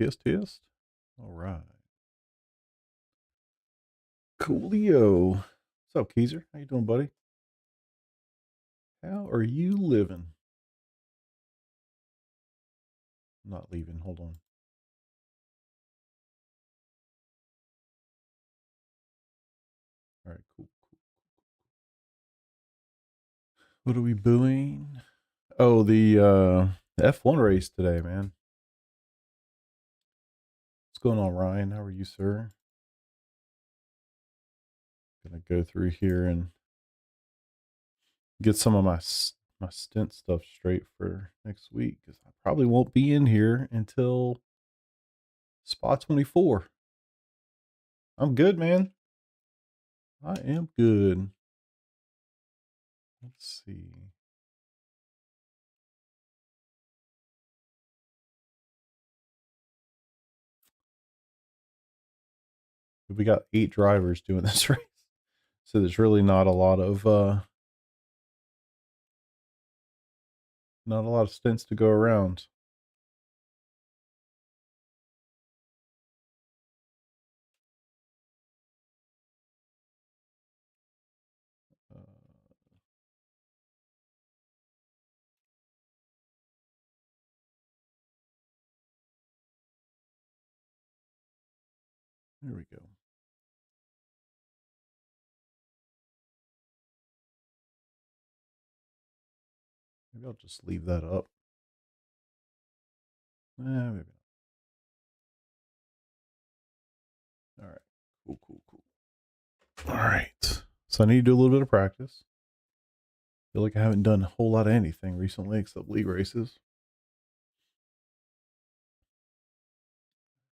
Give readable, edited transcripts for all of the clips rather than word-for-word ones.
Test. All right. Coolio. What's up, Keezer? How you doing, buddy? How are you living? I'm not leaving. Hold on. All right, cool. What are we booing? Oh, the F1 race today, man. What's going on, Ryan? How are you, sir? Gonna go through here and get some of my stint stuff straight for next week because I probably won't be in here until Spa 24. I'm good, man. I am good. Let's see. We got 8 drivers doing this race. So there's really not a lot of stints to go around. There we go. Maybe I'll just leave that up. Maybe not. All right. Cool. All right. So I need to do a little bit of practice. Feel like I haven't done a whole lot of anything recently except league races.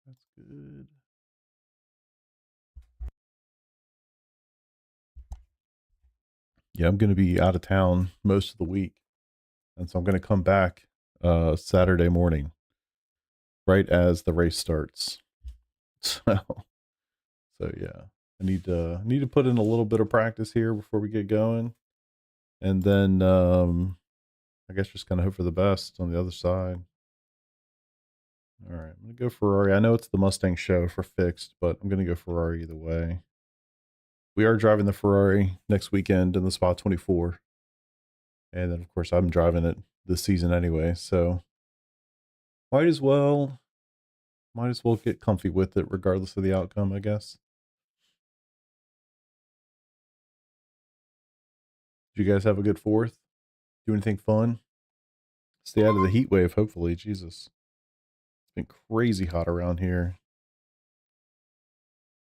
That's good. Yeah, I'm going to be out of town most of the week. And so I'm going to come back Saturday morning, right as the race starts. So yeah, I need to put in a little bit of practice here before we get going. And then I guess just kind of hope for the best on the other side. All right, I'm going to go Ferrari. I know it's the Mustang show for fixed, but I'm going to go Ferrari either way. We are driving the Ferrari next weekend in the Spot 24. And then, of course, I'm driving it this season anyway. So might as well get comfy with it regardless of the outcome, I guess. Did you guys have a good 4th? Do anything fun? Stay out of the heat wave, hopefully. Jesus. It's been crazy hot around here.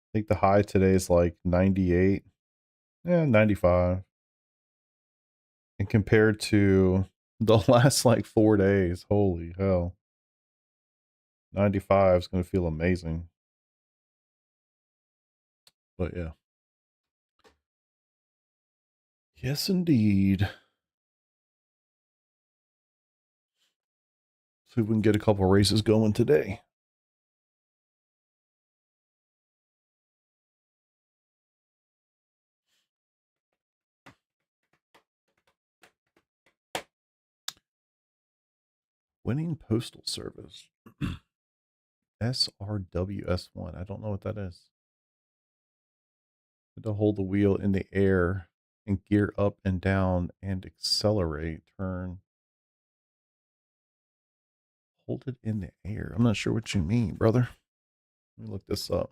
I think the high today is like 98. Yeah, 95. And compared to the last like 4 days, holy hell. 95 is going to feel amazing. But yeah. Yes, indeed. See if we can get a couple races going today. Winning Postal Service. SRWS1. I don't know what that is. To hold the wheel in the air and gear up and down and accelerate. Turn. Hold it in the air. I'm not sure what you mean, brother. Let me look this up.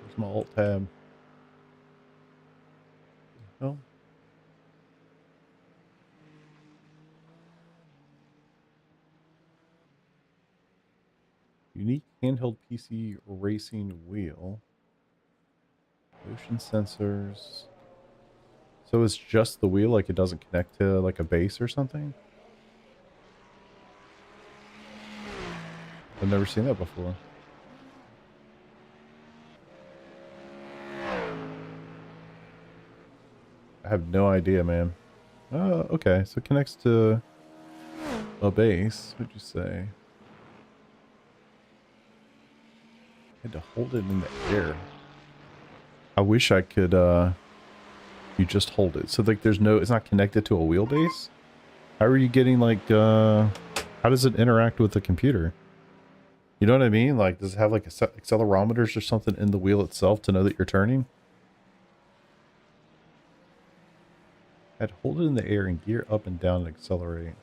There's my alt tab. Oh. Unique handheld PC racing wheel. Motion sensors. So it's just the wheel, like it doesn't connect to like a base or something? I've never seen that before. I have no idea, man. Oh, okay. So it connects to a base. What'd you say? I had to hold it in the air. I wish I could You just hold it. So like there's no, it's not connected to a wheelbase? How are you getting like, how does it interact with the computer? You know what I mean? Like, does it have like accelerometers or something in the wheel itself to know that you're turning? I'd hold it in the air and gear up and down and accelerate.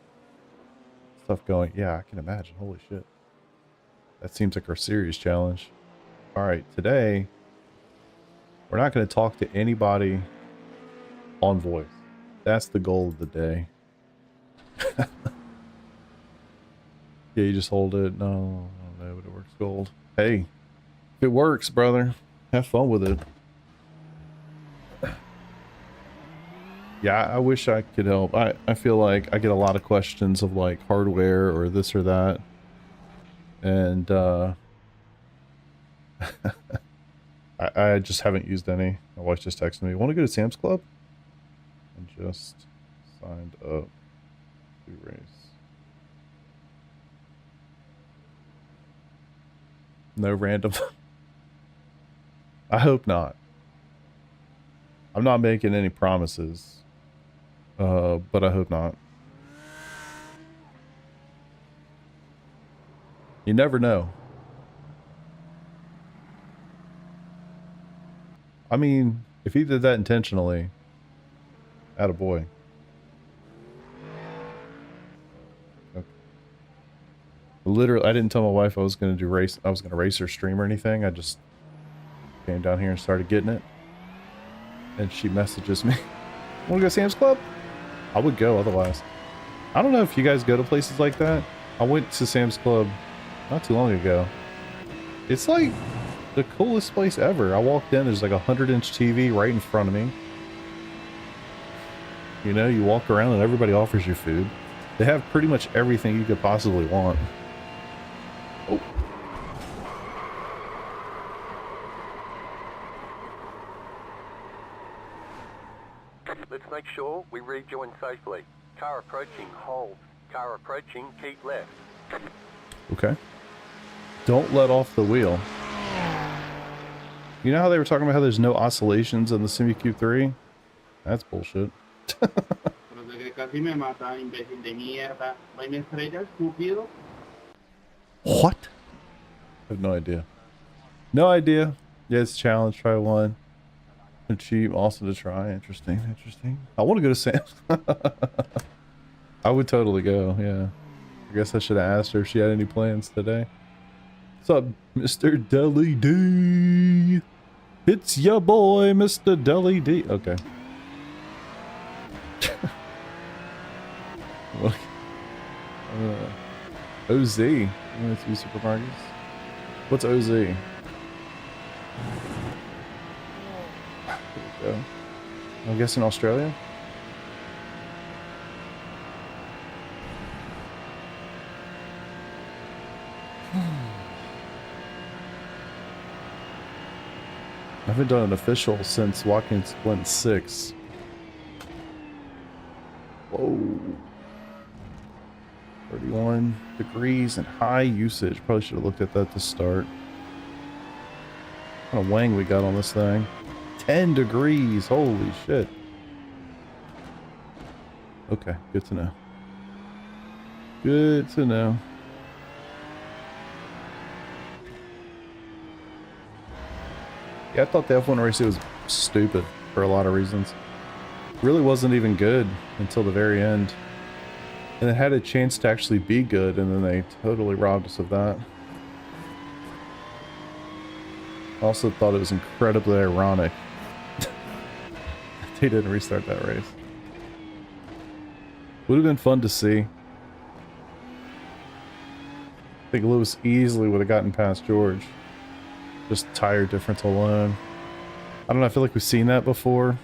Stuff going. Yeah, I can imagine. Holy shit. That seems like our serious challenge. Alright, today, we're not going to talk to anybody on voice. That's the goal of the day. Yeah, you just hold it. No, I don't know, but it works gold. Hey, if it works, brother, have fun with it. Yeah, I wish I could help. I feel like I get a lot of questions of like hardware or this or that. And I just haven't used any. My wife just texted me, want to go to Sam's Club? And just signed up to race. No random. I hope not. I'm not making any promises. But I hope not. You never know. I mean, if he did that intentionally, attaboy. Okay. Literally, I didn't tell my wife I was going to do race. I was going to race or stream or anything. I just came down here and started getting it. And she messages me, want to go to Sam's Club? I would go otherwise. I don't know if you guys go to places like that. I went to Sam's Club not too long ago. It's like the coolest place ever. I walked in, there's like a 100-inch TV right in front of me. You know, you walk around and everybody offers you food. They have pretty much everything you could possibly want. Oh. Let's make sure we rejoin safely. Car approaching, hold. Car approaching, keep left. Okay. Don't let off the wheel. You know how they were talking about how there's no oscillations in the Simucube 3? That's bullshit. What? I have no idea. No idea. Yeah, it's a challenge. Try one. Cheap, also to try. Interesting, interesting. I want to go to Sam's. I would totally go, yeah. I guess I should have asked her if she had any plans today. What's up, Mr. Deli D? It's your boy, Mr. Deli D. Okay. Look. OZ. You want to see supermarkets? What's OZ? There we go. I guess in Australia? I haven't done an official since Watkins went 6. Whoa. 31 degrees and high usage. Probably should have looked at that to start. What kind of wang we got on this thing? 10 degrees. Holy shit. Okay, good to know. Good to know. Yeah, I thought the F1 race was stupid for a lot of reasons. Really wasn't even good until the very end. And it had a chance to actually be good, and then they totally robbed us of that. I also thought it was incredibly ironic they didn't restart that race. Would have been fun to see. I think Lewis easily would have gotten past George. Just tire difference alone. I don't know, I feel like we've seen that before.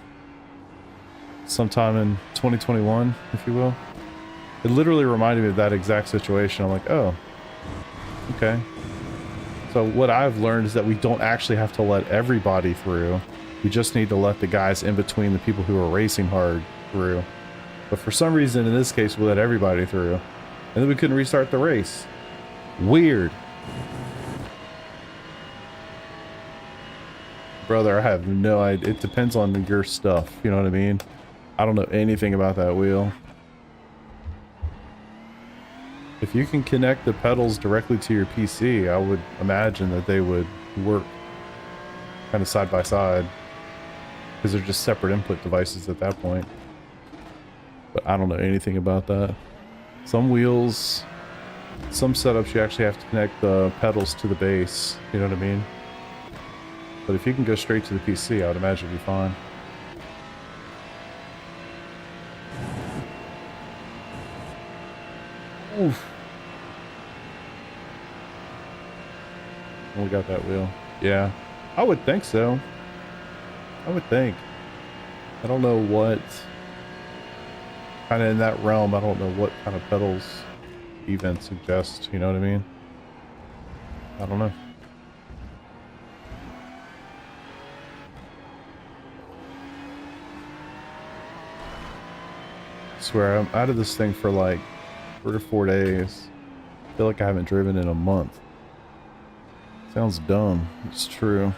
Sometime in 2021, if you will. It literally reminded me of that exact situation. I'm like, oh, okay. So what I've learned is that we don't actually have to let everybody through. We just need to let the guys in between the people who are racing hard through. But for some reason, in this case, we let everybody through. And then we couldn't restart the race. Weird. Brother, I have no idea. It depends on your stuff. You know what I mean? I don't know anything about that wheel. If you can connect the pedals directly to your PC, I would imagine that they would work kind of side by side, because they're just separate input devices at that point. But I don't know anything about that. Some wheels, some setups, you actually have to connect the pedals to the base. You know what I mean? But if you can go straight to the PC, I would imagine it'd be fine. Oof. We got that wheel. Yeah, I would think so. I would think. I don't know what kind of in that realm. I don't know what kind of pedals even suggest. You know what I mean? I don't know. I swear, I'm out of this thing for like 3 or 4 days. I feel like I haven't driven in a month. Sounds dumb. It's true.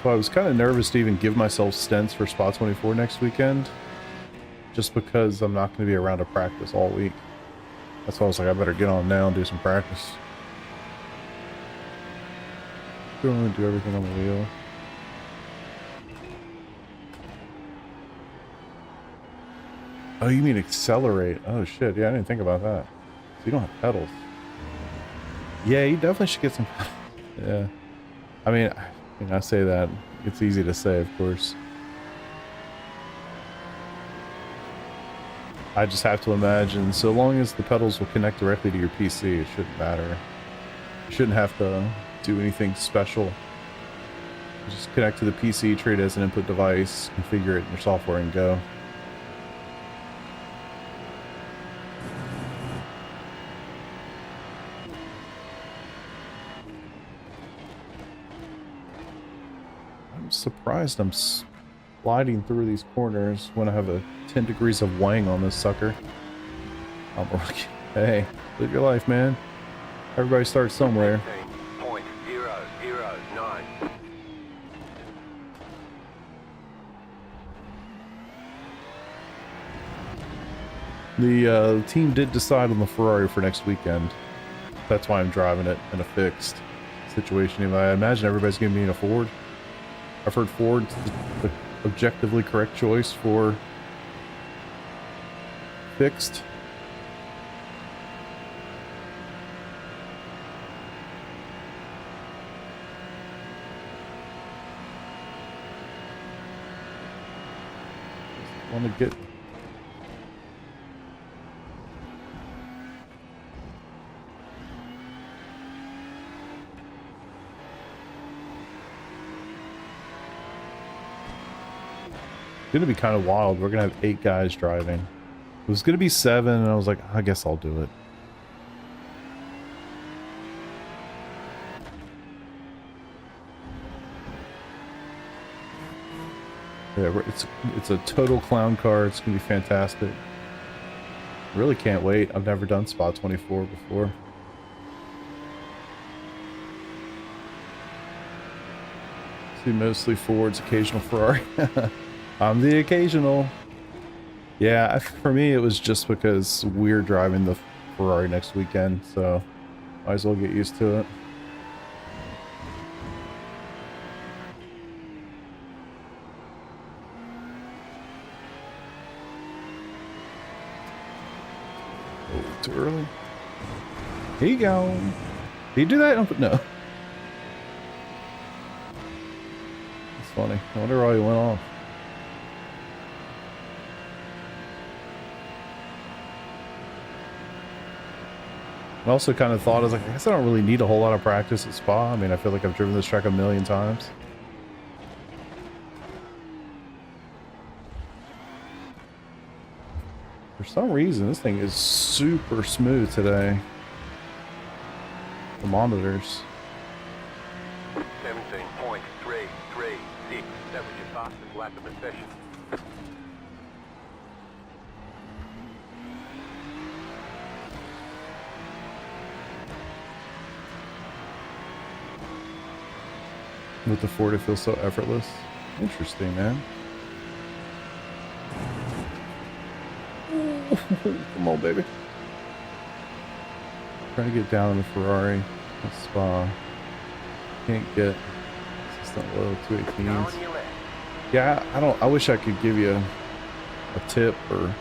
So I was kind of nervous to even give myself stints for Spa 24 next weekend, just because I'm not going to be around to practice all week. That's why I was like, I better get on now and do some practice. Don't really do everything on the wheel. Oh, you mean accelerate? Oh shit, yeah, I didn't think about that. So you don't have pedals. Yeah, you definitely should get some pedals. Yeah. I mean, I say that. It's easy to say, of course. I just have to imagine, so long as the pedals will connect directly to your PC, it shouldn't matter. You shouldn't have to do anything special. Just connect to the PC, treat it as an input device, configure it in your software, and go. I'm surprised I'm sliding through these corners when I have a 10 degrees of wang on this sucker. I'm like, hey, live your life, man. Everybody starts somewhere. 0.009. The team did decide on the Ferrari for next weekend. That's why I'm driving it in a fixed situation. I imagine everybody's going to be in a Ford. I've heard Ford's the objectively correct choice for fixed. Want to get gonna be kind of wild. We're gonna have 8 guys driving. It was gonna be 7, and I was like, I guess I'll do it. Yeah, it's a total clown car. It's gonna be fantastic. Really can't wait. I've never done Spa 24 before. See mostly Fords, occasional Ferrari. I'm the occasional. Yeah, for me it was just because we're driving the Ferrari next weekend, so might as well get used to it. Oh, too early. Here you go. Did you do that? No. It's funny. I wonder why he went off. I also kind of thought, I was like, I guess I don't really need a whole lot of practice at Spa. I mean, I feel like I've driven this track a million times. For some reason, this thing is super smooth today. The monitors. 17.336. That was your fastest lap of the session. With the Ford, it feels so effortless. Interesting, man. Come on, baby. Trying to get down in the Ferrari. Spa. Can't get consistent low 218s. Yeah, I wish I could give you a tip or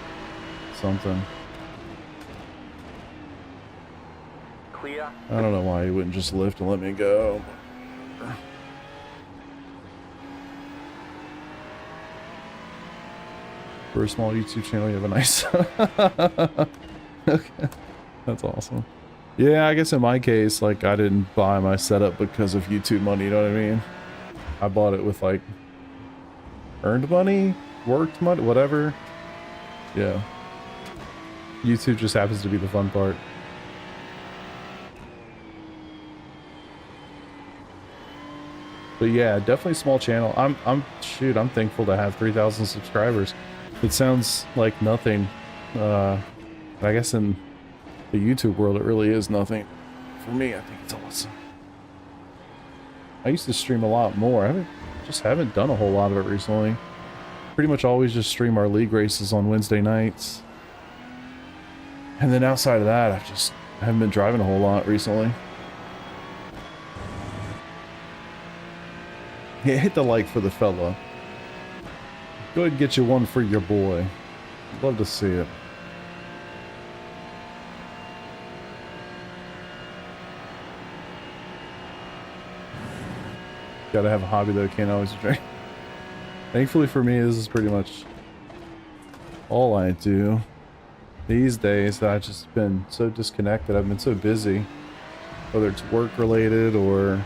something. Clear. I don't know why he wouldn't just lift and let me go. For a small YouTube channel, you have a nice... Okay, that's awesome. Yeah, I guess in my case, like, I didn't buy my setup because of YouTube money, you know what I mean? I bought it with, like, earned money, worked money, whatever. Yeah. YouTube just happens to be the fun part. But yeah, definitely small channel. I'm thankful to have 3,000 subscribers. It sounds like nothing. I guess in the YouTube world, it really is nothing. For me, I think it's awesome. I used to stream a lot more. I haven't done a whole lot of it recently. Pretty much always just stream our league races on Wednesday nights. And then outside of that, I haven't been driving a whole lot recently. Yeah, hit the like for the fella. Go ahead and get you one for your boy. Love to see it. Gotta have a hobby though, can't always drink. Thankfully for me, this is pretty much all I do these days. That I've just been so disconnected. I've been so busy, whether it's work related or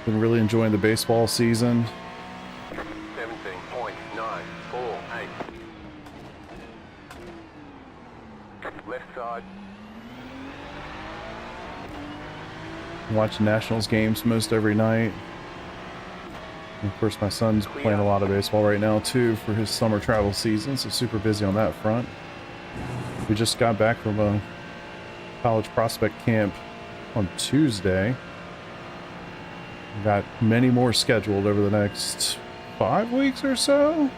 been really enjoying the baseball season. 17.948. Left side. Watching Nationals games most every night. And of course, my son's playing a lot of baseball right now too for his summer travel season, so super busy on that front. We just got back from a college prospect camp on Tuesday. We've got many more scheduled over the next 5 weeks or so.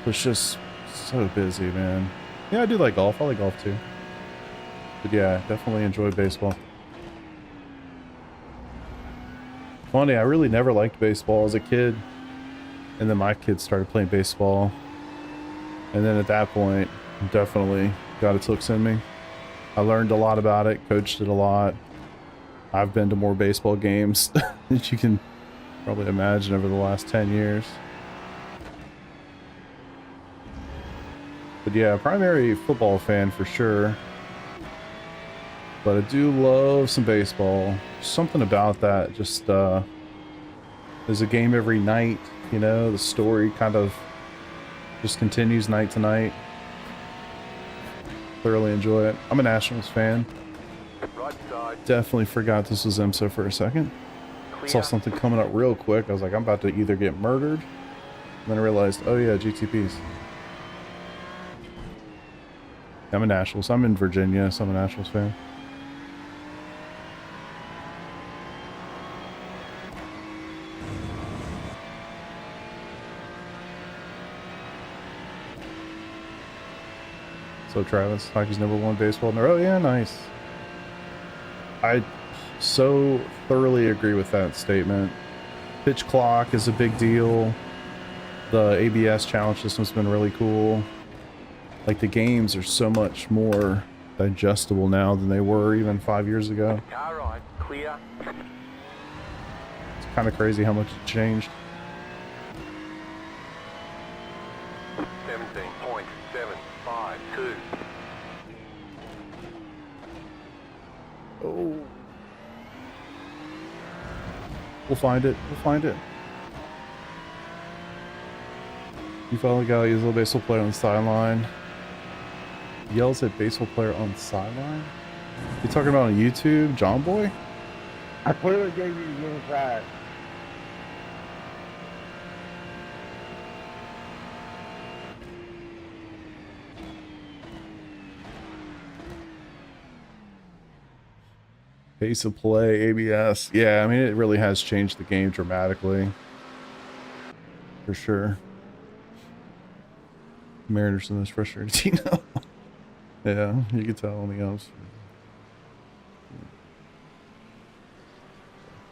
It's just so busy, man. Yeah, I do like golf. I like golf too. But yeah, definitely enjoy baseball. Funny, I really never liked baseball as a kid. And then my kids started playing baseball. And then at that point, definitely got its hooks in me. I learned a lot about it, coached it a lot. I've been to more baseball games than you can probably imagine over the last 10 years. But yeah, primary football fan for sure. But I do love some baseball. Something about that, just there's a game every night, you know, the story kind of just continues night to night. Thoroughly enjoy it. I'm a Nationals fan. Right side. Definitely forgot this was IMSA for a second. Saw something coming up real quick. I was like, I'm about to either get murdered. And then I realized, oh yeah, GTPs. I'm a Nationals. I'm in Virginia, so I'm a Nationals fan. So Travis, hockey's #1 baseball. Oh yeah, nice. I so thoroughly agree with that statement. Pitch clock is a big deal. The ABS challenge system's been really cool. Like, the games are so much more digestible now than they were even 5 years ago. Car right. Clear. It's kind of crazy how much it changed. 17.752. Oh. We'll find it. We'll find it. You finally got his little baseball player on the sideline. Yells at baseball player on sideline? You talking about on YouTube, John Boy? I clearly gave you the inside. Pace of play, ABS. Yeah, I mean, it really has changed the game dramatically. For sure. Mariners the most frustrated team now. Yeah, you can tell on the umps.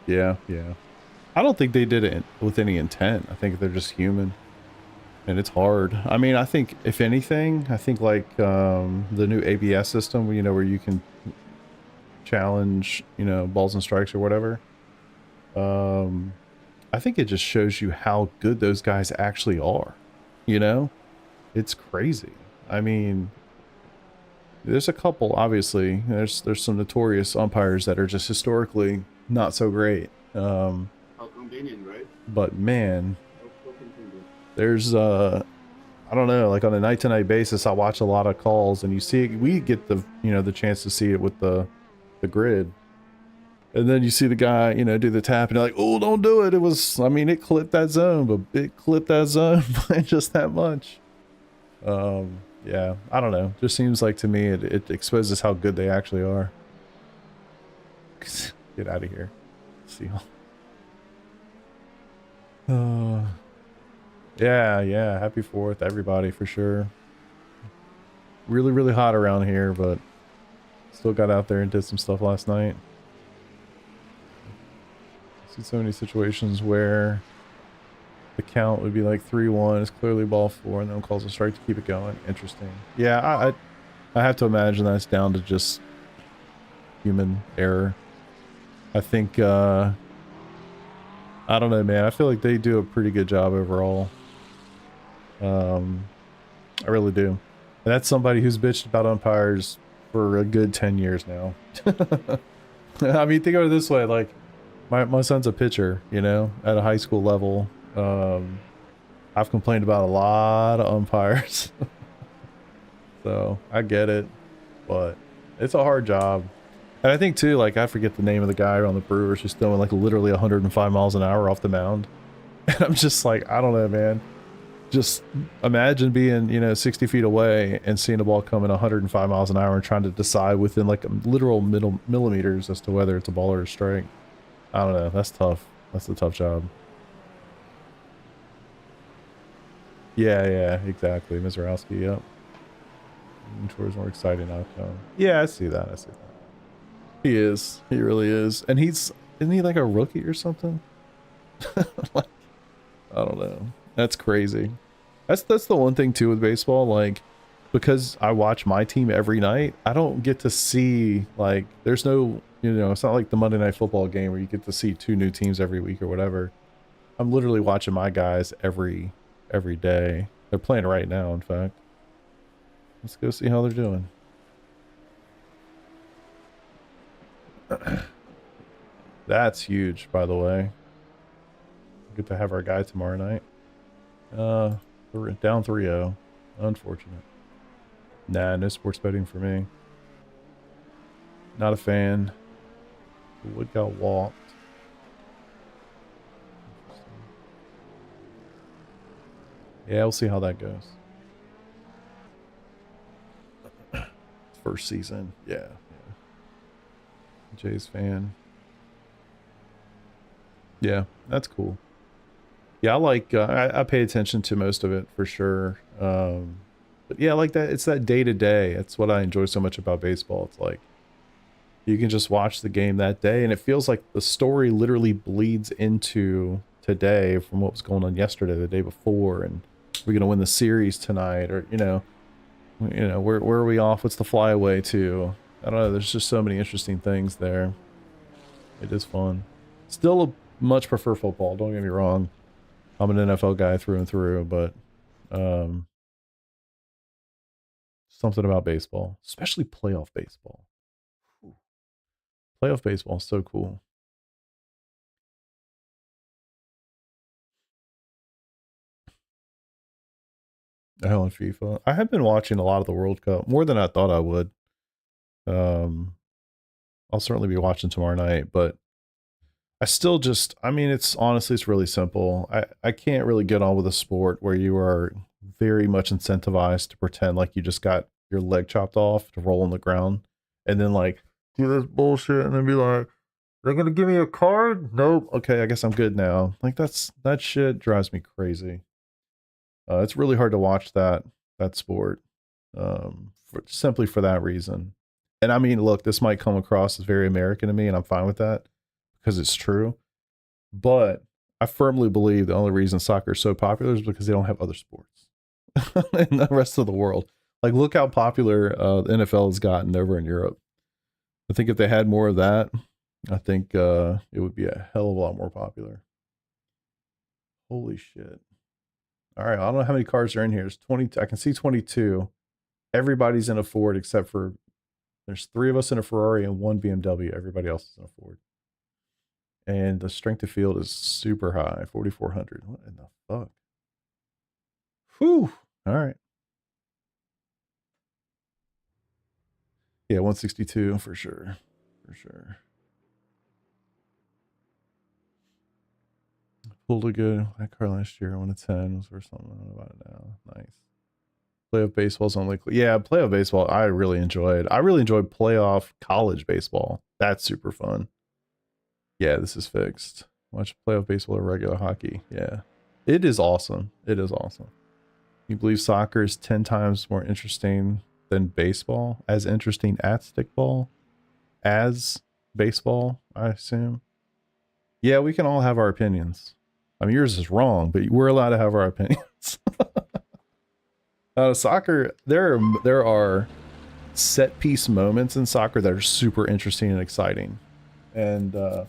Yeah, yeah. I don't think they did it with any intent. I think they're just human. And it's hard. I mean, I think if anything, I think like the new ABS system, you know, where you can challenge, you know, balls and strikes or whatever. I think it just shows you how good those guys actually are. You know, it's crazy. I mean, there's a couple, obviously. There's some notorious umpires that are just historically not so great. How convenient, right? But man, How convenient. there's I don't know, like on a night-to-night basis, I watch a lot of calls, and you see, we get the, you know, the chance to see it with the grid, and then you see the guy, you know, do the tap, and you're like, oh, don't do it. It was, I mean, it clipped that zone, but it clipped that zone by just that much. Yeah, I don't know. Just seems like to me it exposes how good they actually are. Get out of here, Seal. Yeah, happy 4th, everybody, for sure. Really, really hot around here, but still got out there and did some stuff last night. See so many situations where the count would be like 3-1, it's clearly ball 4, and then calls a strike to keep it going. Interesting. Yeah, I have to imagine that's down to just human error. I think, I don't know, man. I feel like they do a pretty good job overall. I really do. And that's somebody who's bitched about umpires for a good 10 years now. I mean, think of it this way, like, my son's a pitcher, you know, at a high school level. I've complained about a lot of umpires. So, I get it. But it's a hard job. And I think, too, like, I forget the name of the guy on the Brewers who's throwing, like, literally 105 miles an hour off the mound. And I'm just like, I don't know, man. Just imagine being, you know, 60 feet away and seeing a ball coming 105 miles an hour and trying to decide within, like, literal millimeters as to whether it's a ball or a strike. I don't know. That's tough. That's a tough job. Yeah, exactly. Mizorowski, yep. Towards more exciting outcome. Yeah, I see that. He is. He really is. And isn't he like a rookie or something? Like, I don't know. That's crazy. That's the one thing too with baseball, like, because I watch my team every night, I don't get to see, like, there's no, you know, it's not like the Monday Night Football game where you get to see 2 new teams every week or whatever. I'm literally watching my guys every day. They're playing right now, in fact. Let's go see how they're doing. That's huge, by the way. Good to have our guy tomorrow night. We're down 3-0. Unfortunate. Nah, no sports betting for me. Not a fan. The Wood got walked. Yeah, we'll see how that goes. First season. Yeah. Jay's fan. Yeah, that's cool. Yeah, I like, I pay attention to most of it for sure. But yeah, like that, it's that day to day. It's what I enjoy so much about baseball. It's like, you can just watch the game that day and it feels like the story literally bleeds into today from what was going on yesterday, the day before, and we're going to win the series tonight, or, you know, where are we off? What's the flyaway to? I don't know. There's just so many interesting things there. It is fun. Still much prefer football. Don't get me wrong. I'm an NFL guy through and through, but something about baseball, especially playoff baseball. Playoff baseball is so cool. Oh, and FIFA. I have been watching a lot of the World Cup, more than I thought I would. I'll certainly be watching tomorrow night, but I still just, I mean, it's honestly, it's really simple. I can't really get on with a sport where you are very much incentivized to pretend like you just got your leg chopped off to roll on the ground and then like do this bullshit and then be like, they're gonna give me a card? Nope. Okay, I guess I'm good now. Like that shit drives me crazy. It's really hard to watch that sport, simply for that reason. And I mean, look, this might come across as very American to me, and I'm fine with that because it's true. But I firmly believe the only reason soccer is so popular is because they don't have other sports in the rest of the world. Like, look how popular the NFL has gotten over in Europe. I think if they had more of that, I think it would be a hell of a lot more popular. Holy shit. All right, I don't know how many cars are in here. There's 20. I can see 22. Everybody's in a Ford except for there's 3 of us in a Ferrari and 1 BMW. Everybody else is in a Ford. And the strength of field is super high, 4,400. What in the fuck? Whew. All right. Yeah, 162 for sure. For sure. Pulled a good that car last year. 1 to 10 was worth something. I don't know about it now. Nice. Playoff baseball's only. Yeah, playoff baseball. I really enjoyed. I really enjoyed playoff college baseball. That's super fun. Yeah, this is fixed. Watch playoff baseball or regular hockey. Yeah, it is awesome. It is awesome. You believe soccer is 10 times more interesting than baseball? As interesting at stickball as baseball, I assume. Yeah, we can all have our opinions. I mean, yours is wrong, but we're allowed to have our opinions. Soccer, there are set piece moments in soccer that are super interesting and exciting. And I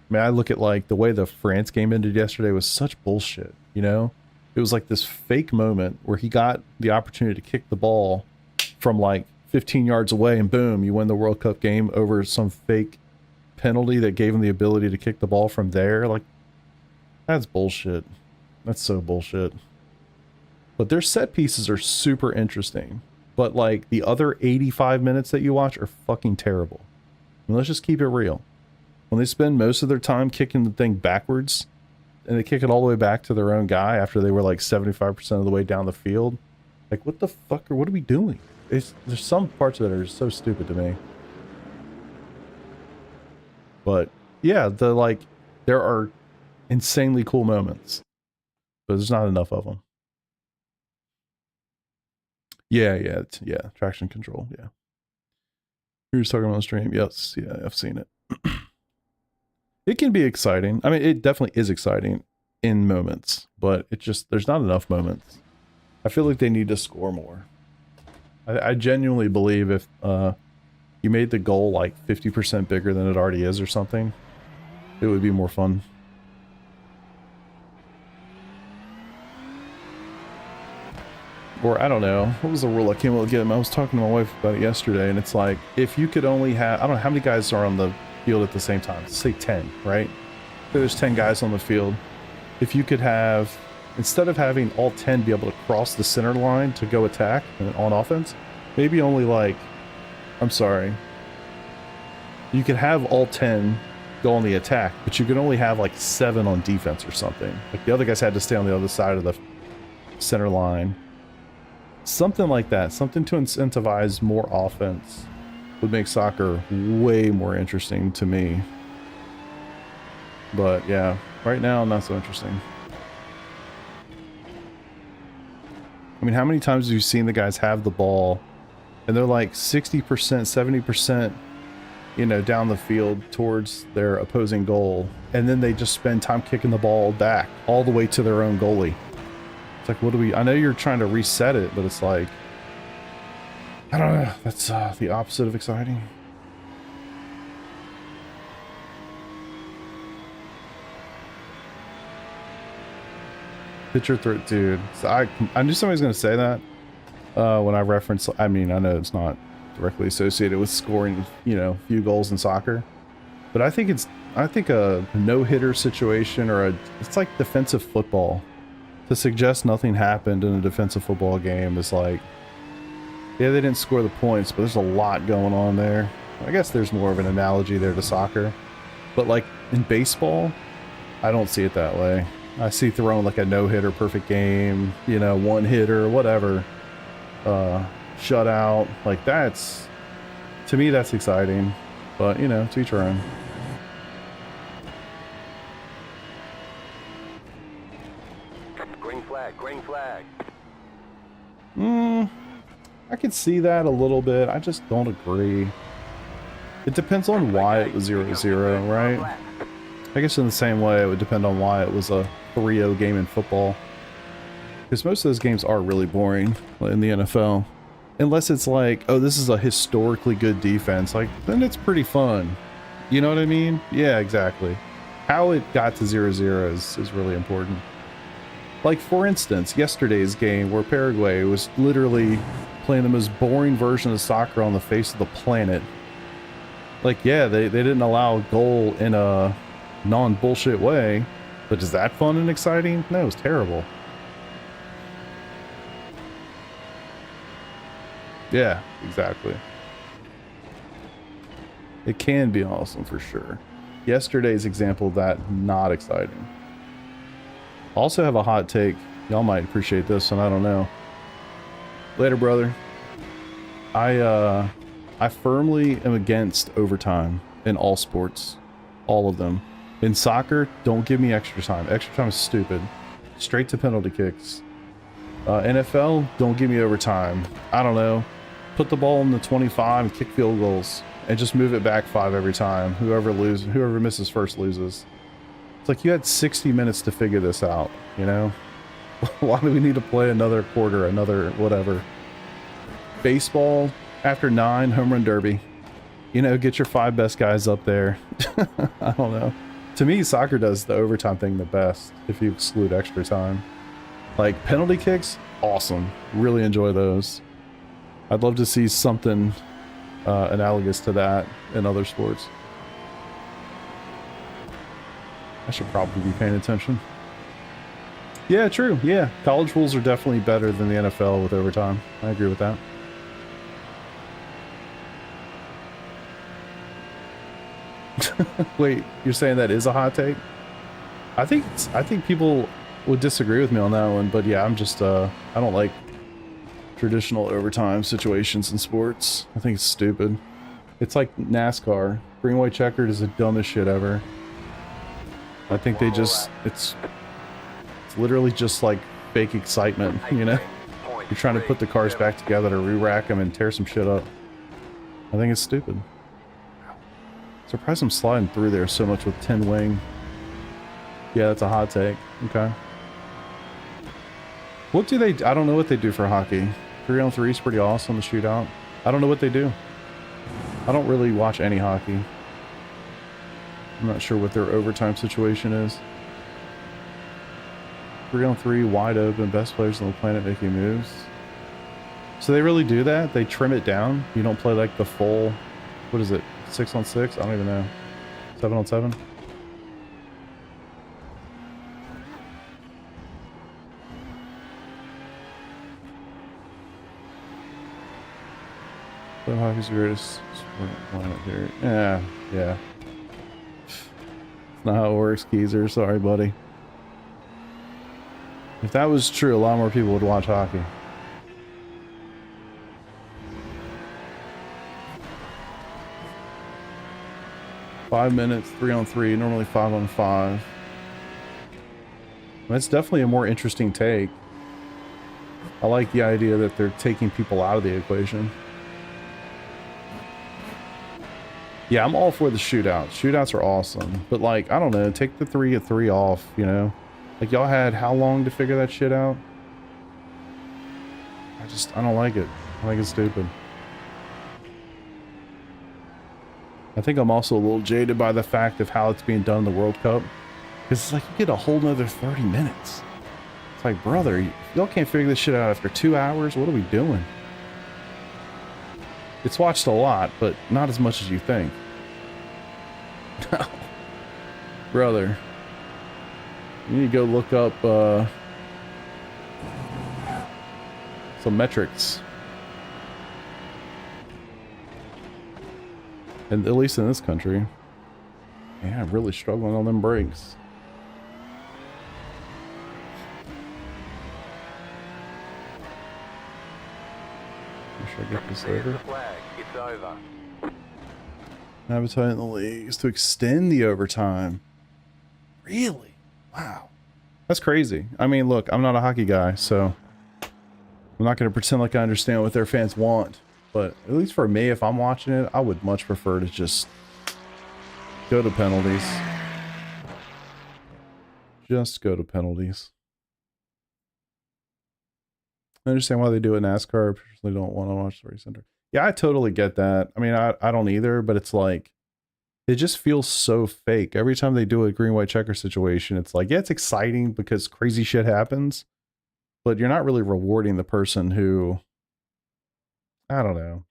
mean, I look at like the way the France game ended yesterday was such bullshit, you know? It was like this fake moment where he got the opportunity to kick the ball from like 15 yards away and boom, you win the World Cup game over some fake penalty that gave him the ability to kick the ball from there. Like, that's bullshit. That's so bullshit. But their set pieces are super interesting. But like the other 85 minutes that you watch are fucking terrible. I mean, let's just keep it real. When they spend most of their time kicking the thing backwards and they kick it all the way back to their own guy after they were like 75% of the way down the field, like what the fuck, or what are we doing? There's some parts of it are so stupid to me. But yeah, there are insanely cool moments, but there's not enough of them. Yeah, traction control, yeah. You were just talking about the stream. Yes, yeah, I've seen it. It can be exciting. I mean, it definitely is exciting in moments, but it just, there's not enough moments. I feel like they need to score more. I genuinely believe if you made the goal like 50% bigger than it already is or something, it would be more fun. Or I don't know, what was the rule I came up with again? I was talking to my wife about it yesterday, and it's like, if you could only have, I don't know how many guys are on the field at the same time. Let's say 10, right? So there's 10 guys on the field. If you could have, instead of having all 10 be able to cross the center line to go attack on offense, maybe only like, I'm sorry, you could have all 10 go on the attack, but you could only have like 7 on defense or something. Like the other guys had to stay on the other side of the center line. Something like that, something to incentivize more offense would make soccer way more interesting to me. But yeah, right now, not so interesting. I mean, how many times have you seen the guys have the ball and they're like 60%, 70%, you know, down the field towards their opposing goal, and then they just spend time kicking the ball back all the way to their own goalie? It's like, what do we, I know you're trying to reset it, but it's like, I don't know, that's the opposite of exciting. Pitcher threat, dude. So I knew somebody was going to say that when I reference, I mean, I know it's not directly associated with scoring, you know, a few goals in soccer, but I think a no-hitter situation or it's like defensive football. To suggest nothing happened in a defensive football game is like, yeah, they didn't score the points, but there's a lot going on there. I guess there's more of an analogy there to soccer. But like in baseball, I don't see it that way. I see throwing like a no-hitter perfect game, you know, one-hitter, whatever, shutout. Like that's, to me, that's exciting. But, you know, to each our own. Green flag, green flag. I could see that a little bit. I just don't agree. It depends on why it was 0-0, right? I guess in the same way, it would depend on why it was a 3-0 game in football. Because most of those games are really boring in the NFL. Unless it's like, oh, this is a historically good defense. Like, then it's pretty fun. You know what I mean? Yeah, exactly. How it got to 0-0 is really important. Like, for instance, yesterday's game where Paraguay was literally playing the most boring version of soccer on the face of the planet. Like, yeah, they didn't allow a goal in a non-bullshit way, but is that fun and exciting? No, it was terrible. Yeah, exactly. It can be awesome for sure. Yesterday's example of that, not exciting. Also have a hot take. Y'all might appreciate this one, I don't know. Later, brother. I firmly am against overtime in all sports. All of them. In soccer, don't give me extra time. Extra time is stupid. Straight to penalty kicks. NFL, don't give me overtime. I don't know. Put the ball in the 25 and kick field goals. And just move it back 5 every time. Whoever misses first loses. It's like you had 60 minutes to figure this out, you know? Why do we need to play another quarter, another whatever? Baseball, after 9, home run derby. You know, get your 5 best guys up there. I don't know. To me, soccer does the overtime thing the best, if you exclude extra time. Like, penalty kicks, awesome. Really enjoy those. I'd love to see something analogous to that in other sports. I should probably be paying attention. Yeah, true. Yeah, college rules are definitely better than the NFL with overtime. I agree with that. Wait, you're saying that is a hot take? I think people would disagree with me on that one, but yeah, I'm just I don't like traditional overtime situations in sports. I think it's stupid. It's like NASCAR. Green, white, checkered is the dumbest shit ever. I think they just it's literally just like fake excitement, you know? You're trying to put the cars back together to re-rack them and tear some shit up. I think it's stupid. Surprised I'm sliding through there so much with 10 wing. Yeah, that's a hot take. Okay. What do they... I don't know what they do for hockey. 3-on-3 is pretty awesome, the shootout. I don't know what they do. I don't really watch any hockey. I'm not sure what their overtime situation is. 3-on-3, wide open, best players on the planet making moves. So they really do that? They trim it down? You don't play like the full... What is it? 6-on-6? I don't even know. 7-on-7? So hockey's the greatest sport planet here. Yeah. It's not how it works, Keezer. Sorry, buddy. If that was true, a lot more people would watch hockey. Five minutes, 3-on-3, normally 5-on-5. That's definitely a more interesting take. I like the idea that they're taking people out of the equation. Yeah, I'm all for the shootouts. Shootouts are awesome. But like, I don't know, take the 3-on-3 off, you know? Like, y'all had how long to figure that shit out? I don't like it. I think it's stupid. I think I'm also a little jaded by the fact of how it's being done in the World Cup. Because it's like, you get a whole nother 30 minutes. It's like, brother, y'all can't figure this shit out after 2 hours? What are we doing? It's watched a lot, but not as much as you think. No. Brother. You need to go look up some metrics. And at least in this country. Yeah, I'm really struggling on them brakes. Should I get this over? It's over. Appetite in the league is to extend the overtime. Really? Wow. That's crazy. I mean, look, I'm not a hockey guy, so I'm not going to pretend like I understand what their fans want. But at least for me, if I'm watching it, I would much prefer to just go to penalties. Just go to penalties. I understand why they do it in NASCAR. I personally don't want to watch the race center. Yeah, I totally get that. I mean, I don't either, but it's like, it just feels so fake. Every time they do a green, white checker situation, it's like, yeah, it's exciting because crazy shit happens, but you're not really rewarding the person who, I don't know.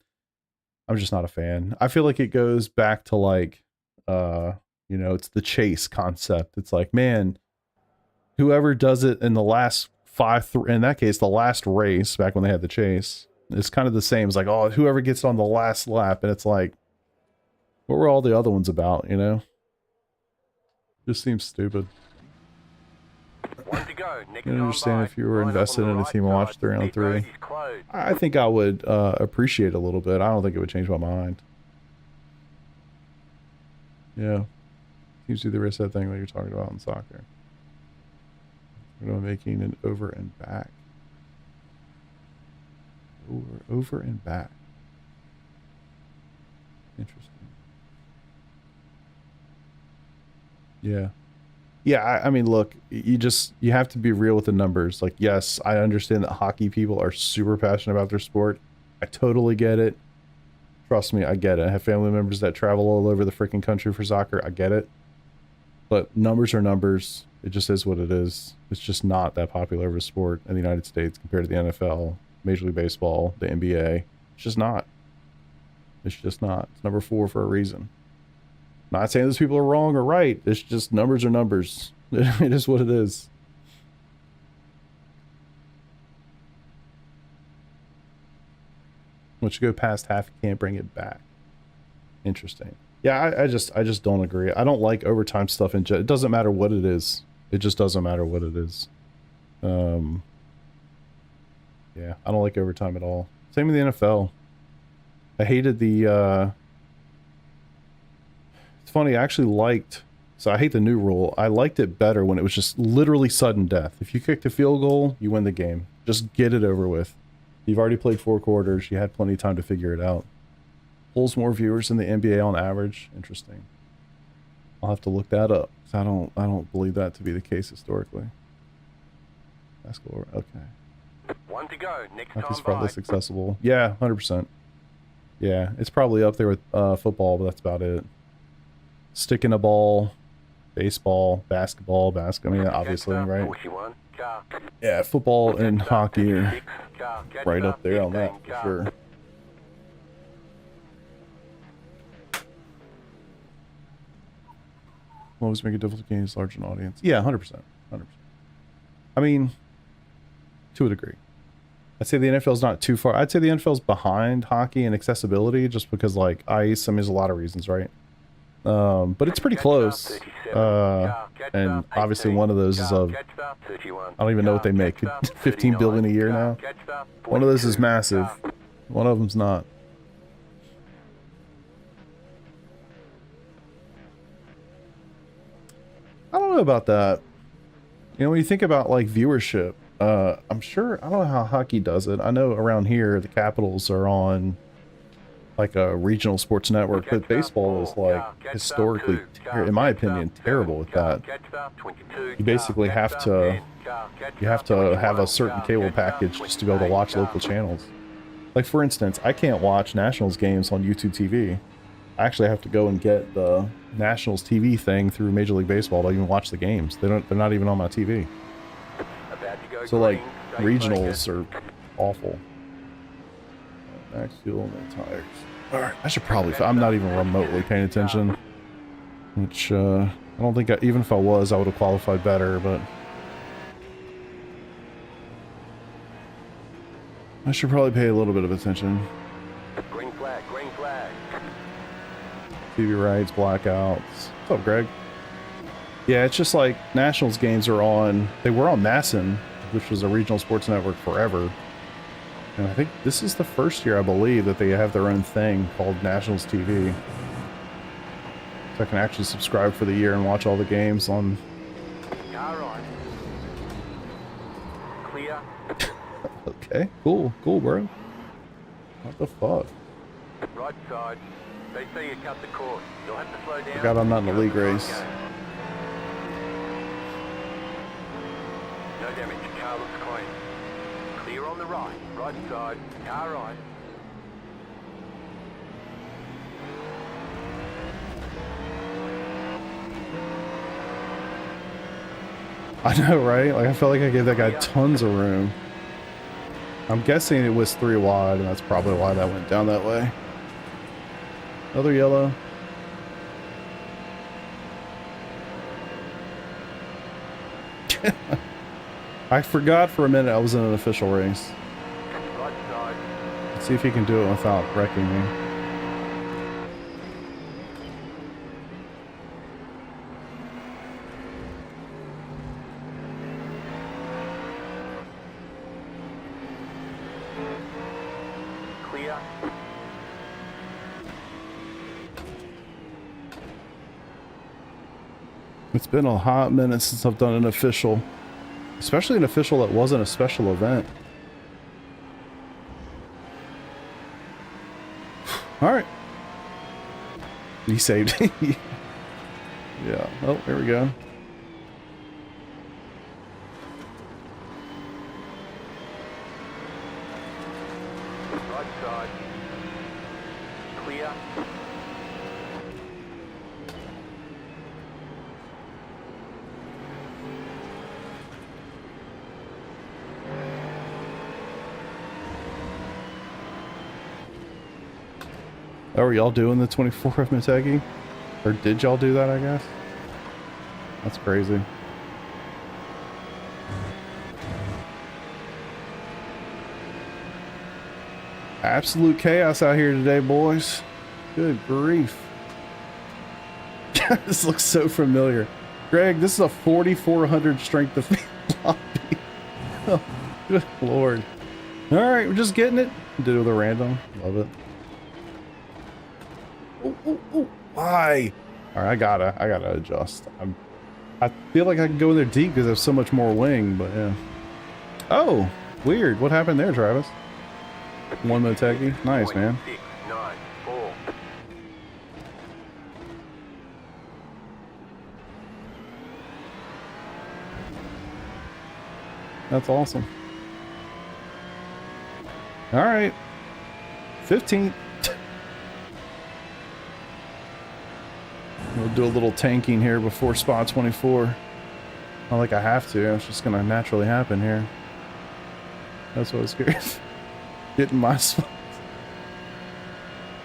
I'm just not a fan. I feel like it goes back to like, you know, it's the chase concept. It's like, man, whoever does it in the last in that case, the last race back when they had the chase, it's kind of the same. It's like, oh, whoever gets on the last lap. And it's like, what were all the other ones about, you know? Just seems stupid. One to go. Next I understand if you were invested in a team and watched 3 on 3. Closed. I think I would appreciate it a little bit. I don't think it would change my mind. Yeah. Seems to be the risk that thing that you're talking about in soccer. We're making an over and back. Over and back. Interesting. Yeah. Yeah, I mean, look, you have to be real with the numbers. Like, yes, I understand that hockey people are super passionate about their sport. I totally get it. Trust me, I get it. I have family members that travel all over the freaking country for soccer. I get it. But numbers are numbers. It just is what it is. It's just not that popular of a sport in the United States compared to the NFL, Major League Baseball, the NBA. It's just not. It's just not. It's number 4 for a reason. Not saying those people are wrong or right. It's just numbers are numbers. It is what it is. Once you go past half, you can't bring it back. Interesting. Yeah, I just don't agree. I don't like overtime stuff in general. It doesn't matter what it is. It just doesn't matter what it is. Yeah, I don't like overtime at all. Same with the NFL. I hated the it's funny, I actually liked, so I hate the new rule. I liked it better when it was just literally sudden death. If you kicked a field goal, you win the game. Just get it over with. You've already played 4 quarters. You had plenty of time to figure it out. Pulls more viewers than the NBA on average. Interesting. I'll have to look that up. I don't believe that to be the case historically. Basketball. Okay. One to go. Next Hockey's time probably by. less accessible. Yeah, 100%. Yeah, it's probably up there with football, but that's about it. Sticking a ball, baseball, basketball, I mean, obviously, right? 41, car. Yeah, football and hockey are 56, car. right up there on 15, that for car. sure. Always make it difficult to gain a large an audience. Yeah, 100%. 100%. I mean, to a degree. I'd say the NFL's not too far. I'd say the NFL's behind hockey in accessibility just because, like, ice, I mean, there's a lot of reasons, right? But it's pretty close. And obviously one of those is of, I don't even know what they make, 15 billion a year now. One of those is massive. One of them's not. I don't know about that. You know, when you think about like viewership, I'm sure, I don't know how hockey does it. I know around here, the Capitals are on like a regional sports network, but baseball is like historically, in my opinion, terrible with that. You basically have to, have a certain cable package just to be able to watch local channels. Like for instance, I can't watch Nationals games on YouTube TV. I actually have to go and get the Nationals TV thing through Major League Baseball to even watch the games. They're not even on my TV. So like regionals are awful. Max fuel and tires. All right, I should probably. I'm not even remotely paying attention. Which I don't think even if I was, I would have qualified better. But I should probably pay a little bit of attention. Green flag, green flag. TV rights, blackouts. What's up, Greg? Yeah, it's just like Nationals games are on. They were on MASN, which was a regional sports network forever. And I think this is the first year, I believe, that they have their own thing called Nationals TV. So I can actually subscribe for the year and watch all the games on. Car on. Clear. Okay, cool, bro. What the fuck? Right side. They say you cut the course. You'll have to slow down. Forgot I'm not in a league race. No damage. Car looks clean. Clear on the right. Right side. Car right. I know, right? Like, I felt like I gave that guy tons of room. I'm guessing it was 3 wide, and that's probably why that went down that way. Another yellow. I forgot for a minute I was in an official race. Right side. Let's see if he can do it without wrecking me. Clear. It's been a hot minute since I've done an official. Especially an official that wasn't a special event. Alright. He saved it. Yeah. Oh, there we go. Right side. Clear. Oh, are y'all doing the 24 of Mitegi? Or did y'all do that, I guess? That's crazy. Absolute chaos out here today, boys. Good grief. This looks so familiar. Greg, this is a 4,400 strength of lobby. Oh, good lord. Alright, we're just getting it. Did it with a random. Love it. Oh, why? Alright, I gotta adjust. I feel like I can go in there deep because I have so much more wing, but yeah. Oh, weird. What happened there, Travis? One Motegi. Nice, man. 694. That's awesome. Alright. 15th. We'll do a little tanking here before spot 24. Not like I have to. It's just gonna naturally happen here. That's what I was scared. Getting my spot.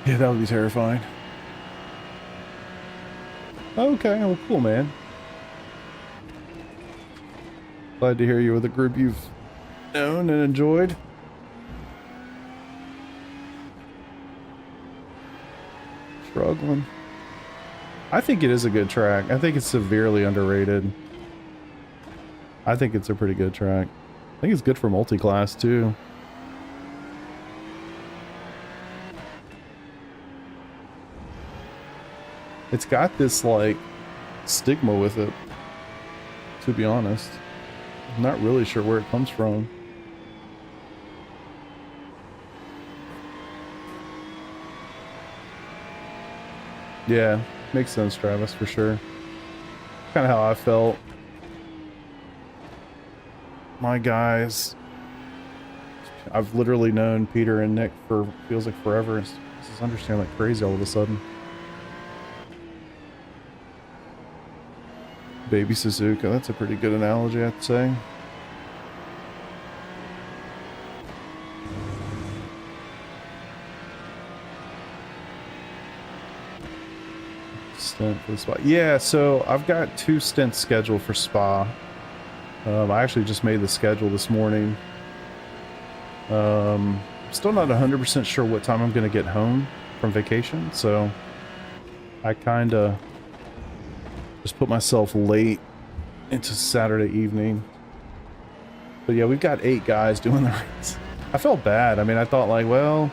Yeah, that would be terrifying. Okay, well, cool, man. Glad to hear you with a group you've known and enjoyed. Struggling. I think it is a good track. I think it's severely underrated. I think it's a pretty good track. I think it's good for multi-class too. It's got this like stigma with it, to be honest. I'm not really sure where it comes from. Yeah, makes sense, Travis, for sure. Kind of how I felt. My guys, I've literally known Peter and Nick for feels like forever. This is understand like crazy all of a sudden. Baby Suzuka, that's a pretty good analogy, I have to say. Stint for the Spa. Yeah, so I've got 2 stints scheduled for Spa. I actually just made the schedule this morning. Still not 100% sure what time I'm going to get home from vacation, so I kind of just put myself late into Saturday evening. But yeah, we've got 8 guys doing the race. I felt bad. I mean, I thought like, well,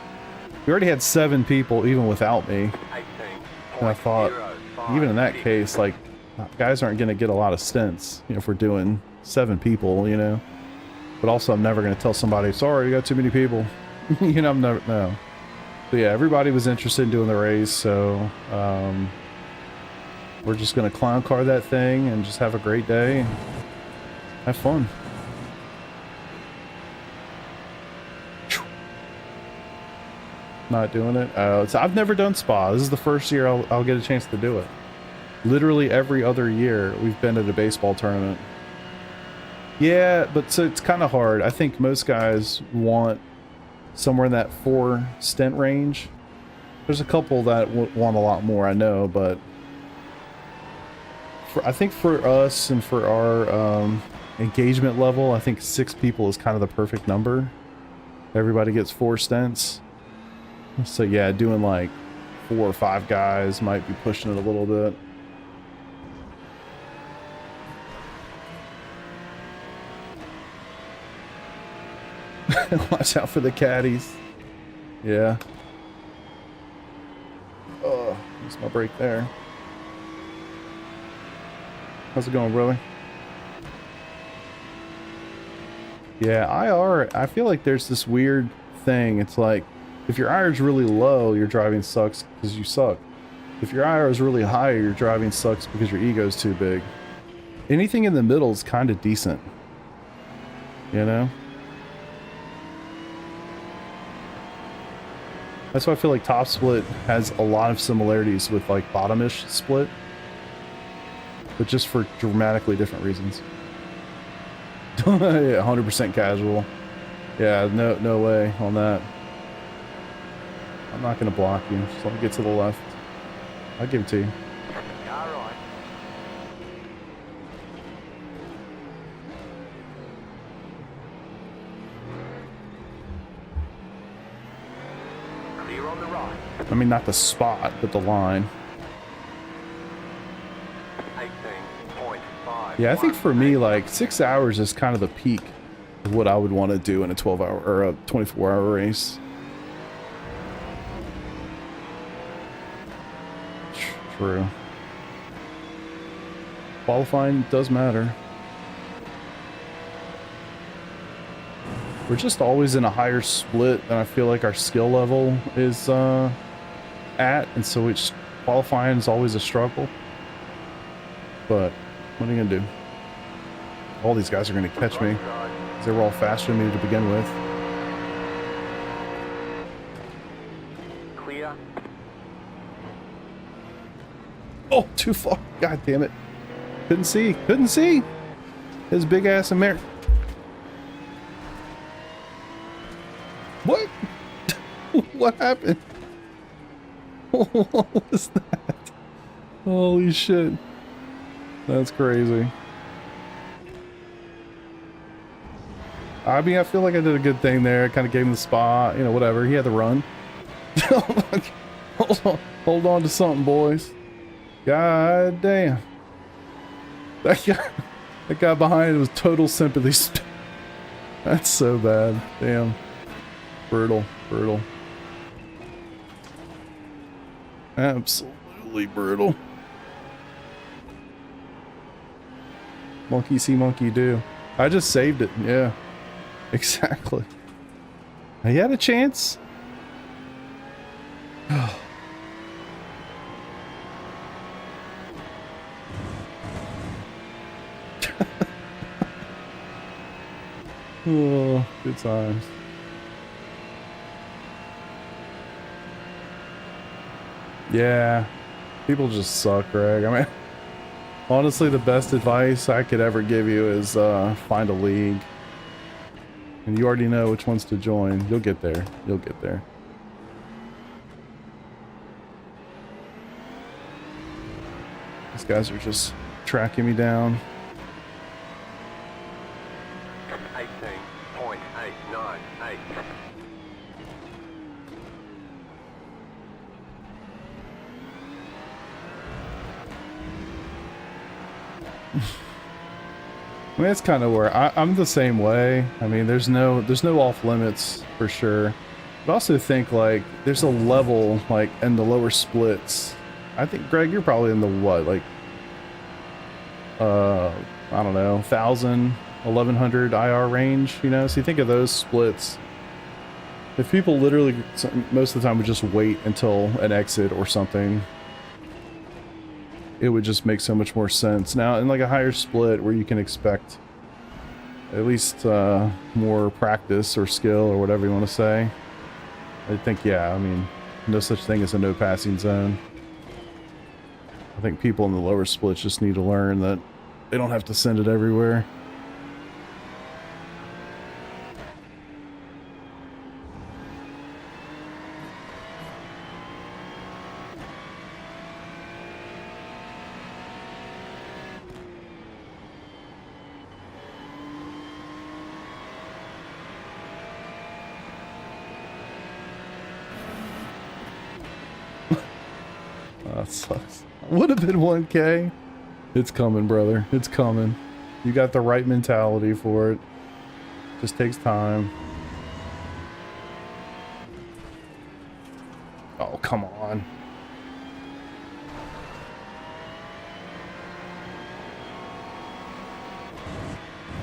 we already had 7 people even without me. And I thought, even in that case, like, guys aren't going to get a lot of stints, you know, if we're doing 7 people, you know. But also, I'm never going to tell somebody, sorry, you got too many people. You know, I'm never, no. But yeah, everybody was interested in doing the race, so we're just going to clown car that thing and just have a great day and have fun. Not doing it. So I've never done Spa. This is the first year I'll get a chance to do it. Literally every other year we've been at a baseball tournament. Yeah, but so it's kind of hard. I think most guys want somewhere in that 4 stint range. There's a couple that want a lot more, I know, but I think for us and for our engagement level, I think 6 people is kind of the perfect number. Everybody gets 4 stints. So yeah, doing like 4 or 5 guys might be pushing it a little bit. Watch out for the caddies. Yeah. Oh, missed my break there. How's it going, brother? Yeah, IR, I feel like there's this weird thing. It's like, if your IR is really low, your driving sucks because you suck. If your IR is really high, your driving sucks because your ego's too big. Anything in the middle is kind of decent. You know? That's why I feel like top split has a lot of similarities with like bottomish split. But just for dramatically different reasons. Yeah, 100% casual. Yeah, no way on that. I'm not going to block you. Just let me get to the left. I'll give it to you. Car right. Clear on the right. I mean, not the spot, but the line. 18.5. Yeah, I think for me, like, 6 hours is kind of the peak of what I would want to do in a 12-hour or a 24-hour race. True. Qualifying does matter. We're just always in a higher split than I feel like our skill level is at, and so it's qualifying is always a struggle. But what are you gonna do? All these guys are gonna catch me because they were all faster than me to begin with. Clear. Oh, too far. God damn it. Couldn't see. Couldn't see. His big ass American. What? What happened? What was that? Holy shit. That's crazy. I mean, I feel like I did a good thing there. I kind of gave him the spot. You know, whatever. He had the run. Hold on to something, boys. God damn. That guy behind it was total sympathy. That's so bad. Damn. Brutal. Brutal. Absolutely brutal. Monkey see, monkey do. I just saved it. Yeah. Exactly. He had a chance. Oh, good times. Yeah, people just suck, Greg. I mean, honestly, the best advice I could ever give you is find a league. And you already know which ones to join. You'll get there. You'll get there. These guys are just tracking me down. 18.898. I mean, that's kind of where I'm the same way. I mean, there's no off limits for sure. But I also think like there's a level like in the lower splits. I think, Greg, you're probably in the what, like, I don't know, 1,000, 1,100 IR range, you know? So you think of those splits. If people literally, most of the time, would just wait until an exit or something, it would just make so much more sense. Now, in like a higher split where you can expect at least more practice or skill or whatever you want to say, I think, yeah, I mean, no such thing as a no passing zone. I think people in the lower splits just need to learn that they don't have to send it everywhere. That sucks. Would have been 1K. It's coming, brother. It's coming. You got the right mentality for it. Just takes time. Oh, come on.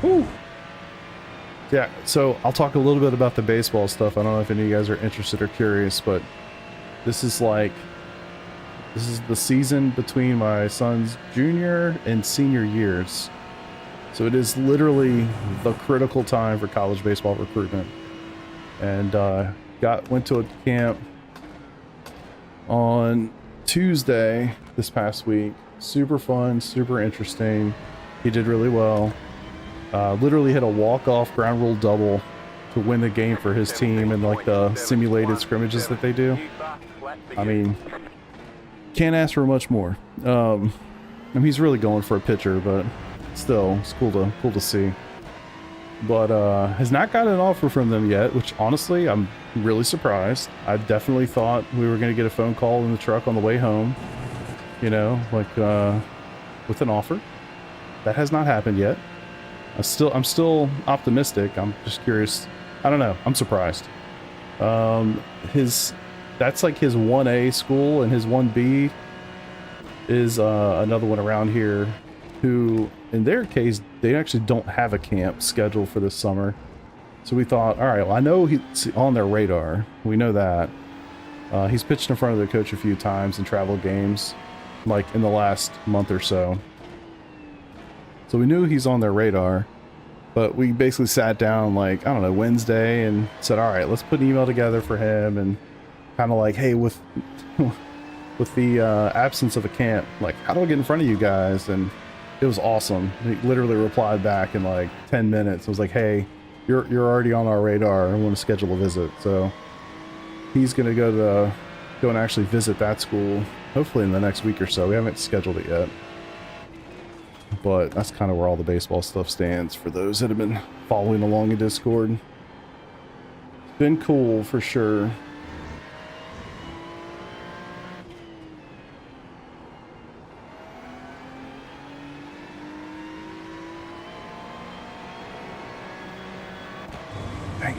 Whew. Yeah, so I'll talk a little bit about the baseball stuff. I don't know if any of you guys are interested or curious, but this is the season between my son's junior and senior years. So it is literally the critical time for college baseball recruitment. And went to a camp on Tuesday this past week. Super fun, super interesting. He did really well. Literally hit a walk-off ground rule double to win the game for his team in like the simulated scrimmages that they do. I mean, can't ask for much more. I mean, he's really going for a pitcher, but still, it's cool to see. But has not gotten an offer from them yet, which honestly, I'm really surprised. I definitely thought we were going to get a phone call in the truck on the way home, you know, like with an offer. That has not happened yet. I'm still optimistic. I'm just curious. I don't know. I'm surprised. That's like his 1A school, and his 1B is another one around here who, in their case, they actually don't have a camp scheduled for this summer. So we thought, all right, well, I know he's on their radar. We know that. He's pitched in front of the coach a few times in travel games, like in the last month or so. So we knew he's on their radar. But we basically sat down, like, I don't know, Wednesday and said, all right, let's put an email together for him, and kind of like, hey, with the absence of a camp, like, how do I get in front of you guys? And it was awesome. He literally replied back in like 10 minutes. I was like, hey, you're already on our radar. I want to schedule a visit. So he's going to go and actually visit that school, hopefully in the next week or so. We haven't scheduled it yet. But that's kind of where all the baseball stuff stands for those that have been following along in Discord. It's been cool for sure. Dang.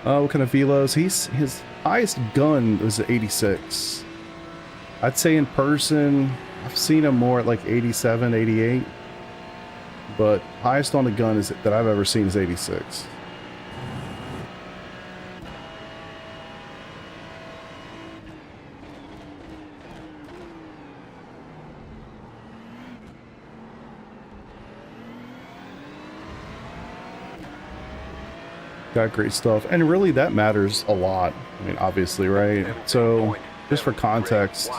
What kind of velos? His highest gun was at 86. I'd say in person, I've seen him more at like 87, 88, but highest on the gun that I've ever seen is 86. Got great stuff, and really that matters a lot. I mean, obviously, right? So, just for context,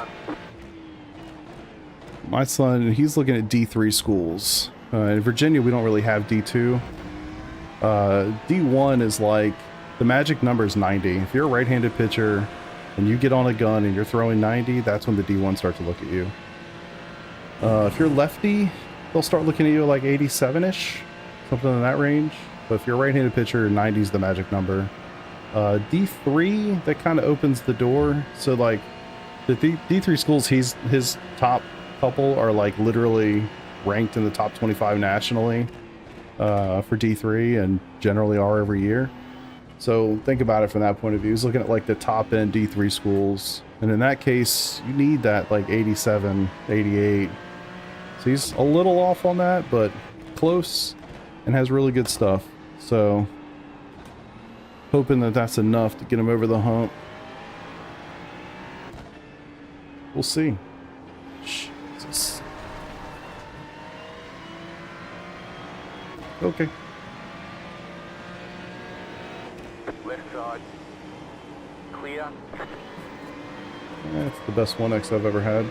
my son, he's looking at D3 schools. In Virginia, we don't really have D2. D1 is like, the magic number is 90. If you're a right-handed pitcher and you get on a gun and you're throwing 90, that's when the D1 start to look at you. If you're lefty, they'll start looking at you like 87-ish, something in that range. But if you're a right-handed pitcher, 90 is the magic number. D3, that kind of opens the door. So like the D3 schools, his top couple are like literally ranked in the top 25 nationally for D3, and generally are every year. So think about it from that point of view. He's looking at like the top end D3 schools. And in that case, you need that like 87, 88. So he's a little off on that, but close and has really good stuff. So hoping that that's enough to get him over the hump. We'll see. Jesus. Okay. Left side. Clear. That's the best 1X I've ever had.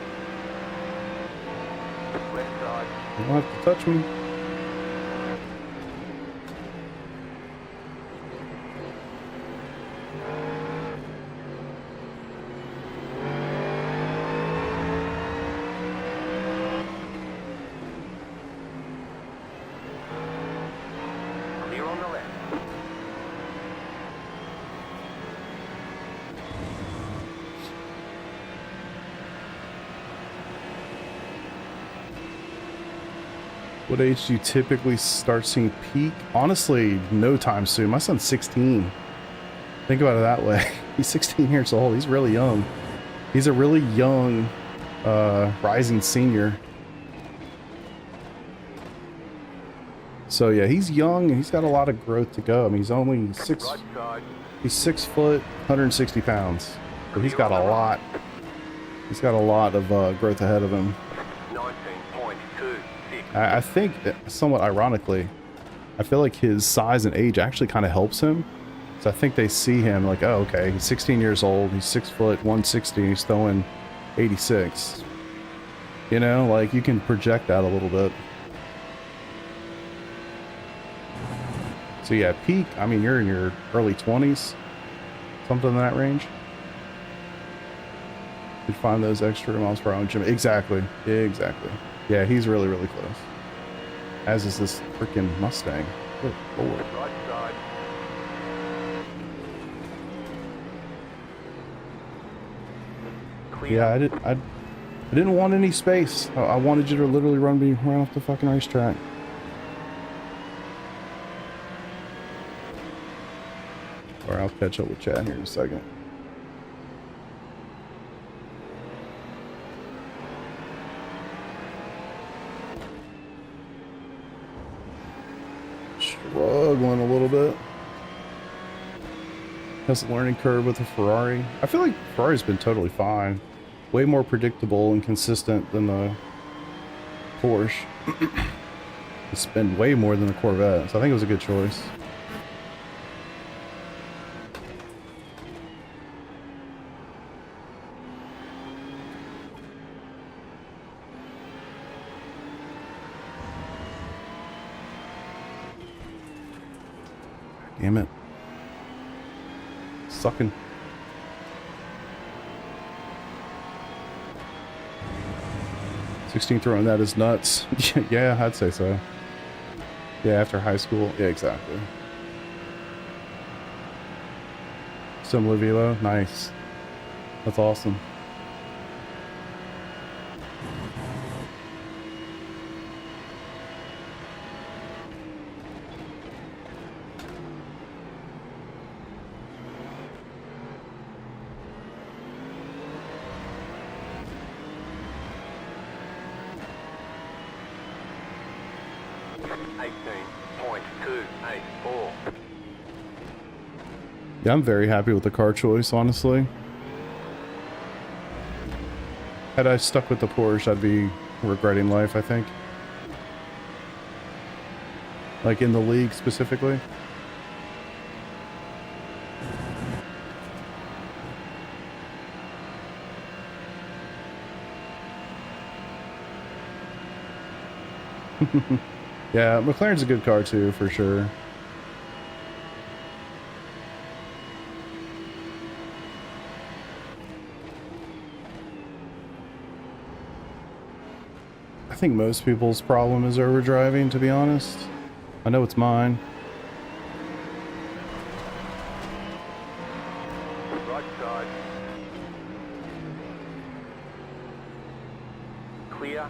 Left side. You don't have to touch me. Clear on the left. What age do you typically start seeing peak? Honestly, no time soon. My son's 16. Think about it that way. He's 16 years old. He's really young. He's a really young rising senior. So yeah, he's young and he's got a lot of growth to go. I mean, he's only Right side. he's 6 foot, 160 pounds. So he's got a lot. He's got a lot of growth ahead of him. 19.26. I think, somewhat ironically, I feel like his size and age actually kind of helps him. So I think they see him like, oh, okay, he's 16 years old, he's 6 foot, 160, he's throwing 86. You know, like you can project that a little bit. So yeah, peak, I mean, you're in your early 20s, something in that range. You'd find those extra miles per hour in gym. Exactly, exactly. Yeah, he's really, really close. As is this freaking Mustang. Good Lord. Right side. Clear. Yeah, I didn't want any space. I wanted you to literally run me right off the fucking racetrack. Or I'll catch up with Chad here in a second. Struggling a little bit. Has a learning curve with a Ferrari. I feel like Ferrari's been totally fine. Way more predictable and consistent than the Porsche. It's been way more than the Corvette, so I think it was a good choice. Damn it. Sucking. $16 throwing that is nuts. Yeah, I'd say so. Yeah, after high school. Yeah, exactly. Similar velo. Nice. That's awesome. Yeah, I'm very happy with the car choice, honestly. Had I stuck with the Porsche, I'd be regretting life, I think. Like in the league specifically. Yeah, McLaren's a good car too, for sure. I think most people's problem is overdriving, to be honest. I know it's mine. Right side. Clear.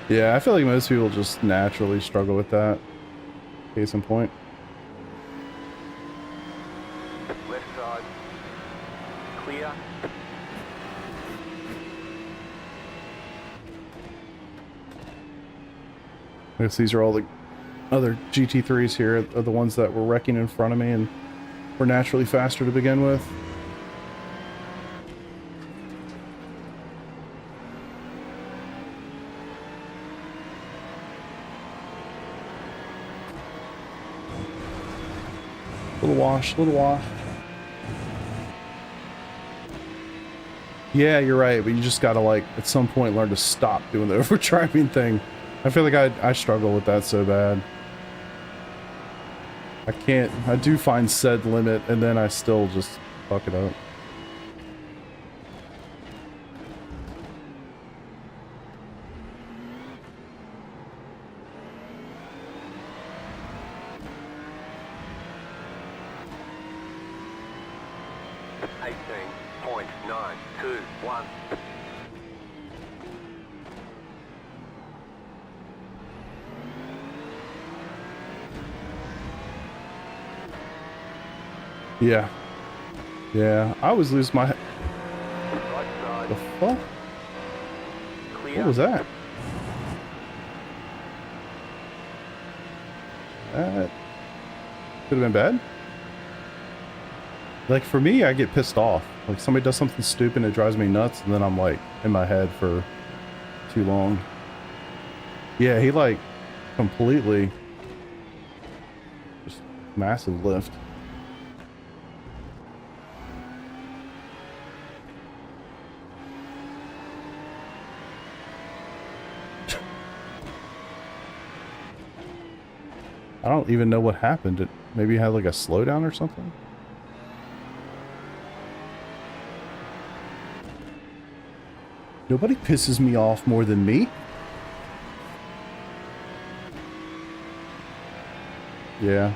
Yeah, I feel like most people just naturally struggle with that. Case in point. Left side. Clear. I guess these are all the other GT3s here, are the ones that were wrecking in front of me and were naturally faster to begin with. Little wash, little wash. Yeah, you're right, but you just gotta, like, at some point learn to stop doing the overdriving thing. I feel like I struggle with that so bad. I do find said limit, and then I still just fuck it up. Yeah. Yeah, I always lose my... The fuck? What was that? That could have been bad. Like, for me, I get pissed off. Like, somebody does something stupid, it drives me nuts, and then I'm, like, in my head for too long. Yeah, he, like, completely... Just massive lift. I don't even know what happened. Maybe he had like a slowdown or something? Nobody pisses me off more than me. Yeah.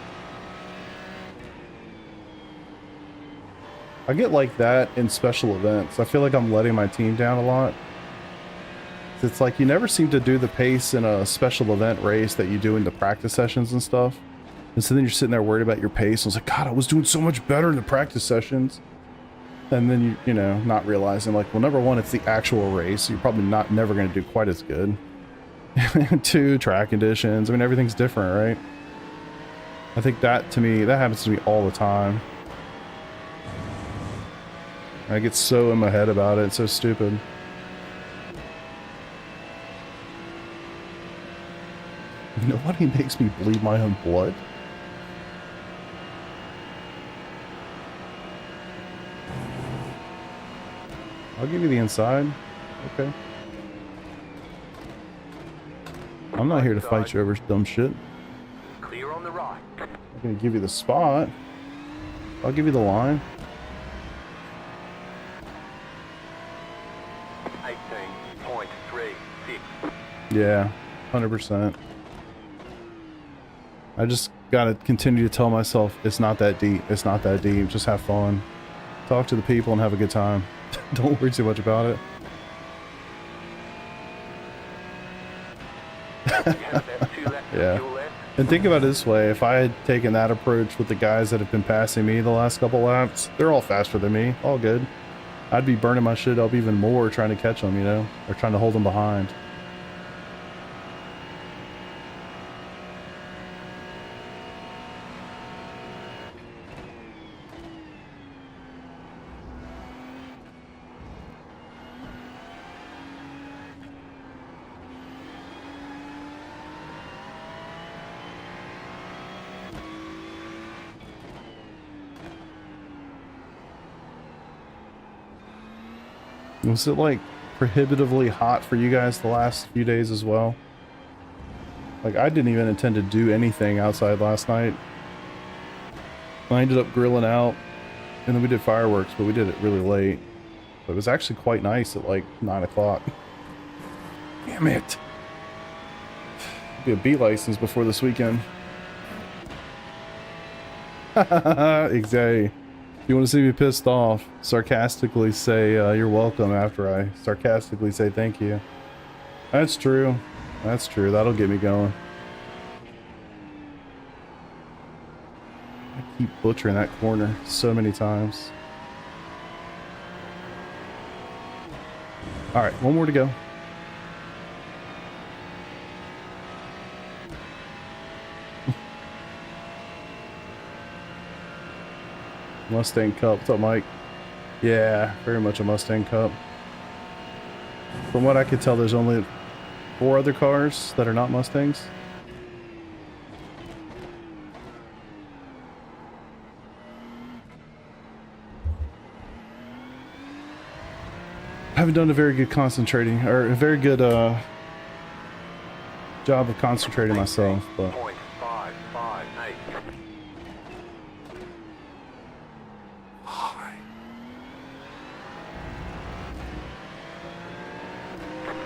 I get like that in special events. I feel like I'm letting my team down a lot. It's like you never seem to do the pace in a special event race that you do in the practice sessions and stuff. And so then you're sitting there worried about your pace. I was like, God, I was doing so much better in the practice sessions. And then you know, not realizing like, well, number one, it's the actual race. So you're probably never going to do quite as good. Two, track conditions. I mean, everything's different, right? I think that to me, that happens to me all the time. I get so in my head about it. It's so stupid. Nobody makes me bleed my own blood. I'll give you the inside. Okay. I'm not here to fight you over dumb shit. Clear on the right. I'm gonna give you the spot. I'll give you the line. 18.36. Yeah, 100%. I just gotta continue to tell myself it's not that deep. It's not that deep. Just have fun. Talk to the people and have a good time. Don't worry too much about it. Yeah. And think about it this way. If I had taken that approach with the guys that have been passing me the last couple laps, they're all faster than me. All good. I'd be burning my shit up even more trying to catch them, you know? Or trying to hold them behind. Was it like prohibitively hot for you guys the last few days as well? Like I didn't even intend to do anything outside last night. I ended up grilling out and then we did fireworks, but we did it really late. But it was actually quite nice at like 9 o'clock. Damn it. Be a B license before this weekend. Exactly. You want to see me pissed off, sarcastically say you're welcome after I sarcastically say thank you. That's true. That's true. That'll get me going. I keep butchering that corner so many times. All right, one more to go. Mustang Cup. What's up, Mike? Yeah, very much a Mustang Cup. From what I could tell, there's only 4 other cars that are not Mustangs. I haven't done a very good concentrating, or a very good job of concentrating myself, but... 0.558.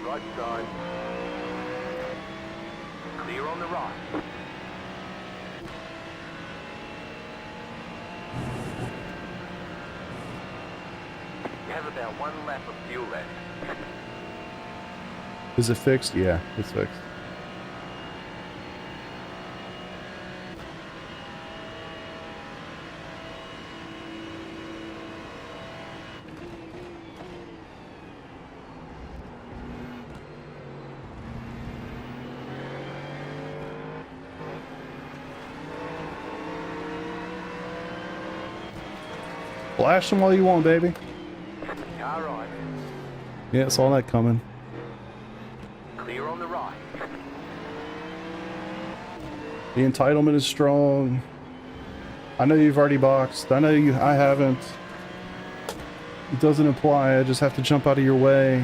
Right side. Clear on the right. You have about 1 lap of fuel left. Is it fixed? Yeah, it's fixed. Flash them while you want, baby. Car right. Yeah, saw that coming. Clear on the right. The entitlement is strong. I know you've already boxed. I know I haven't. It doesn't imply I just have to jump out of your way.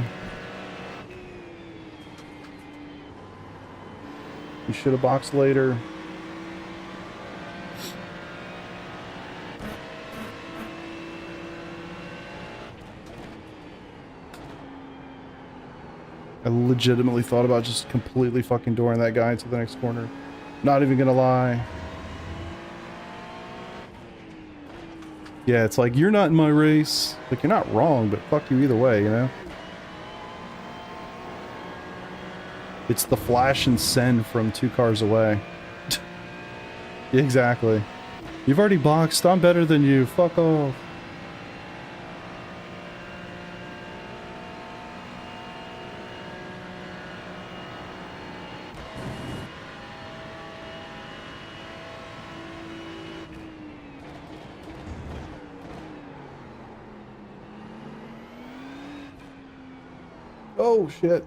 You should have boxed later. I legitimately thought about just completely fucking dooring that guy into the next corner. Not even gonna lie. Yeah, it's like, you're not in my race. Like, you're not wrong, but fuck you either way, you know? It's the flash and send from 2 cars away. Exactly. You've already boxed. I'm better than you. Fuck off. Oh shit.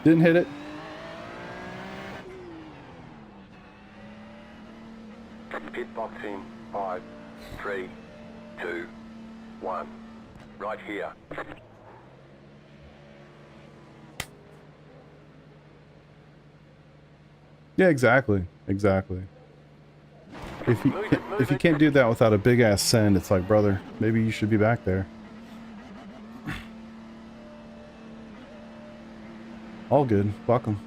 Didn't hit it. Pit box in 5, 3, 2, 1. Right here. Yeah, exactly. Exactly. If you can't do that without a big ass send, it's like, brother, maybe you should be back there. All good. Welcome.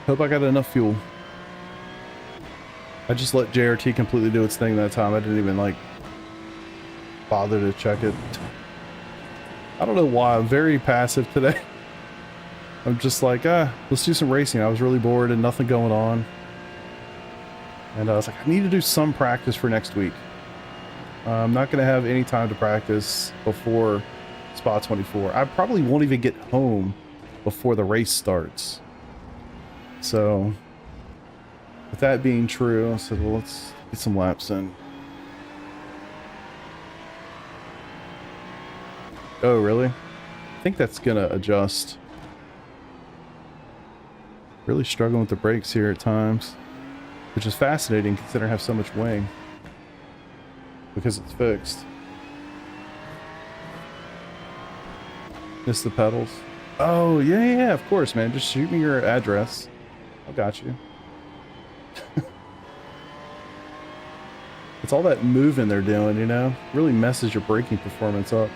Hope I got enough fuel. I just let JRT completely do its thing that time. I didn't even like bother to check it. I don't know why. I'm very passive today. I'm just like, let's do some racing. I was really bored and nothing going on. And I was like, I need to do some practice for next week. I'm not going to have any time to practice before Spa 24. I probably won't even get home before the race starts. So, with that being true, I said, well, let's get some laps in. Oh, really? I think that's going to adjust. Really struggling with the brakes here at times. Which is fascinating considering I have so much wing. Because it's fixed. Miss the pedals. Oh, yeah, of course, man. Just shoot me your address. I got you. It's all that moving they're doing, you know? Really messes your braking performance up.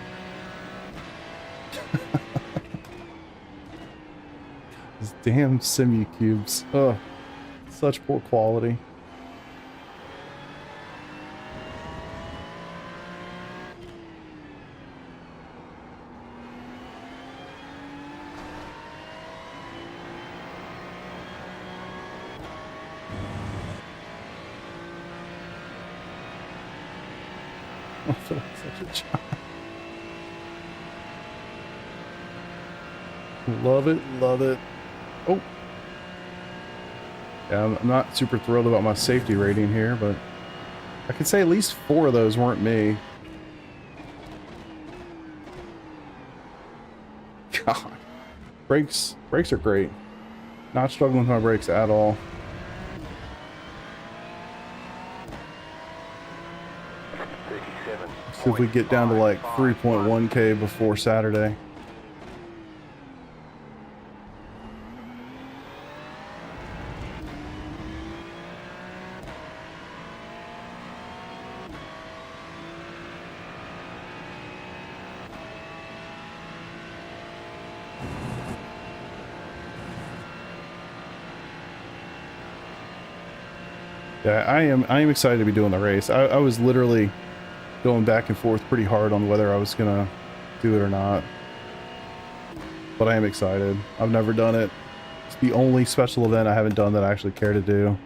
These damn Simucubes. Oh. Such poor quality. I feel like such a child. Love it, love it. Oh. Yeah, I'm not super thrilled about my safety rating here, but I could say at least 4 of those weren't me. God. Brakes are great. Not struggling with my brakes at all. Let's see if we get down to like 3.1K before Saturday. Yeah, I am excited to be doing the race. I was literally going back and forth pretty hard on whether I was gonna do it or not. But I am excited. I've never done it. It's the only special event I haven't done that I actually care to do.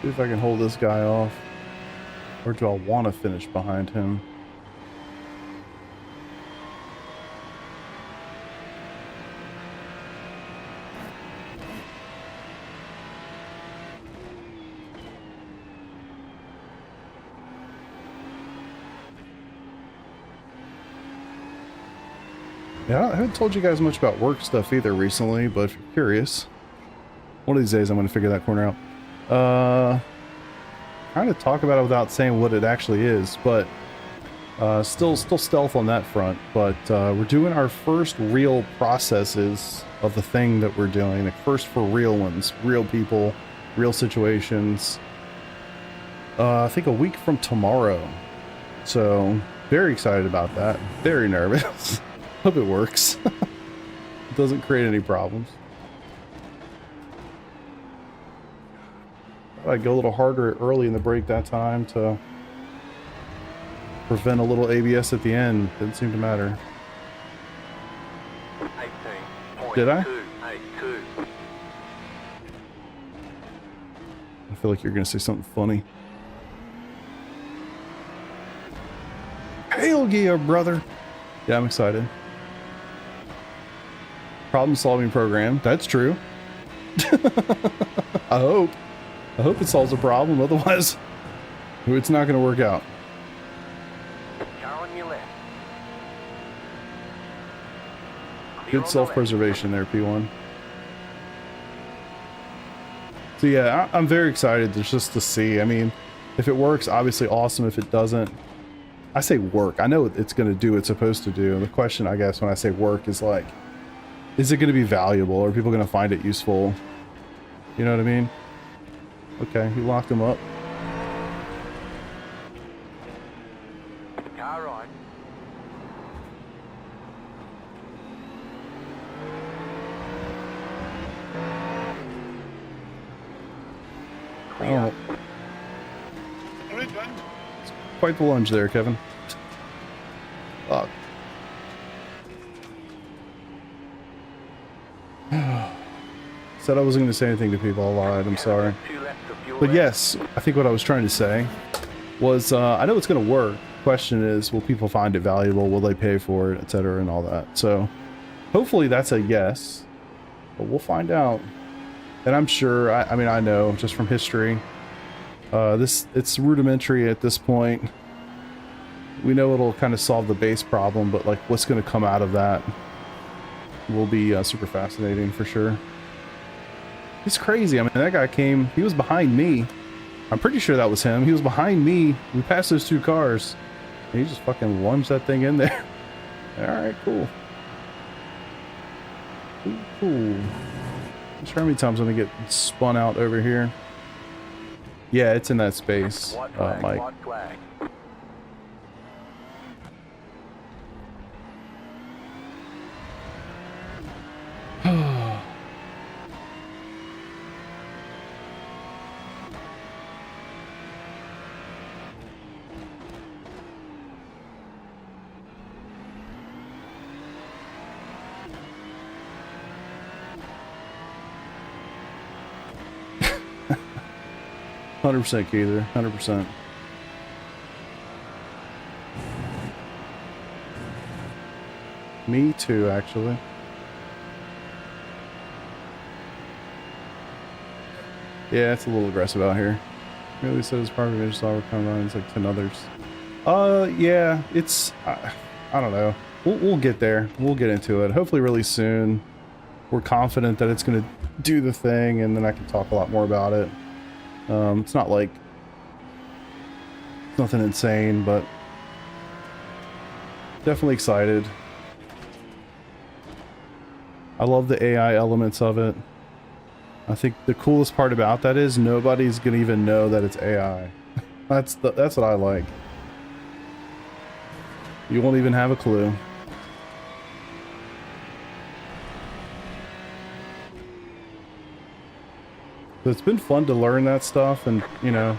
See if I can hold this guy off. Or do I want to finish behind him? Yeah, I haven't told you guys much about work stuff either recently, but if you're curious, one of these days I'm going to figure that corner out. Trying to talk about it without saying what it actually is, but still stealth on that front. But we're doing our first real processes of the thing that we're doing. The first for real ones, real people, real situations. I think a week from tomorrow. So very excited about that. Very nervous. Hope it works. It doesn't create any problems. I'd go a little harder early in the break that time to prevent a little ABS at the end. Didn't seem to matter. Did I? I feel like you're going to say something funny. Hell yeah, brother. Yeah, I'm excited. Problem-solving program. That's true. I hope it solves a problem. Otherwise, it's not going to work out. Good self-preservation there, P1. So yeah, I'm very excited just to see. I mean, if it works, obviously awesome. If it doesn't, I say work. I know it's going to do what it's supposed to do. The question, I guess, when I say work is like, is it going to be valuable? Are people going to find it useful? You know what I mean? Okay, he locked him up. Car on. Oh. Quite the lunge there, Kevin. Fuck. Said I wasn't going to say anything to people. I lied. I'm sorry. But yes, I think what I was trying to say was, I know it's going to work. Question is, will people find it valuable? Will they pay for it, etc., and all that? So, hopefully that's a yes. But we'll find out. And I'm sure. I mean, I know just from history. It's rudimentary at this point. We know it'll kind of solve the base problem, but like what's going to come out of that will be super fascinating for sure. It's crazy. I mean, that guy came, he was behind me. I'm pretty sure that was him. He was behind me. We passed those 2 cars. And he just fucking lunged that thing in there. Alright, cool. Cool. I'm sure how many times I'm going to get spun out over here. Yeah, it's in that space, Mike. 100% Keither, 100%. Me too, actually. Yeah, it's a little aggressive out here. Really said it's probably just all come on. It's like 10 others. Yeah, it's I don't know. We'll get there. We'll get into it. Hopefully, really soon. We're confident that it's going to do the thing, and then I can talk a lot more about it. It's not like nothing insane, but definitely excited. I love the AI elements of it. I think the coolest part about that is nobody's gonna even know that it's AI. That's what I like. You won't even have a clue. So it's been fun to learn that stuff and, you know,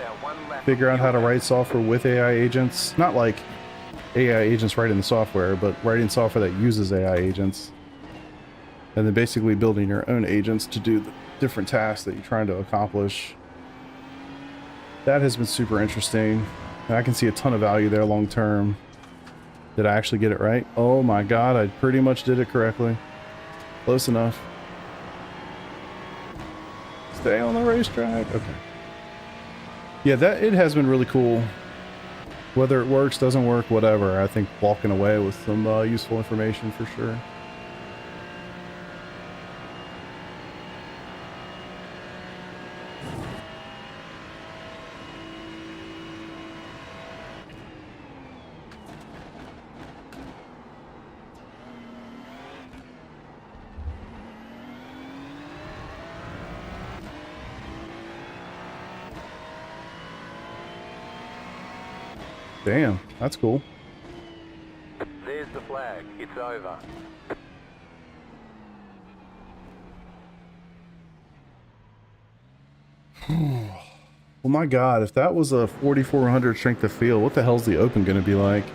figure out how to write software with AI agents. Not like AI agents writing the software, but writing software that uses AI agents. And then basically building your own agents to do the different tasks that you're trying to accomplish. That has been super interesting. And I can see a ton of value there long term. Did I actually get it right? Oh my god, I pretty much did it correctly. Close enough. Stay on the racetrack. Okay. Yeah, it has been really cool. Whether it works, doesn't work, whatever. I think walking away with some useful information for sure. Damn, that's cool. There's the flag. It's over. Well, my god, if that was a 4400 strength of field, what the hell's the open going to be like?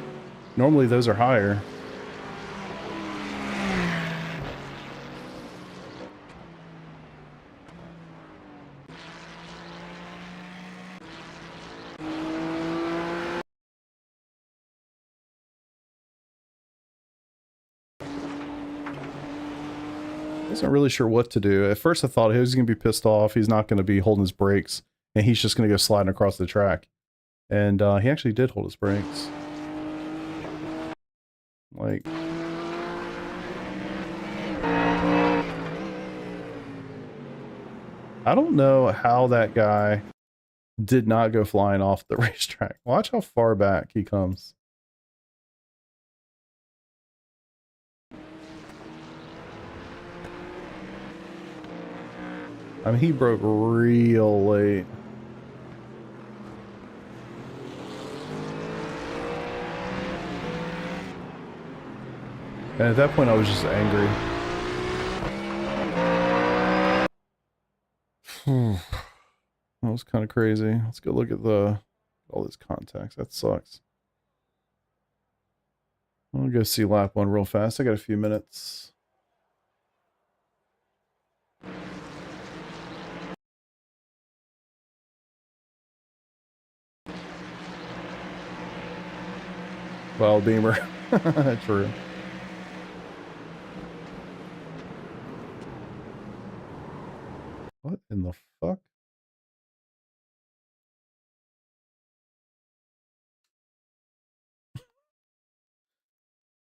Normally those are higher. I wasn't really sure what to do. At first I thought he was going to be pissed off. He's not going to be holding his brakes. And he's just going to go sliding across the track. And he actually did hold his brakes. Like... I don't know how that guy did not go flying off the racetrack. Watch how far back he comes. I mean, he broke real late. And at that point, I was just angry. That was kind of crazy. Let's go look at all these contacts. That sucks. I'll go see lap 1 real fast. I got a few minutes. Well, Beamer. True. What in the fuck?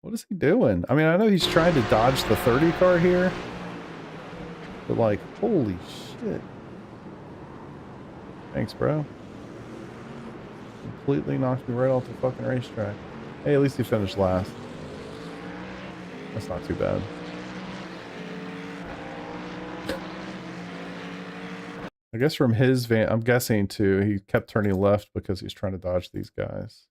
What is he doing? I mean, I know he's trying to dodge the 30 car here. But like, holy shit. Thanks, bro. Completely knocked me right off the fucking racetrack. Hey, at least he finished last. That's not too bad. I guess from his van, I'm guessing too, he kept turning left because he's trying to dodge these guys.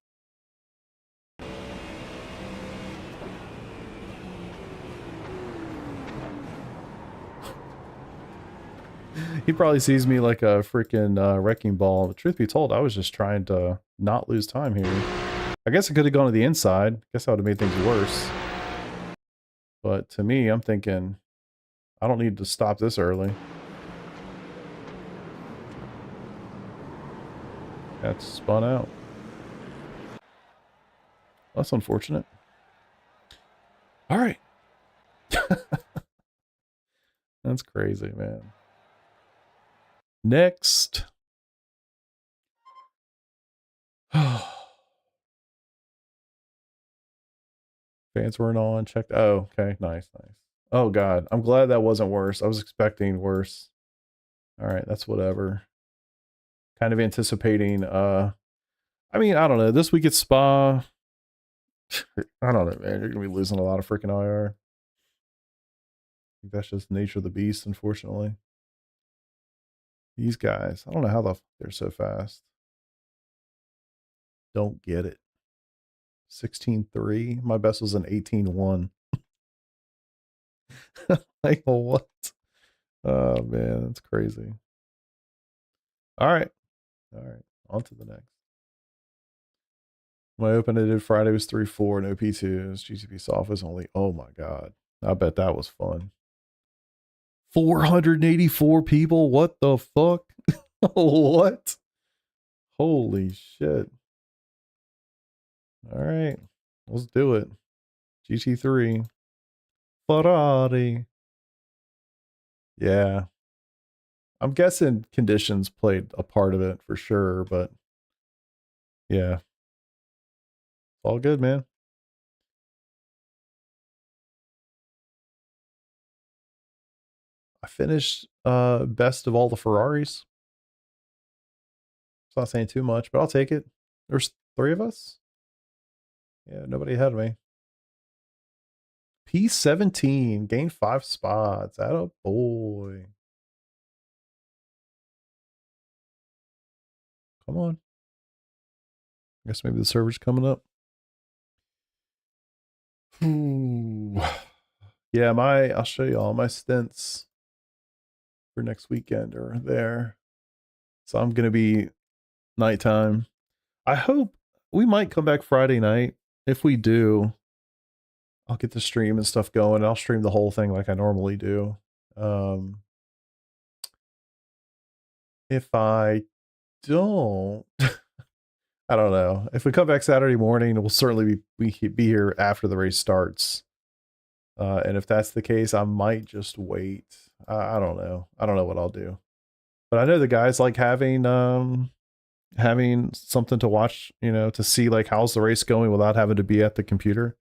He probably sees me like a freaking wrecking ball. But truth be told, I was just trying to not lose time here. I guess I could have gone to the inside. I guess that would have made things worse. But to me, I'm thinking, I don't need to stop this early. Got spun out. That's unfortunate. All right. That's crazy, man. Next. Fans weren't on. Checked. Oh, okay. Nice, nice. Oh, God. I'm glad that wasn't worse. I was expecting worse. All right. That's whatever. Kind of anticipating. I mean, I don't know. This week at Spa. I don't know, man. You're going to be losing a lot of freaking IR. I think that's just nature of the beast, unfortunately. These guys. I don't know how the fuck they're so fast. Don't get it. 16.3. My best was an 18.1. Like, what? Oh, man. That's crazy. All right. All right. On to the next. My open I did Friday was 3.4, no P2s. GTP soft was only, oh my God. I bet that was fun. 484 people? What the fuck? What? Holy shit. All right. Let's do it. GT3. Ferrari. Yeah. I'm guessing conditions played a part of it for sure, but yeah. It's all good, man. I finished best of all the Ferraris. It's not saying too much, but I'll take it. There's 3 of us. Yeah, nobody ahead of me. P17 gained 5 spots. Atta boy. Come on. I guess maybe the server's coming up. Ooh. Yeah, I'll show you all my stints for next weekend are there. So I'm gonna be nighttime. I hope we might come back Friday night. If we do, I'll get the stream and stuff going. I'll stream the whole thing like I normally do. If I don't, I don't know. If we come back Saturday morning, we'll certainly be here after the race starts. And if that's the case, I might just wait. I don't know. I don't know what I'll do. But I know the guys like having something to watch, you know, to see like how's the race going without having to be at the computer.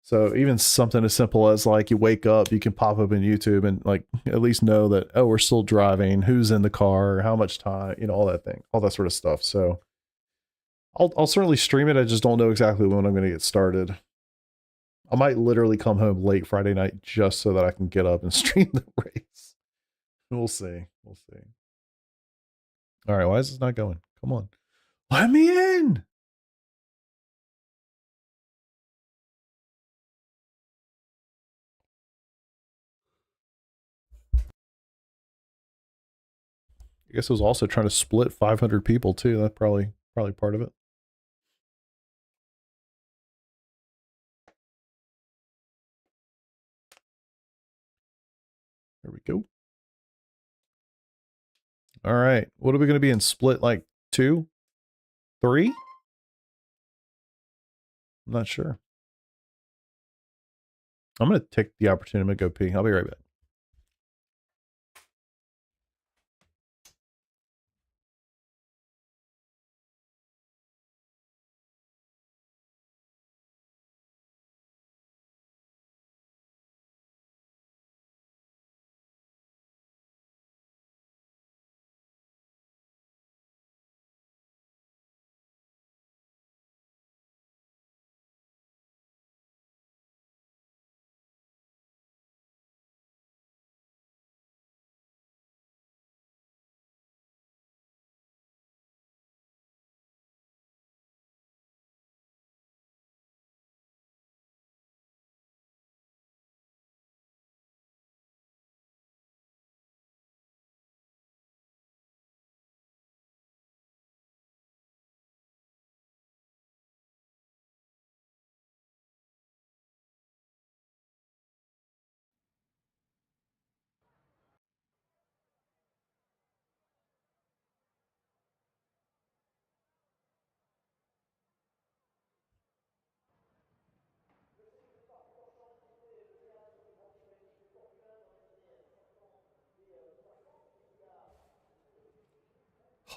So even something as simple as like you wake up, you can pop up in YouTube and like at least know that, oh, we're still driving, who's in the car, how much time, you know, all that thing, all that sort of stuff. So I'll certainly stream it. I just don't know exactly when I'm going to get started. I might literally come home late Friday night just so that I can get up and stream the race. We'll see. We'll see. All right. Why is this not going? Come on. Let me in. I guess it was also trying to split 500 people too. That's probably part of it. There we go. All right. What are we going to be in split like 2, 3? I'm not sure. I'm going to take the opportunity to go pee. I'll be right back.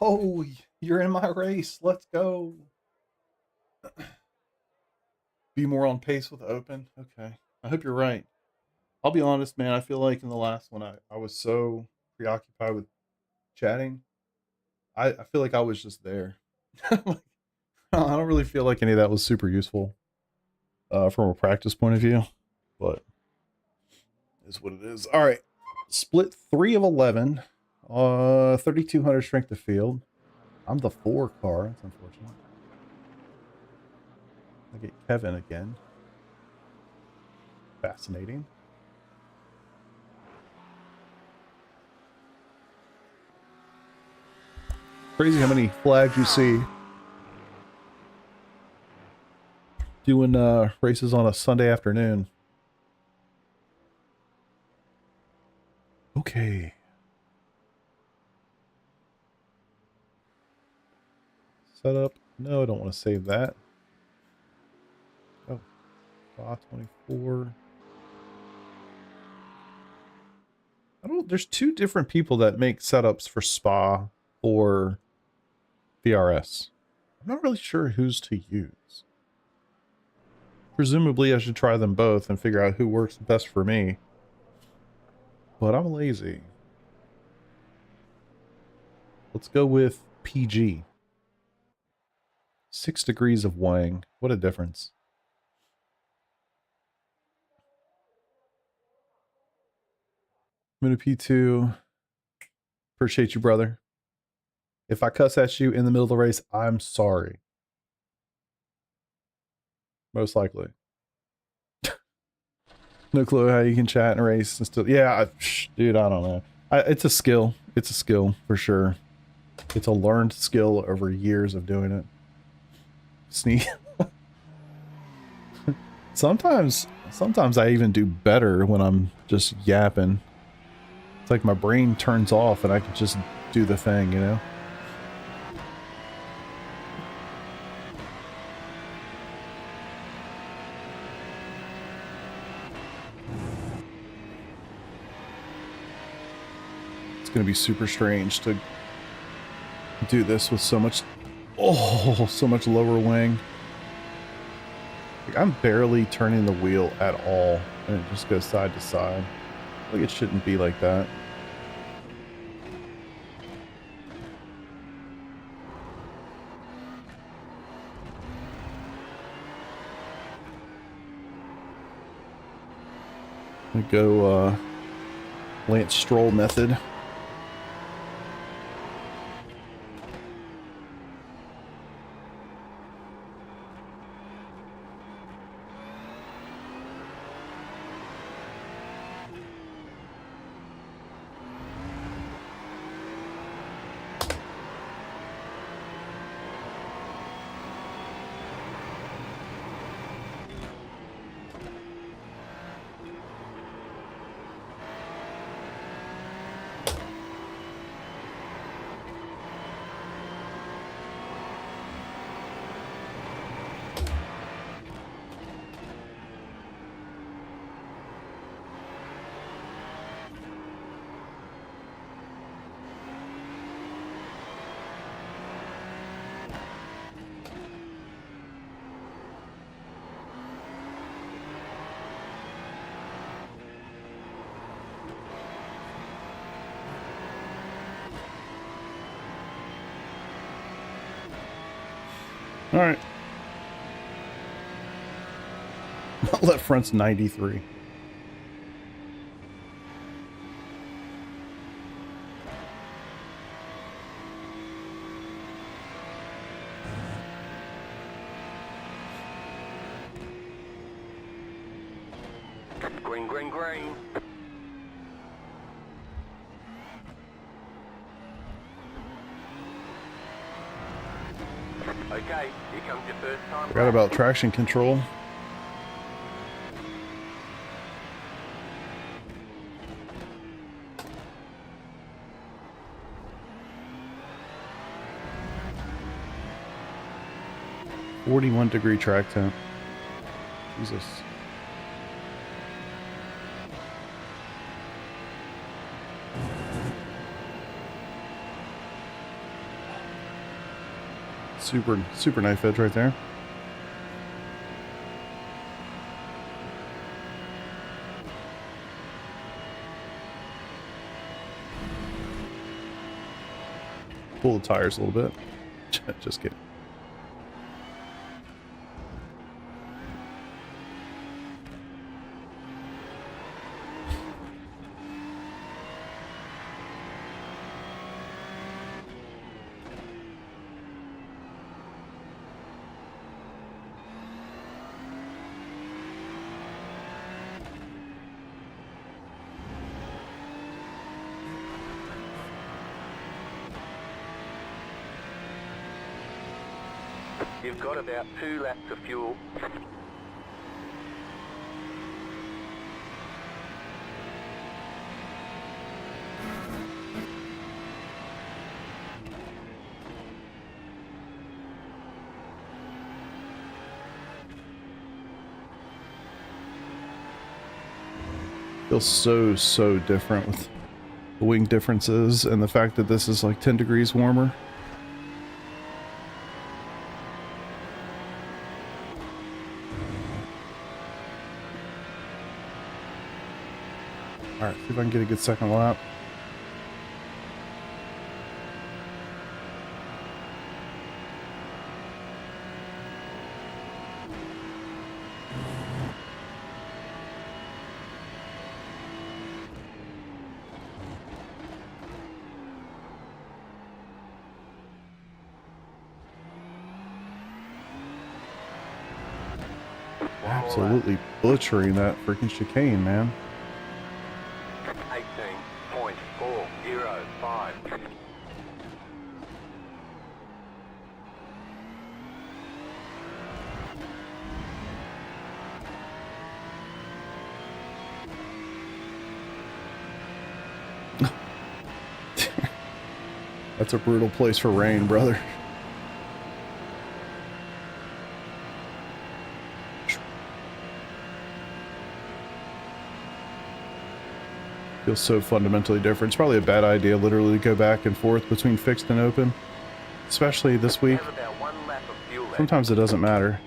Oh, you're in my race. Let's go. Be more on pace with the open. Okay. I hope you're right. I'll be honest, man. I feel like in the last one, I was so preoccupied with chatting. I feel like I was just there. Like, I don't really feel like any of that was super useful from a practice point of view, but is what it is. All right. Split 3 of 11. 3,200 strength of field. I'm the 4 car. That's unfortunate. I get Kevin again. Fascinating. Crazy how many flags you see doing races on a Sunday afternoon. Okay. Setup. No, I don't want to save that. Oh, Spa 24. There's 2 different people that make setups for Spa or VRS. I'm not really sure whose to use. Presumably I should try them both and figure out who works best for me. But I'm lazy. Let's go with PG. 6 degrees of Wang. What a difference. I'm in a P2. Appreciate you, brother. If I cuss at you in the middle of the race, I'm sorry. Most likely. No clue how you can chat and race and still. Yeah, dude, I don't know. It's a skill. It's a skill for sure. It's a learned skill over years of doing it. Sneak. Sometimes I even do better when I'm just yapping. It's like my brain turns off and I can just do the thing, you know? It's going to be super strange to do this with so much lower wing. Like, I'm barely turning the wheel at all, and it just goes side to side. Like, it shouldn't be like that. I'm gonna go Lance Stroll method. All right. Left front's 93. Green, green, green. Okay, here comes your first time. Forgot about traction control. -41-degree track temp. Jesus. Super knife edge right there. Pull the tires a little bit. Just kidding. You've got about 2 laps of fuel. Feels so different with the wing differences and the fact that this is like 10 degrees warmer. All right, see if I can get a good second lap. Absolutely butchering that freaking chicane, man. 18.405. That's a brutal place for rain, brother. Feels so fundamentally different. It's probably a bad idea literally to go back and forth between fixed and open, especially this week. Sometimes it doesn't matter,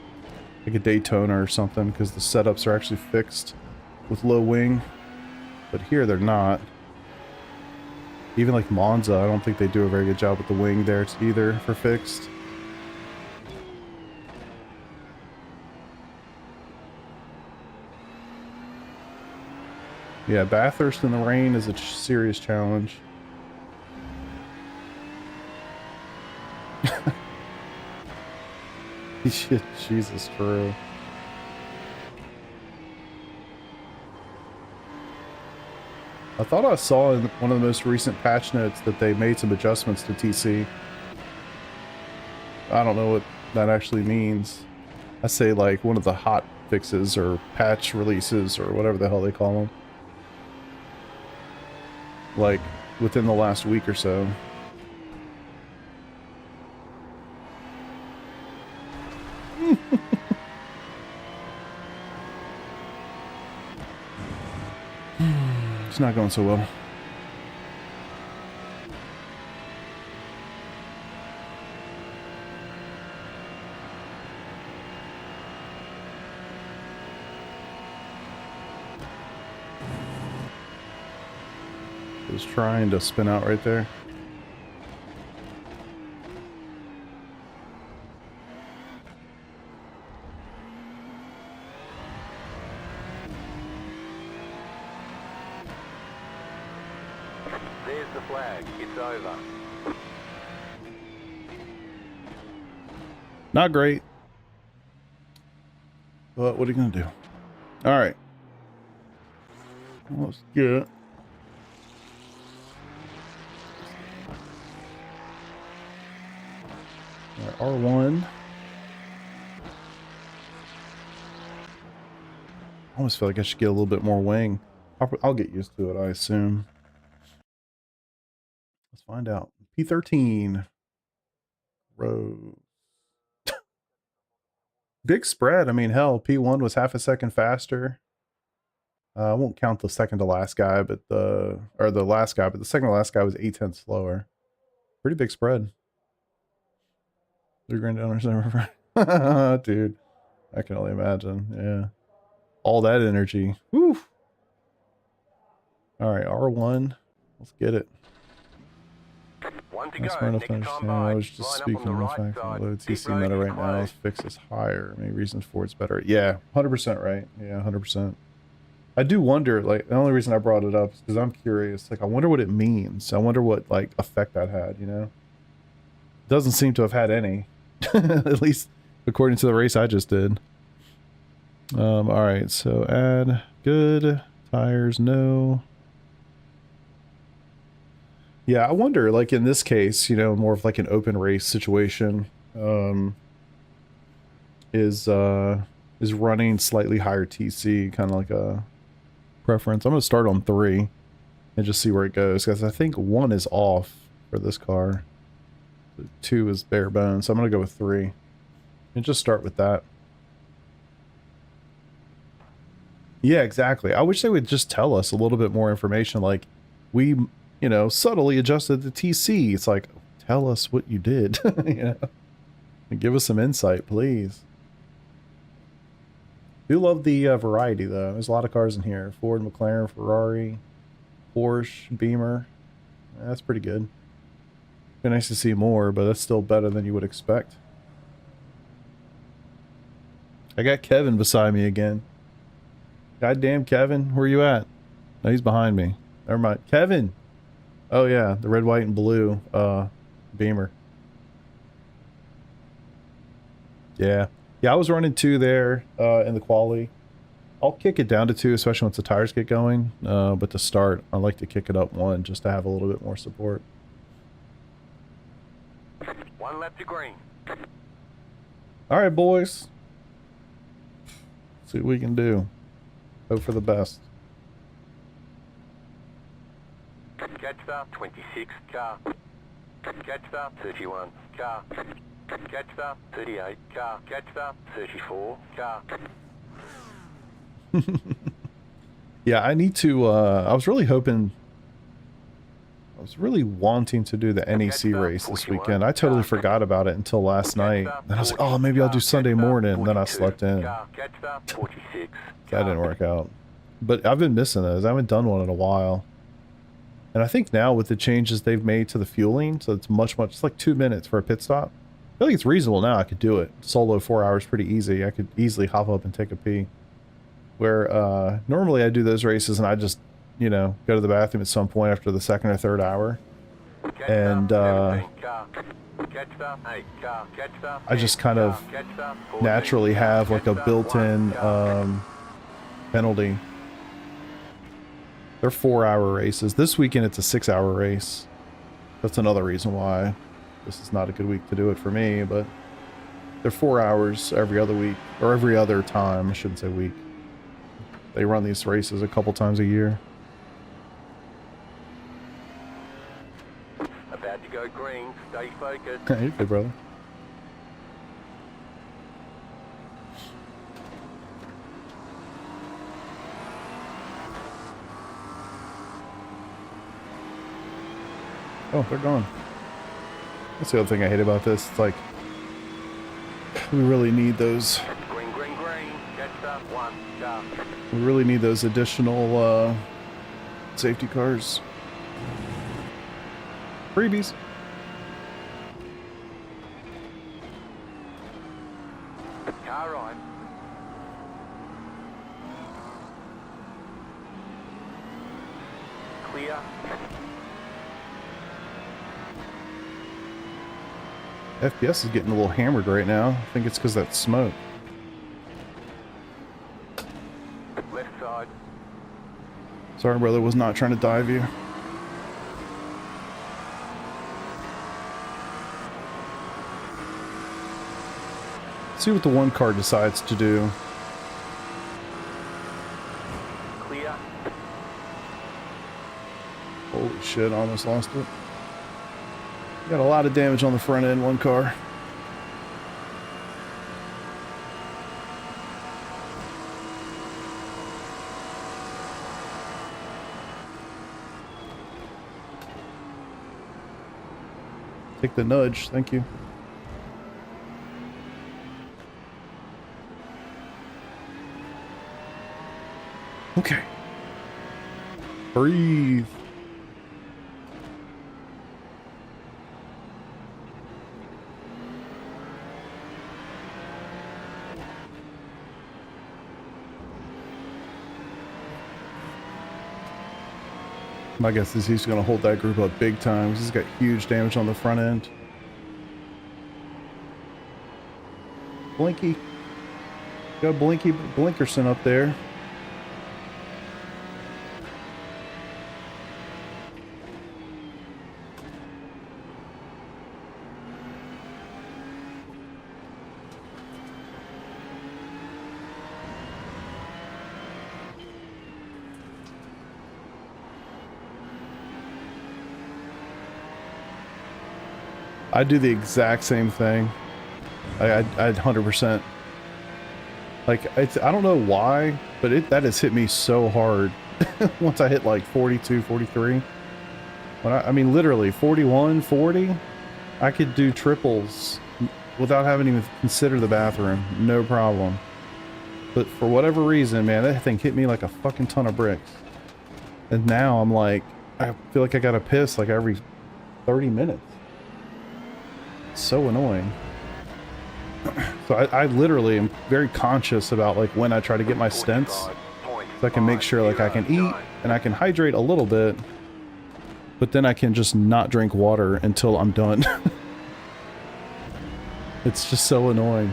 like a Daytona or something, because the setups are actually fixed with low wing, but here they're not. Even like Monza, I don't think they do a very good job with the wing there either for fixed. Yeah, Bathurst in the rain is a serious challenge. Jesus, true. I thought I saw in one of the most recent patch notes that they made some adjustments to TC. I don't know what that actually means. I say like one of the hot fixes or patch releases or whatever the hell they call them. Like within the last week or so. It's not going so well. Was trying to spin out right there. There's the flag. It's over. Not great. But what are you gonna do? All right. Let's get it. All right, R1. I almost feel like I should get a little bit more wing. I'll get used to it, I assume. Let's find out. P13. Road. Big spread. I mean, hell, P1 was half a second faster. I won't count the second to last guy, but the second to last guy was 8/10 slower. Pretty big spread. $3,000 never. Dude, I can only imagine. Yeah. All that energy. Woo. All right, R1. Let's get it. One to That's go. smart enough Next to understand. time I by. was just Line up speaking on the of the right fact that side. low Pit TC road meta is right now, closed. fix is higher. Many reasons for it's better. Yeah, 100% right. Yeah, 100%. I do wonder, like, the only reason I brought it up is because I'm curious. Like, I wonder what it means. I wonder what, like, effect that had, you know? Doesn't seem to have had any. At least according to the race I just did. All right, so add good. Tires, no. Yeah, I wonder, like, in this case, you know, more of like an open race situation, is running slightly higher TC kind of like a preference. I'm going to start on 3 and just see where it goes, because I think 1 is off for this car. 2 is bare bones, so I'm going to go with 3 and just start with that. Yeah, exactly. I wish they would just tell us a little bit more information, like, we, you know, subtly adjusted the TC. It's like, tell us what you did. You know, and give us some insight, please. Do love the variety, though. There's a lot of cars in here. Ford, McLaren, Ferrari, Porsche, Beamer. That's pretty good. Be nice to see more, but that's still better than you would expect. I got Kevin beside me again. Goddamn, Kevin, where you at? No, he's behind me. Never mind. Kevin! Oh yeah, the red, white, and blue Beamer. Yeah. Yeah, I was running 2 there in the quali. I'll kick it down to 2, especially once the tires get going. But to start, I like to kick it up 1 just to have a little bit more support. 1 lap to green. Alright, boys. See what we can do. Hope for the best. Catch start 26 car. Catch start 31 car. Catch start 38 car. Catch start 34 car. Yeah, I need to, I was really hoping, I was really wanting to do the NEC race this weekend. I totally forgot about it until last night. Then I was like, oh, maybe I'll do Sunday morning, and then I slept in. That didn't work out. But I've been missing those. I haven't done one in a while. And I think now with the changes they've made to the fueling, so it's it's like 2 minutes for a pit stop. I feel like it's reasonable now. I could do it. Solo 4 hours pretty easy. I could easily hop up and take a pee. Where normally I do those races and I just, you know, go to the bathroom at some point after the 2nd or 3rd hour. And I just kind of naturally have like a built-in penalty. They're 4-hour races. This weekend it's a 6-hour race. That's another reason why this is not a good week to do it for me, but they're 4 hours every other week, or every other time, I shouldn't say week. They run these races a couple times a year. About to go green, stay focused. You're good, brother. Oh, they're gone. That's the other thing I hate about this. It's like, we really need those. Green, green, green. Catch start 1 car. We really need those additional safety cars. Freebies. Car right. Clear. FPS is getting a little hammered right now. I think it's because of that smoke. Left side. Sorry, brother, was not trying to dive you. See what the one car decides to do. Clear. Holy shit, I almost lost it. Got a lot of damage on the front end, one car. Take the nudge, thank you. Okay. Breathe. My guess is he's going to hold that group up big time because he's got huge damage on the front end. Blinky. Got Blinky Blinkerson up there. I do the exact same thing. I 100%. Like, I don't know why, but that has hit me so hard. Once I hit like 42, 43. When I mean, literally 41, 40, I could do triples without having to even consider the bathroom. No problem. But for whatever reason, man, that thing hit me like a fucking ton of bricks. And now I'm like, I feel like I gotta piss like every 30 minutes. So annoying. So I literally am very conscious about like when I try to get my stents, so I can make sure like I can eat and I can hydrate a little bit, but then I can just not drink water until I'm done. It's just so annoying.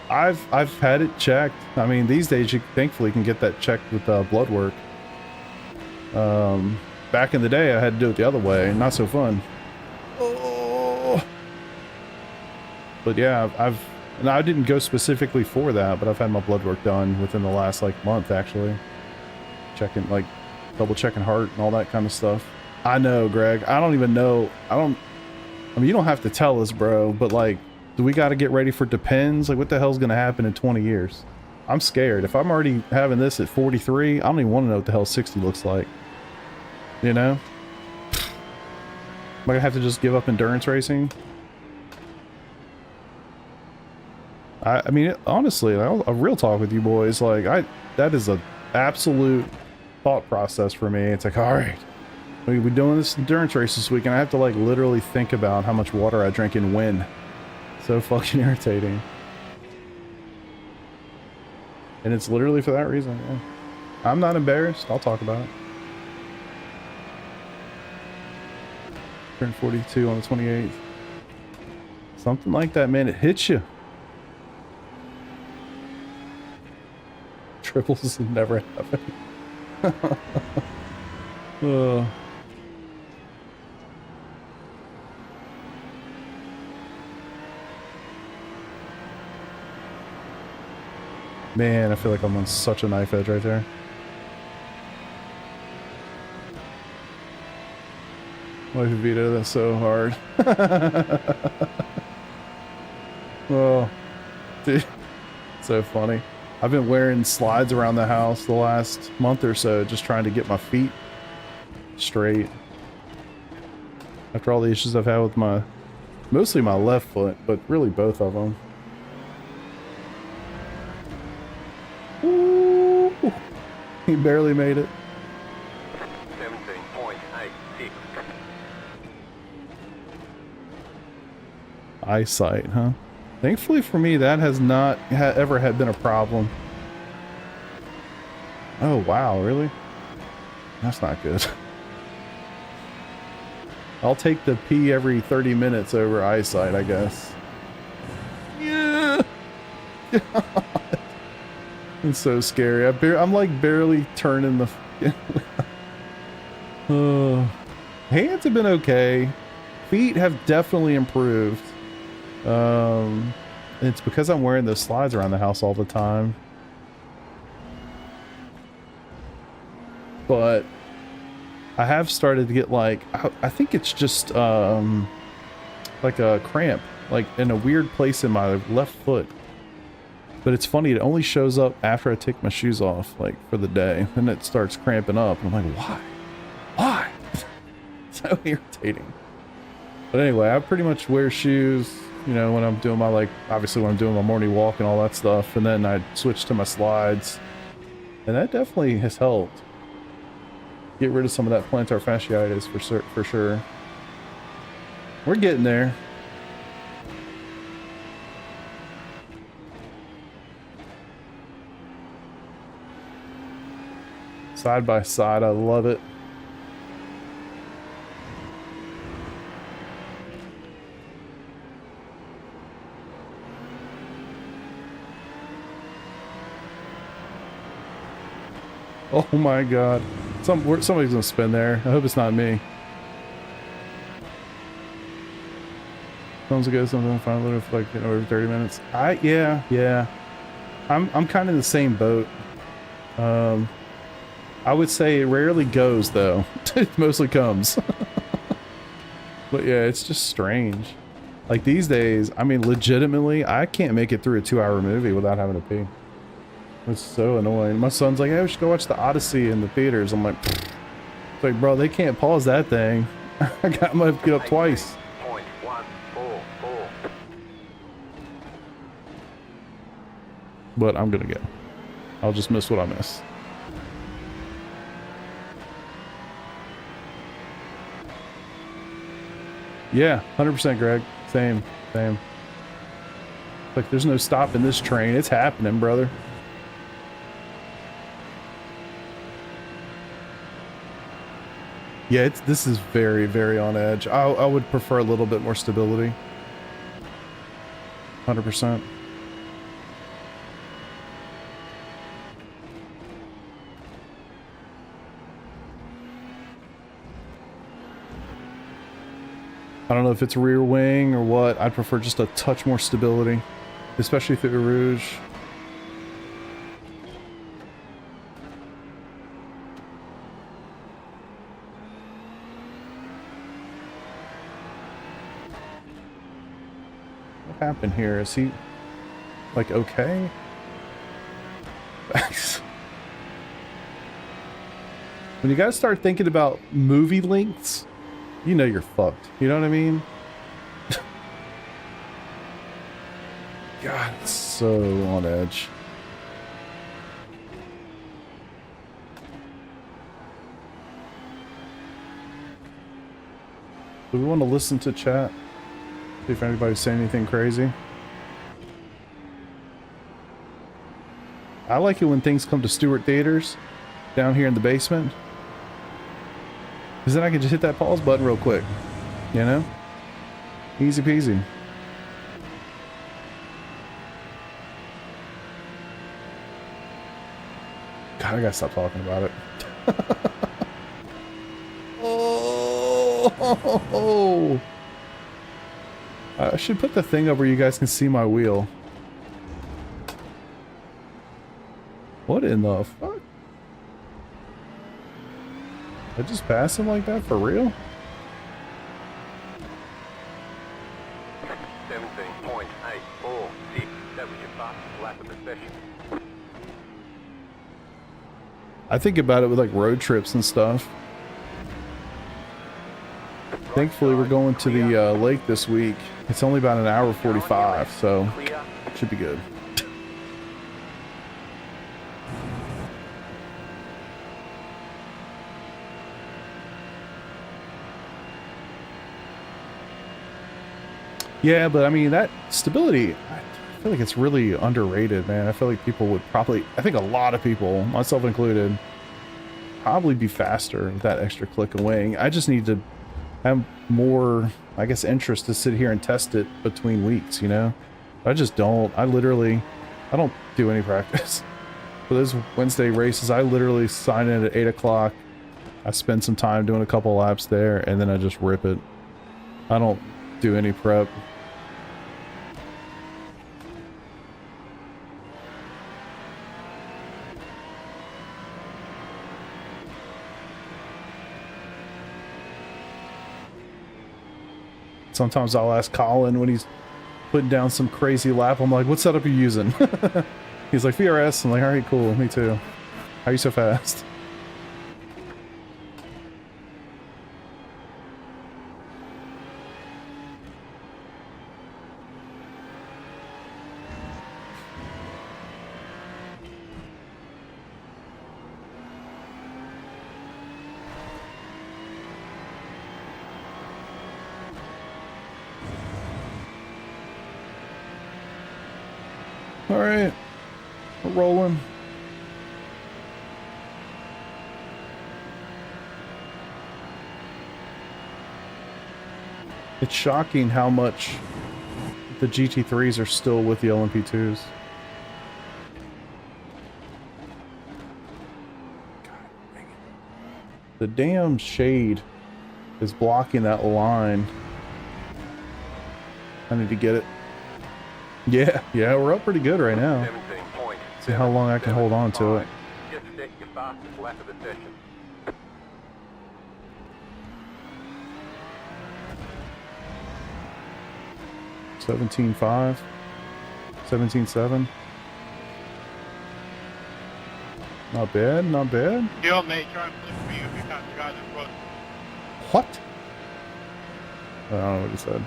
I've had it checked. I mean, these days you thankfully can get that checked with blood work. Back in the day I had to do it the other way. Not so fun. But yeah, and I didn't go specifically for that, but I've had my blood work done within the last like month actually. Checking, like double checking heart and all that kind of stuff. I know, Greg. I don't even know. I mean, you don't have to tell us, bro, but like, do we got to get ready for depends? Like, what the hell's going to happen in 20 years? I'm scared. If I'm already having this at 43, I don't even want to know what the hell 60 looks like. You know? Am I going to have to just give up endurance racing? I mean, honestly, a real talk with you boys, like, that is a absolute thought process for me. It's like, all right, we're doing this endurance race this week, and I have to, like, literally think about how much water I drink and when. So fucking irritating. And it's literally for that reason, yeah. I'm not embarrassed. I'll talk about it. Turned 42 on the 28th. Something like that, man. It hits you. Triples never happen. Man, I feel like I'm on such a knife edge right there. Why Vito, that's so hard. Oh, dude, so funny. I've been wearing slides around the house the last month or so, just trying to get my feet straight. After all the issues I've had with mostly my left foot, but really both of them. Ooh, he barely made it. 17.86. Eyesight, huh? Thankfully for me, that has not ever been a problem. Oh, wow, really? That's not good. I'll take the pee every 30 minutes over eyesight, I guess. Yeah. It's so scary. I'm like barely turning the... Hands have been okay. Feet have definitely improved. It's because I'm wearing those slides around the house all the time. But I have started to get like, I think it's just like a cramp, like in a weird place in my left foot. But it's funny, it only shows up after I take my shoes off, like for the day. Then it starts cramping up. I'm like, why? Why? So irritating. But anyway, I pretty much wear shoes, you know, when I'm doing my, like, obviously when I'm doing my morning walk and all that stuff. And then I switch to my slides. And that definitely has helped get rid of some of that plantar fasciitis for sure. We're getting there. Side by side, I love it. Oh my god. Somebody's gonna spin there. I hope it's not me. Sounds good. Something finally like over 30 minutes. Yeah. I'm kind of in the same boat. I would say it rarely goes though. It mostly comes. But yeah, it's just strange. Like these days, I mean, legitimately, I can't make it through a 2-hour movie without having to pee. It's so annoying. My son's like, hey, we should go watch the Odyssey in the theaters. I'm like, pfft. It's like, bro, they can't pause that thing. I might have to get up twice. But I'm gonna go. I'll just miss what I miss. Yeah, 100% Greg. Same. Like, there's no stopping this train. It's happening, brother. Yeah, this is very, very on edge. I would prefer a little bit more stability. 100%. I don't know if it's rear wing or what. I'd prefer just a touch more stability, especially through the Rouge. What happened here? Is he like okay? When you guys start thinking about movie lengths, you know you're fucked. You know what I mean? God, it's so on edge. Do we want to listen to chat? See if anybody's saying anything crazy. I like it when things come to Stewart Theaters down here in the basement. Because then I can just hit that pause button real quick. You know? Easy peasy. God, I gotta stop talking about it. Oh! I should put the thing up where you guys can see my wheel. What in the fuck? I just pass him like that for real? 17.846. That was your fastest lap of the session. I think about it with like road trips and stuff. Thankfully, we're going to the lake this week. It's only about an hour 45, so it should be good. Yeah, but I mean, that stability, I feel like it's really underrated, man. I feel like people would probably, I think a lot of people, myself included, probably be faster with that extra click of wing. I just need to have more, I guess, interest to sit here and test it between weeks, you know? I just don't. I don't do any practice. For those Wednesday races, I literally sign in at 8 o'clock. I spend some time doing a couple laps there, and then I just rip it. I don't do any prep. Sometimes I'll ask Colin when he's putting down some crazy lap. I'm like, what setup are you using? He's like, VRS. I'm like, all right, cool. Me too. How are you so fast? All right, we're rolling. It's shocking how much the GT3s are still with the LMP2s. The damn shade is blocking that line. I need to get it. Yeah, we're up pretty good right now. 17.7. See how long I can hold on to it. Just set your fastest lap of the session. 17.5, 17.7. Not bad, not bad. Yo, mate, try and flip for you if you can't drive the front. What? I don't know what he said.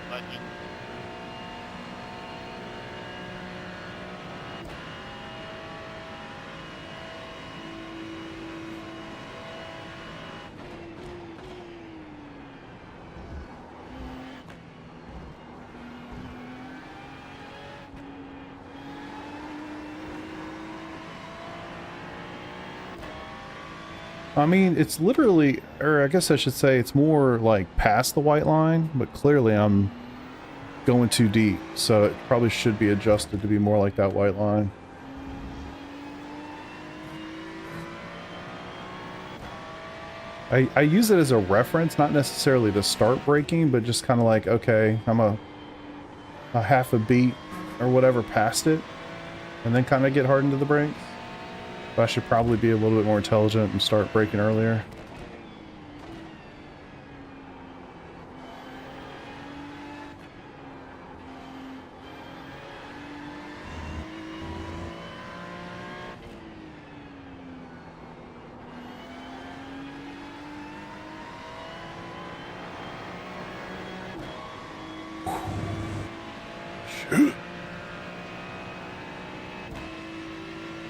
Legend. I mean, it's literally, or I guess I should say it's more like past the white line, but clearly I'm going too deep, so it probably should be adjusted to be more like that white line. I use it as a reference, not necessarily to start braking, but just kind of like, okay, I'm a half a beat or whatever past it, and then kind of get hard into the brakes. But I should probably be a little bit more intelligent and start braking earlier.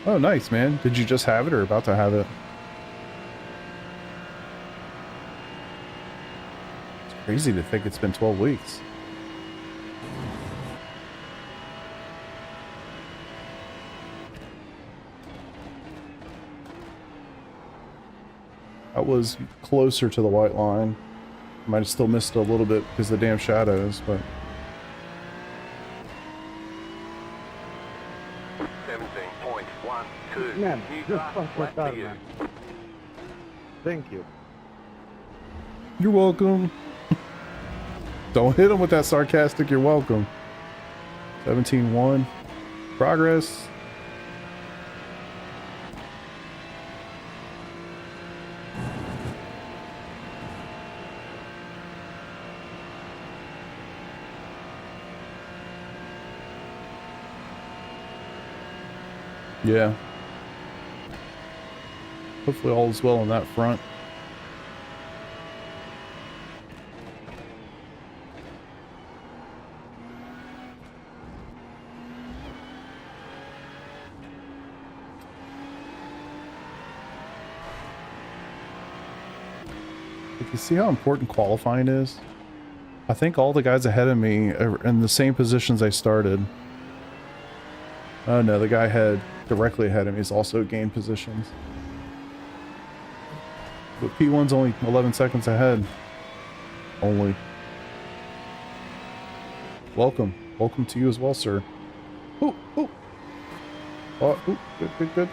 Oh, nice, man. Did you just have it or about to have it? It's crazy to think it's been 12 weeks. I was closer to the white line. Might have still missed a little bit because of the damn shadows, but... 17.12. Man, New just fastest fuck lap with for that, you. man. Thank you. You're welcome. Don't hit him with that sarcastic, you're welcome. 17-1. Progress. Yeah. Hopefully all is well on that front. You see how important qualifying is? I think all the guys ahead of me are in the same positions I started. Oh no, the guy directly ahead of me is also gained positions. But P1's only 11 seconds ahead. Only. Welcome. Welcome to you as well, sir. Oh, oh. Oh, oh, good, good, good.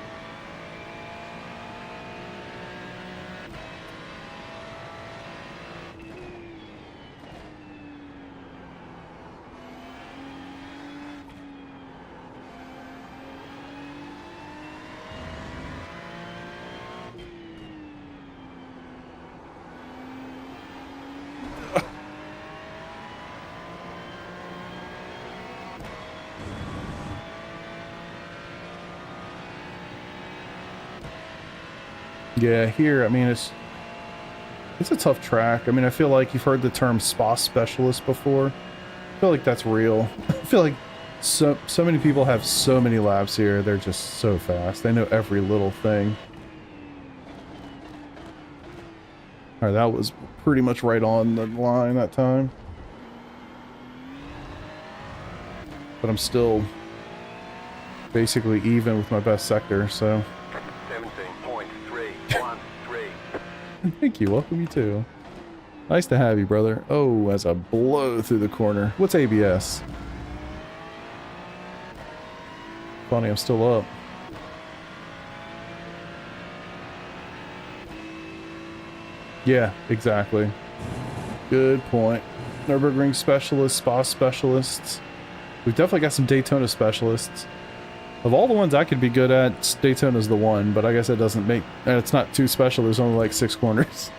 Yeah, here, I mean, it's a tough track. I mean, I feel like you've heard the term spa specialist before. I feel like that's real. I feel like so many people have so many laps here. They're just so fast. They know every little thing. All right, that was pretty much right on the line that time. but I'm still basically even with my best sector, so. 17.313. Thank you, welcome you too. Nice to have you, brother. Oh, as I blow through the corner. What's ABS? Funny, I'm still up. Yeah, exactly. Good point. Nürburgring specialists, Spa specialists. We've definitely got some Daytona specialists. Of all the ones I could be good at, Daytona's the one, but I guess it doesn't make... it's not too special, there's only like 6 corners.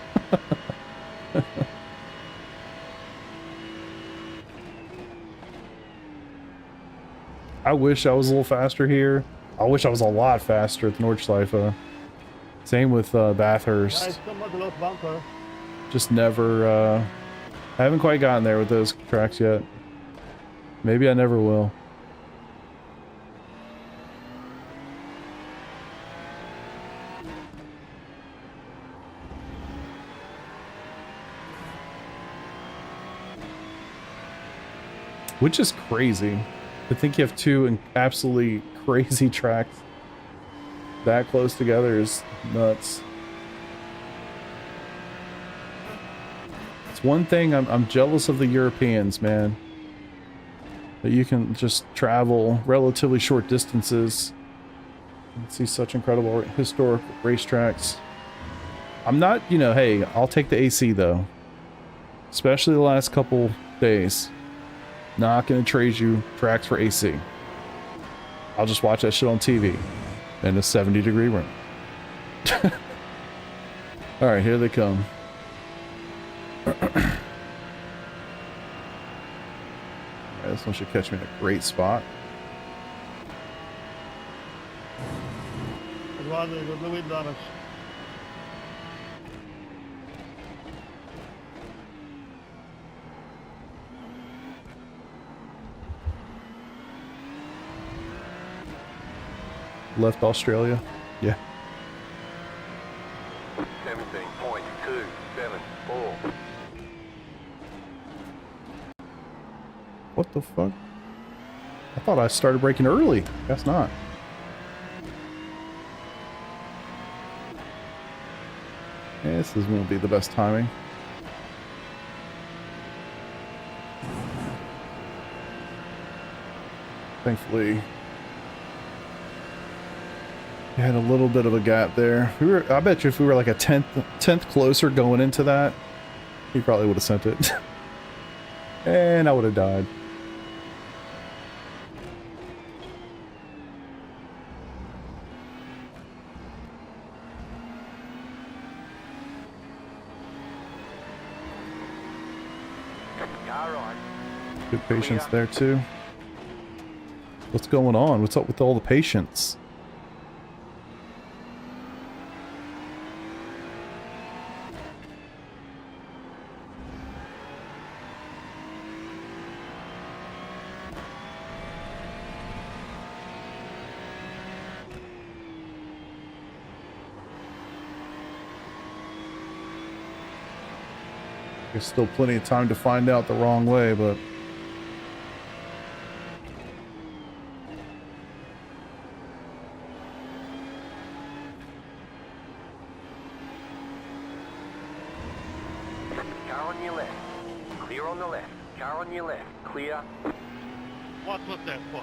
I wish I was a little faster here. I wish I was a lot faster at the Nordschleife. Same with Bathurst. Just never... I haven't quite gotten there with those tracks yet. Maybe I never will. Which is crazy. I think you have two absolutely crazy tracks that close together is nuts. It's one thing I'm jealous of the Europeans, man. That you can just travel relatively short distances and see such incredible historic racetracks. I'm not, you know, hey, I'll take the AC though. Especially the last couple days. Not gonna trade you tracks for AC. I'll just watch that shit on TV in a 70-degree room. Alright, here they come. Alright, this one should catch me in a great spot. Left Australia? Yeah. 17.274. What the fuck? I thought I started braking early. Guess not. Yeah, this is won't be the best timing. Thankfully, you had a little bit of a gap there. I bet you if we were like a tenth closer going into that, he probably would have sent it. And I would have died. Good patience there too. What's going on? What's up with all the patience? There's still plenty of time to find out the wrong way, but Car on your left. Clear on the left. Car on your left. Clear. What was that for?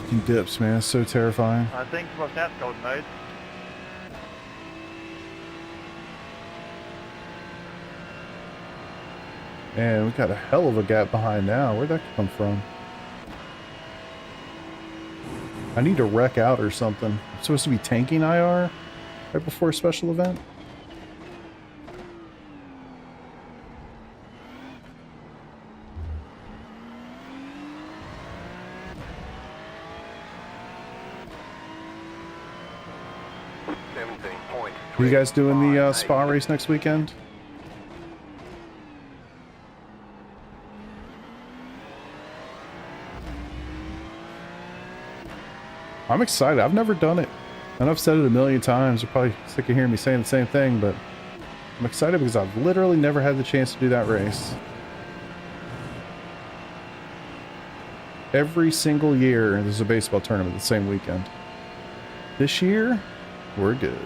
fucking dips, man. It's so terrifying. I think it was that code, mate. Man, we got a hell of a gap behind now. Where'd that come from? I need to wreck out or something. I'm supposed to be tanking IR right before a special event. Are you guys doing the spa race next weekend? I'm excited. I've never done it. And I've said it a million times. You're probably sick of hearing me saying the same thing, but I'm excited because I've literally never had the chance to do that race. Every single year, there's a baseball tournament the same weekend. This year, we're good.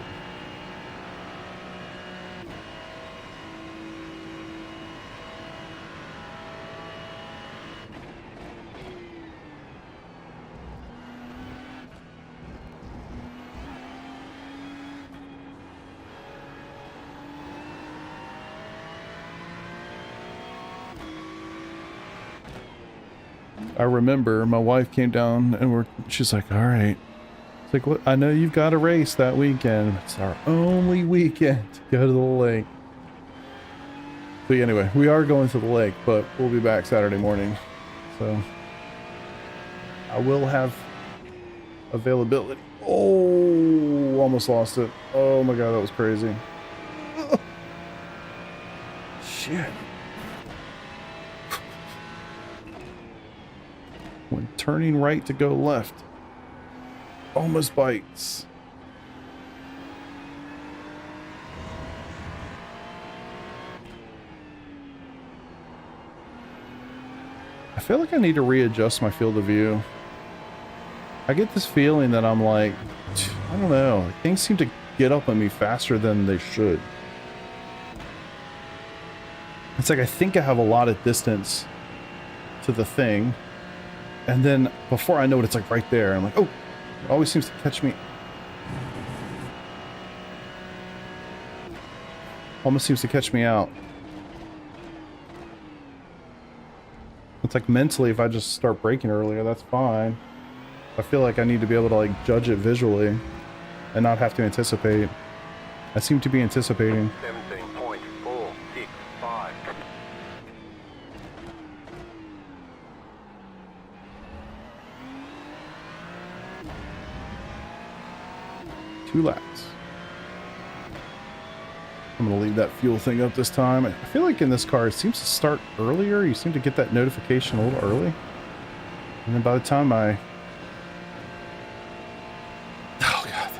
I remember my wife came down and she's like, all right. It's like, what? I know you've got a race that weekend. It's our only weekend to go to the lake. So anyway, we are going to the lake, but we'll be back Saturday morning. So I will have availability. Oh, almost lost it. Oh my God, that was crazy. Oh, shit. When turning right to go left, almost bites. I feel like I need to readjust my field of view. I get this feeling that I'm like, I don't know, things seem to get up on me faster than they should. It's like I think I have a lot of distance to the thing. And then before I know it, it's like right there. I'm like, oh, it always seems to catch me. Almost seems to catch me out. It's like mentally, if I just start braking earlier, that's fine. I feel like I need to be able to like judge it visually and not have to anticipate. I seem to be anticipating. 17.465. 2 laps. I'm gonna leave that fuel thing up this time. I feel like in this car it seems to start earlier. You seem to get that notification a little early. And then by the time oh God.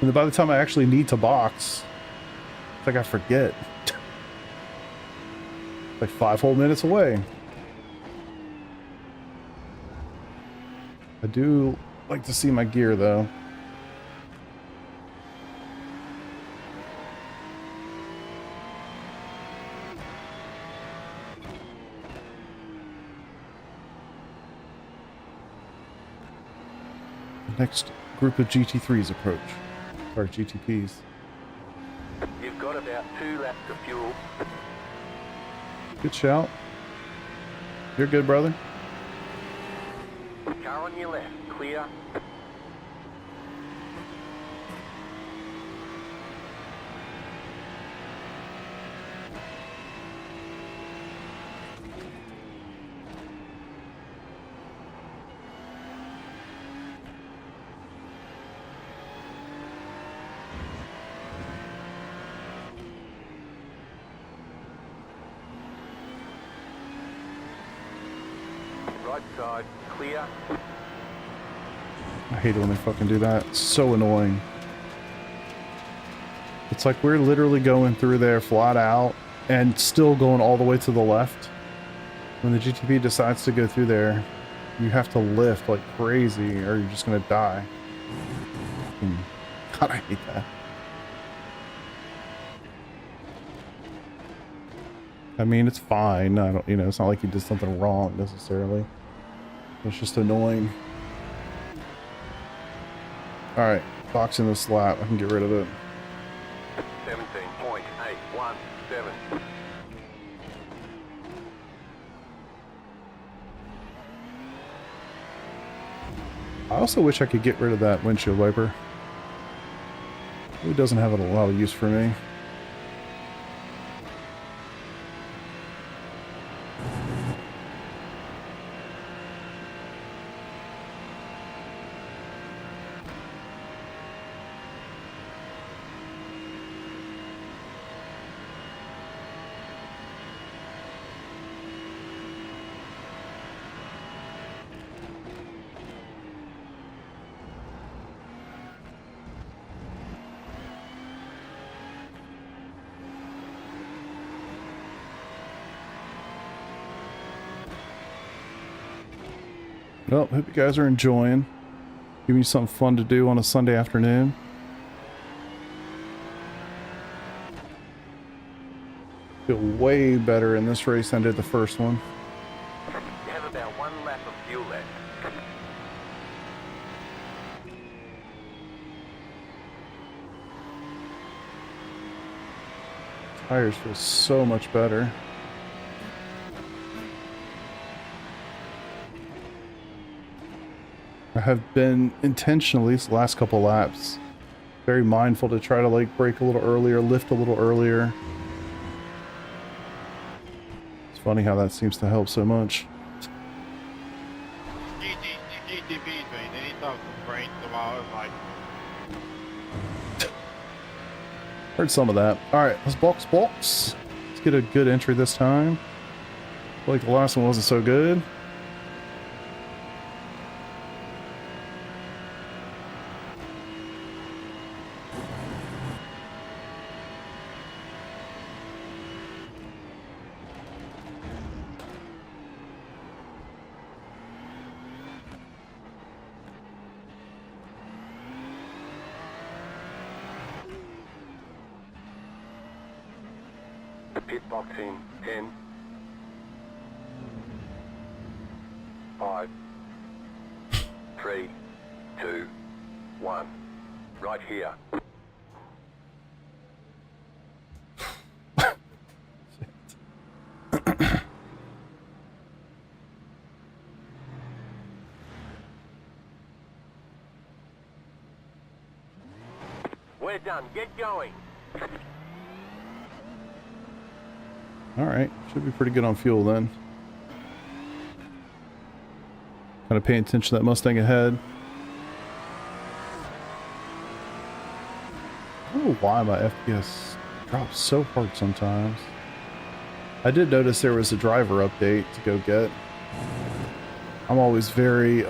And then by the time I actually need to box, it's like I forget. Like 5 whole minutes away. I do like to see my gear though. Next group of GT3s approach. Or GTPs. You've got about 2 laps of fuel. Good shout. You're good, brother. Car on your left, clear. Right side, clear. I hate it when they fucking do that. It's so annoying. It's like we're literally going through there flat out and still going all the way to the left. When the GTP decides to go through there, you have to lift like crazy or you're just gonna die. God, I hate that. I mean, it's fine. I don't, it's not like you did something wrong necessarily. It's just annoying. All right, boxing this lap. I can get rid of it. 17.817. I also wish I could get rid of that windshield wiper. It doesn't have a lot of use for me. Well, hope you guys are enjoying. Give me something fun to do on a Sunday afternoon. Feel way better in this race than I did the first one. You have about 1 lap of fuel left. Tires feel so much better. I have been intentionally, these last couple laps, very mindful to try to like brake a little earlier, lift a little earlier. It's funny how that seems to help so much. GTB, man, they need to complain about like. Heard some of that. Alright, let's box. Let's get a good entry this time. I feel like the last one wasn't so good. Pit box in 10, 5, 3, 2, 1. Right here. We're done. Get going. Alright, should be pretty good on fuel then. Kind of paying attention to that Mustang ahead. I don't know why my FPS drops so hard sometimes. I did notice there was a driver update to go get. I'm always very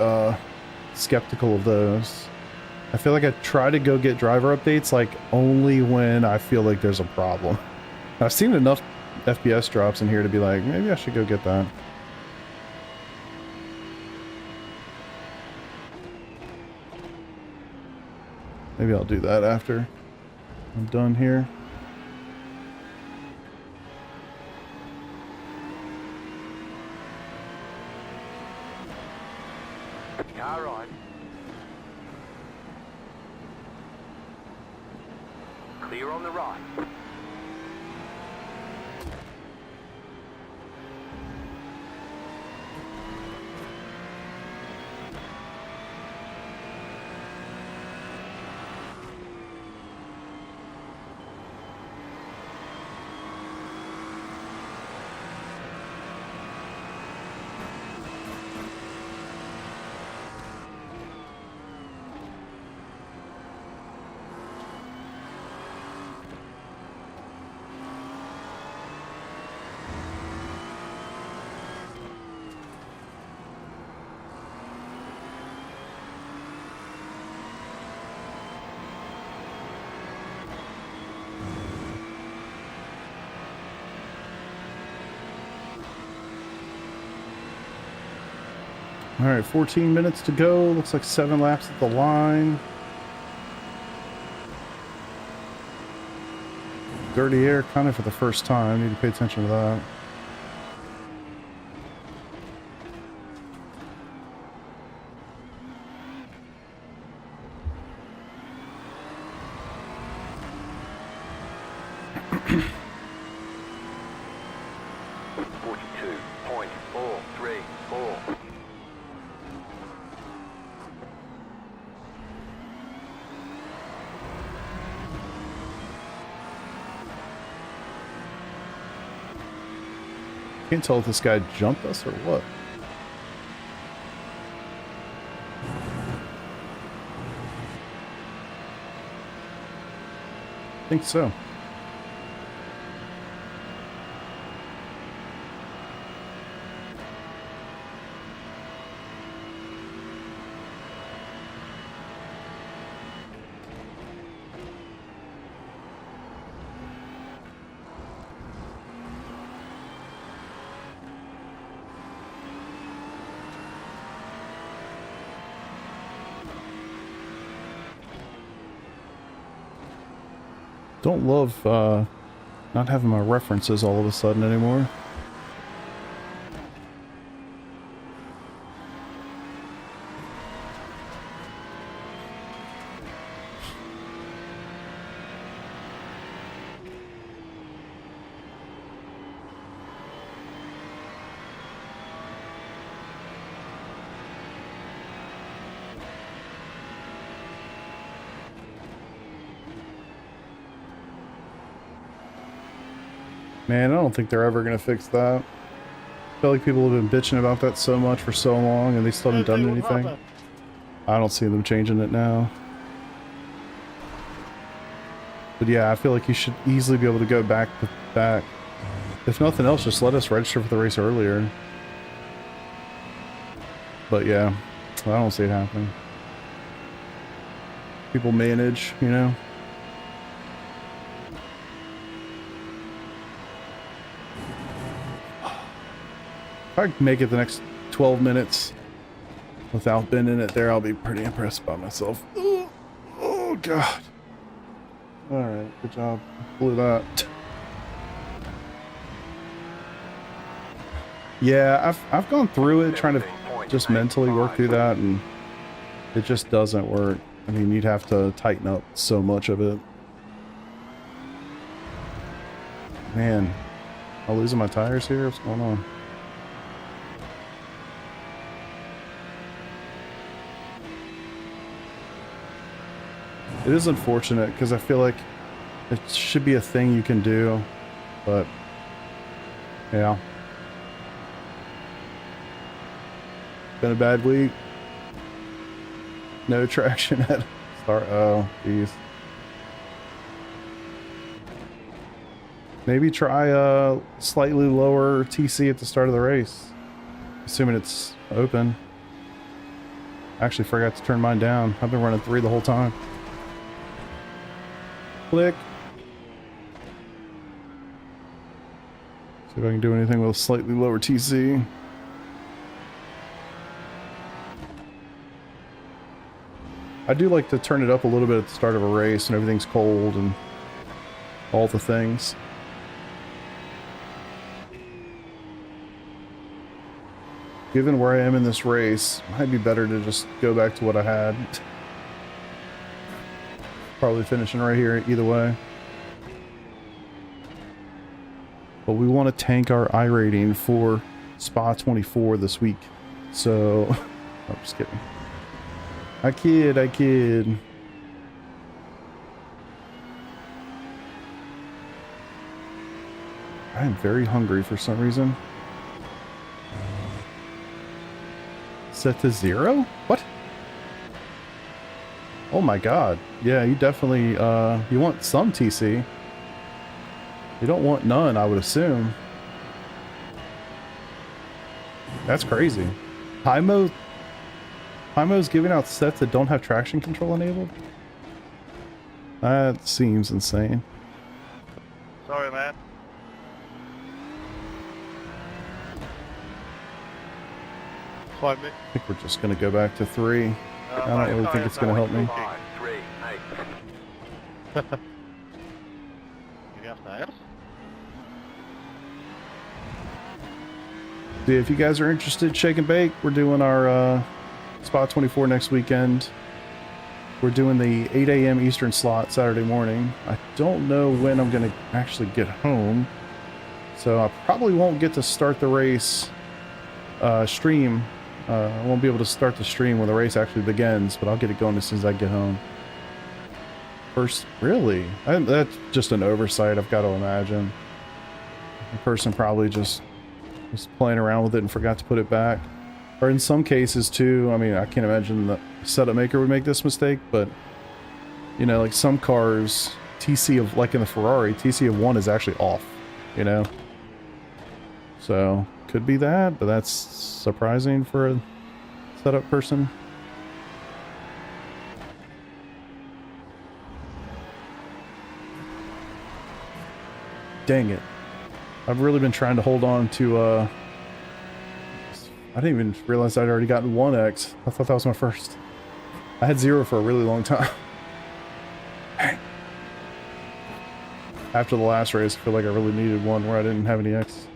skeptical of those. I feel like I try to go get driver updates like only when I feel like there's a problem. I've seen enough FPS drops in here to be like, maybe I should go get that. Maybe I'll do that after I'm done here. Car right. Clear on the right. All right, 14 minutes to go. Looks like 7 laps at the line. Dirty air kind of for the first time. Need to pay attention to that. Can't tell if this guy jumped us or what. I think so. Don't love not having my references all of a sudden anymore. Man, I don't think they're ever going to fix that. I feel like people have been bitching about that so much for so long and they still haven't done anything. I don't see them changing it now. But yeah, I feel like you should easily be able to go back. If nothing else, just let us register for the race earlier. But yeah, I don't see it happening. People manage, you know? If I can make it the next 12 minutes without bending it there, I'll be pretty impressed by myself. Oh God. Alright, good job. Blew that. Yeah, I've gone through it trying to just mentally work through that, and it just doesn't work. I mean, you'd have to tighten up so much of it. Man, am I losing my tires here? What's going on? It is unfortunate because I feel like it should be a thing you can do, but yeah. Been a bad week. No traction at start. Oh, geez. Maybe try a slightly lower TC at the start of the race, assuming it's open. I actually forgot to turn mine down. I've been running 3 the whole time. Click. See if I can do anything with a slightly lower TC. I do like to turn it up a little bit at the start of a race and everything's cold and all the things. Given where I am in this race, it might be better to just go back to what I had. Probably finishing right here either way. But we want to tank our iRating for Spa 24 this week. So, I'm just kidding. I kid. I am very hungry for some reason. Set to 0? What? Oh my god. Yeah, you definitely, you want some TC. You don't want none, I would assume. That's crazy. Hymo's giving out sets that don't have traction control enabled? That seems insane. Sorry, man. I think we're just going to go back to 3. I don't really think it's going to help me. 5, 3, 8. You got tires? See, if you guys are interested, shake and bake. We're doing our Spot 24 next weekend. We're doing the 8 a.m. Eastern slot Saturday morning. I don't know when I'm going to actually get home, so I probably won't get to start the race stream. I won't be able to start the stream when the race actually begins, but I'll get it going as soon as I get home. First, really? That's just an oversight, I've got to imagine. The person probably just was playing around with it and forgot to put it back. Or in some cases too, I mean, I can't imagine the setup maker would make this mistake, but you know, like some cars, TC of, like in the Ferrari, TC of 1 is actually off, you know? So, could be that, but that's surprising for a setup person. Dang it. I've really been trying to hold on to, I didn't even realize I'd already gotten 1X. I thought that was my first. I had 0 for a really long time. Dang. after the last race, I feel like I really needed one where I didn't have any X.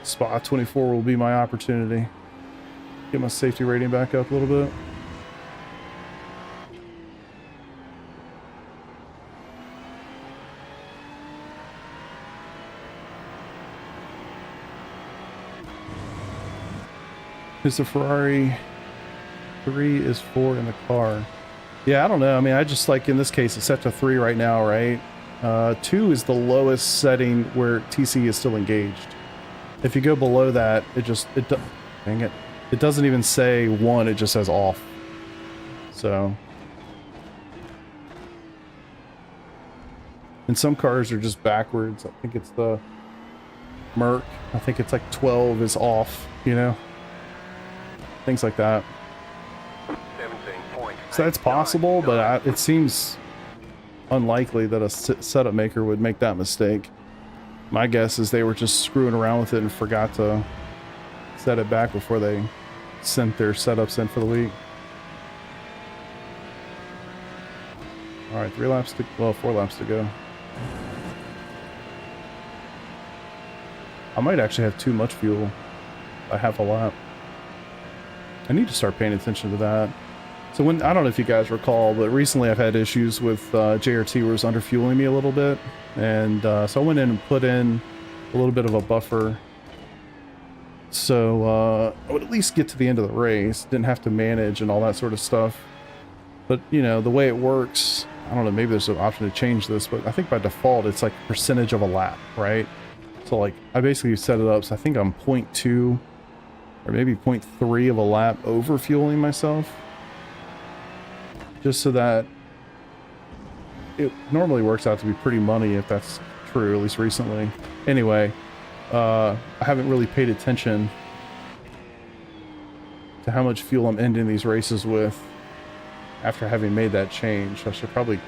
Spa 24 will be my opportunity. Get my safety rating back up a little bit. Is the Ferrari 3 is 4 in the car? Yeah, I don't know. I mean, I just like in this case it's set to 3 right now, right? 2 is the lowest setting where TC is still engaged. If you go below that, dang it. It doesn't even say 1, it just says off. So. And some cars are just backwards. I think it's the Merc. I think it's like 12 is off, you know? Things like that. 17.8. So that's possible, but it seems unlikely that a setup maker would make that mistake. My guess is they were just screwing around with it and forgot to set it back before they sent their setups in for the week. All right, 4 laps to go. I might actually have too much fuel by half a lap. I need to start paying attention to that. So I don't know if you guys recall, but recently I've had issues with JRT where it was underfueling me a little bit. And so I went in and put in a little bit of a buffer. So I would at least get to the end of the race. Didn't have to manage and all that sort of stuff. But, you know, the way it works, I don't know, maybe there's an option to change this, but I think by default it's like percentage of a lap, right? So like I basically set it up so I think I'm 0.2 or maybe 0.3 of a lap over fueling myself. Just so that it normally works out to be pretty money if that's true, at least recently. Anyway, I haven't really paid attention to how much fuel I'm ending these races with after having made that change. I should probably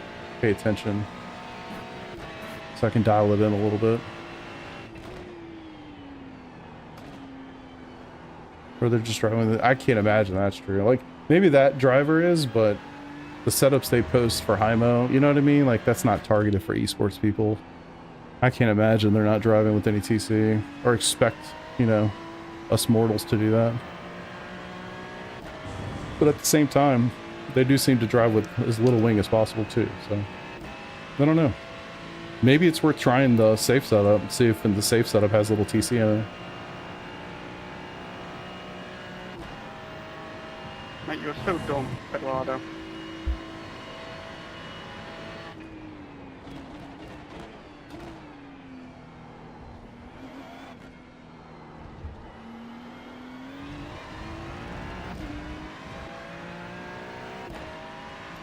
pay attention so I can dial it in a little bit. Or they're just driving with it. I can't imagine that's true. Like, maybe that driver is, but the setups they post for Hymo, you know what I mean? Like, that's not targeted for esports people. I can't imagine they're not driving with any TC or expect, you know, us mortals to do that. But at the same time, they do seem to drive with as little wing as possible too. So I don't know. Maybe it's worth trying the safe setup, see if the safe setup has a little TC in it. Mate, you're so dumb, Eduardo.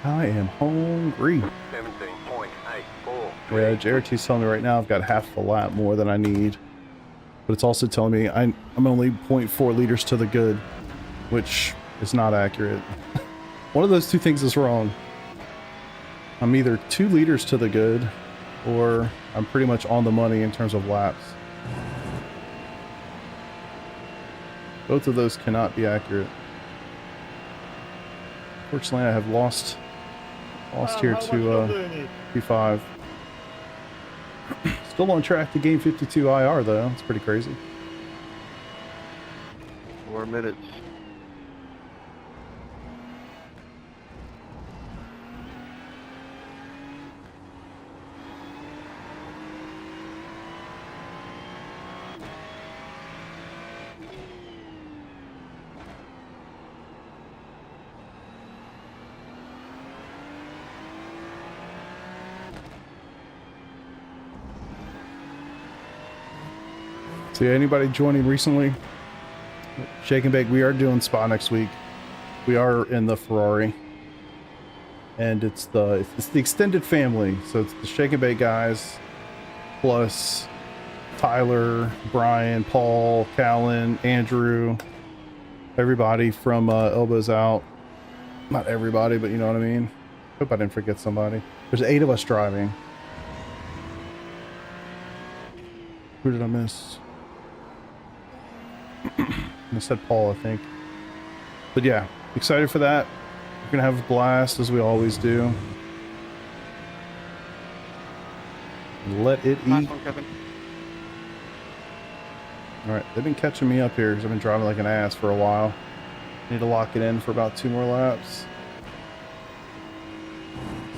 I am hungry. 17.84. Yeah, JRT's telling me right now I've got half a lap more than I need. But it's also telling me I'm only 0.4 liters to the good, which is not accurate. One of those two things is wrong. I'm either 2 liters to the good, or I'm pretty much on the money in terms of laps. Both of those cannot be accurate. Fortunately, I have lost here to P5. Still on track to gain 52 IR though. It's pretty crazy. 4 minutes. So yeah, anybody joining recently? Shake and Bake, we are doing Spa next week. We are in the Ferrari. And it's the extended family. So it's the Shake and Bake guys, plus Tyler, Brian, Paul, Callan, Andrew, everybody from Elbows Out. Not everybody, but you know what I mean. Hope I didn't forget somebody. There's 8 of us driving. Who did I miss? I said Paul, I think. But yeah, excited for that. We're gonna have a blast as we always do. Let it Nice eat. one, Kevin. All right, they've been catching me up here because I've been driving like an ass for a while. Need to lock it in for about 2 more laps.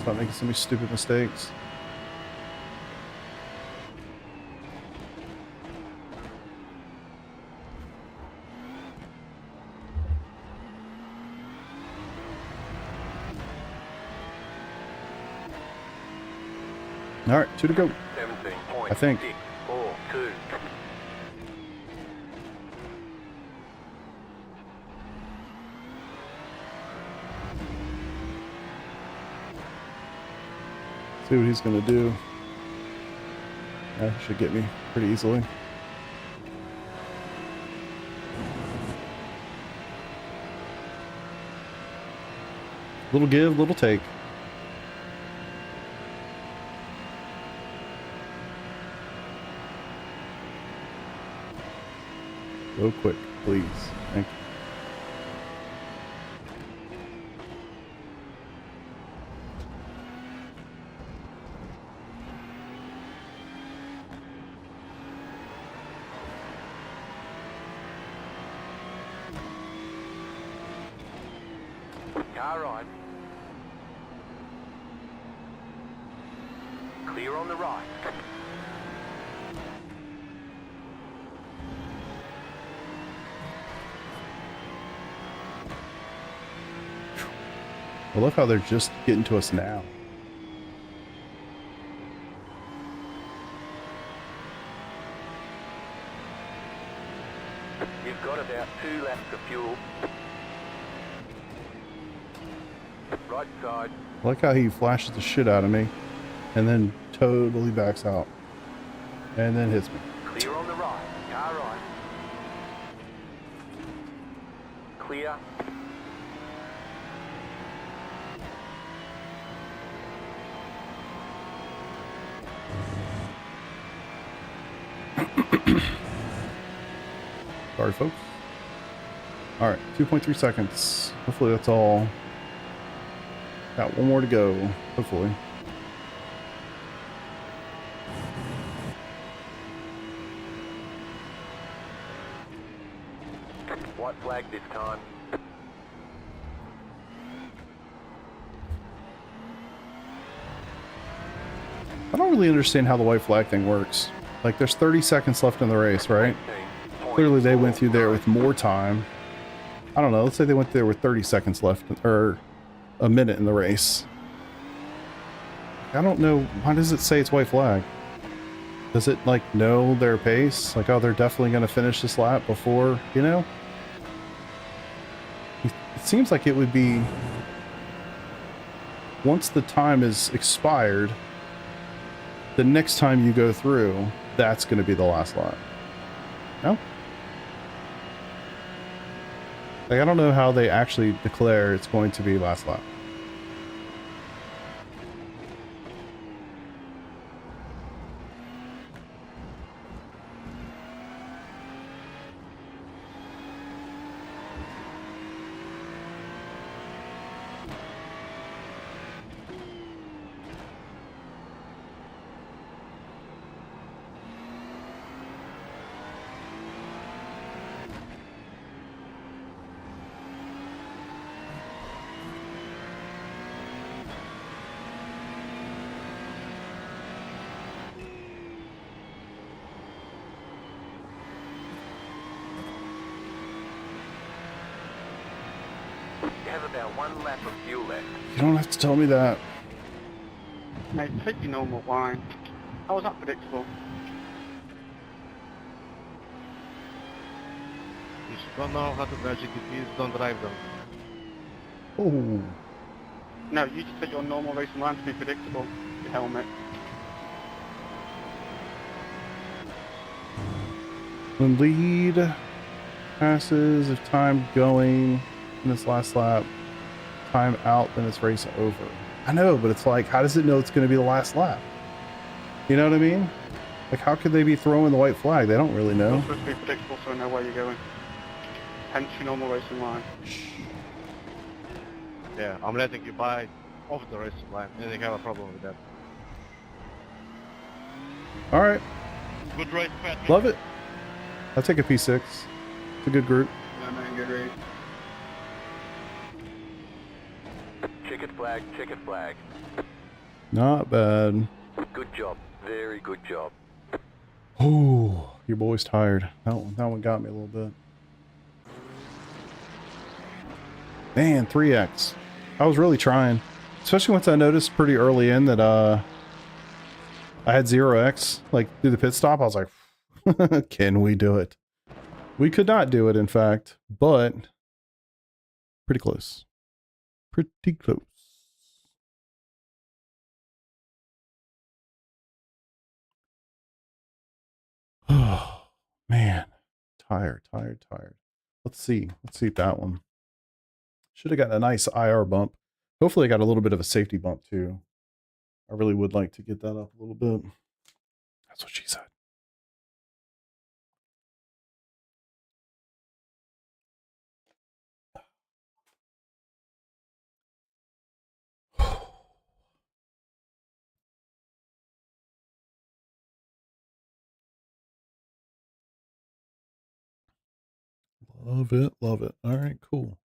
Stop making so many stupid mistakes. All right, 2 to go. 17.642. I think. See what he's gonna do. That should get me pretty easily. Little give, little take. Go quick, please. Thank you. Car right. Clear on the right. I love how they're just getting to us now. You've got about 2 laps of fuel. Right side. I like how he flashes the shit out of me and then totally backs out and then hits me. Clear on the right. Car right. Clear. Sorry, folks. All right, 2.3 seconds. Hopefully that's all. Got 1 more to go, hopefully. White flag this time. I don't really understand how the white flag thing works. Like, there's 30 seconds left in the race, right? Clearly they went through there with more time. I don't know, let's say they went there with 30 seconds left, or a minute in the race. I don't know, why does it say it's white flag? Does it, like, know their pace? Like, oh, they're definitely going to finish this lap before, you know? It seems like it would be... Once the time is expired, the next time you go through, that's going to be the last lap. No? Like, I don't know how they actually declare it's going to be last lap. You have about 1 lap of fuel left. You don't have to tell me that. Mate, take your normal line. How was that predictable? If you don't know how to drive GT3s, don't drive them. Oh. No, you just set your normal racing line to be predictable. Your helmet. When lead passes, if time going in this last lap, time out, then it's race over. I know, but it's like, how does it know it's going to be the last lap? You know what I mean? Like, how could they be throwing the white flag? They don't really know. It's supposed to be predictable so I know where you're going. Hence your normal racing line. Yeah, I'm letting you buy off the racing line, and you have a problem with that. All right. Good race, Patrick. Love it. I'll take a P6. It's a good group. Yeah, man, good race. Checkered flag, checkered flag. Not bad. Good job. Very good job. Oh, your boy's tired. That one got me a little bit. Man, 3X. I was really trying. Especially once I noticed pretty early in that I had 0X, like through the pit stop. I was like, can we do it? We could not do it, in fact, but pretty close. Pretty close. Oh, man. Tired. Let's see that one. Should have gotten a nice IR bump. Hopefully I got a little bit of a safety bump too. I really would like to get that up a little bit. That's what she said. Love it. All right, cool.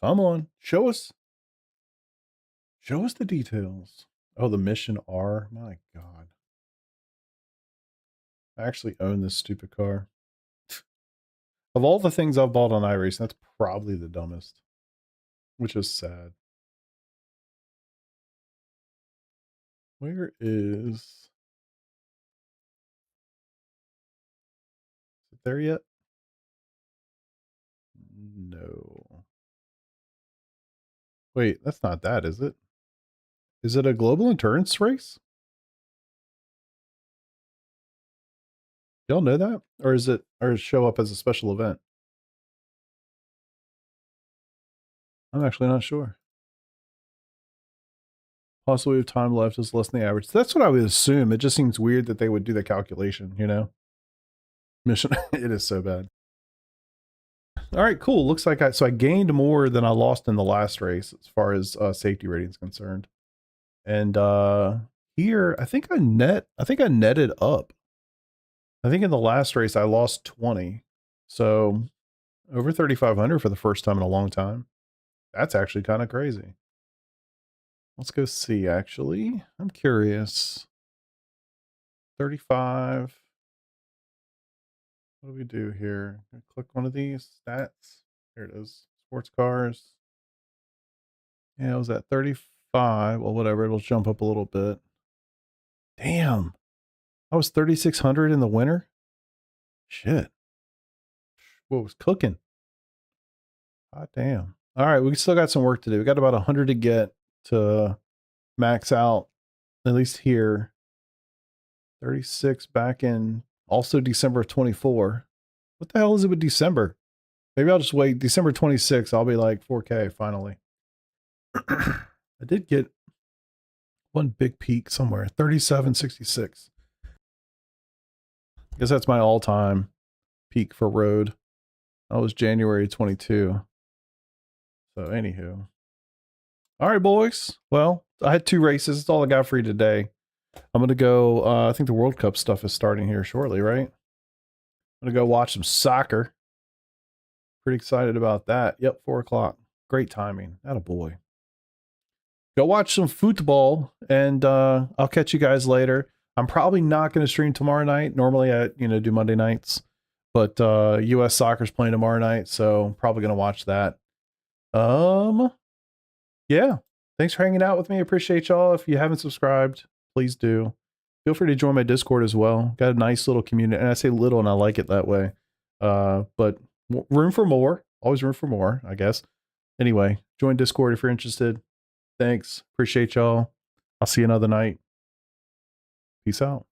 Come on, show us the details. Oh, the Mission R. My God. I actually own this stupid car. Of all the things I've bought on iRacing, that's probably the dumbest, which is sad. Where is it there yet? No. Wait, that's not that, is it? Is it a global endurance race? Y'all know that? Or is it, or show up as a special event? I'm actually not sure. Possibly if time left is less than the average. That's what I would assume. It just seems weird that they would do the calculation, you know? Mission, it is so bad. All right, cool. Looks like I gained more than I lost in the last race as far as safety rating is concerned. And here, I think I netted up. I think in the last race I lost 20. So over 3,500 for the first time in a long time. That's actually kind of crazy. Let's go see, actually. I'm curious. 35. What do we do here? Click one of these stats. There it is. Sports cars. Yeah, it was at 35. Well, whatever. It'll jump up a little bit. Damn. I was 3,600 in the winter. Shit. What was cooking? God damn. All right. We still got some work to do. We got about 100 to get to max out, at least here. 36 back in also December of 24. What the hell is it with December? Maybe I'll just wait. December 26th, I'll be like 4K finally. I did get one big peak somewhere, 3766. I guess that's my all-time peak for road. That was January 22. So anywho. All right, boys. Well, I had 2 races. That's all I got for you today. I'm going to go, I think the World Cup stuff is starting here shortly, right? I'm going to go watch some soccer. Pretty excited about that. Yep, 4 o'clock. Great timing. Attaboy. Go watch some football, and I'll catch you guys later. I'm probably not going to stream tomorrow night. Normally I, do Monday nights, but U.S. soccer's playing tomorrow night, so I'm probably going to watch that. Yeah. Thanks for hanging out with me. I appreciate y'all. If you haven't subscribed, please do. Feel free to join my Discord as well. Got a nice little community, and I say little, and I like it that way. But room for more. Always room for more, I guess. Anyway, join Discord if you're interested. Thanks. Appreciate y'all. I'll see you another night. Peace out.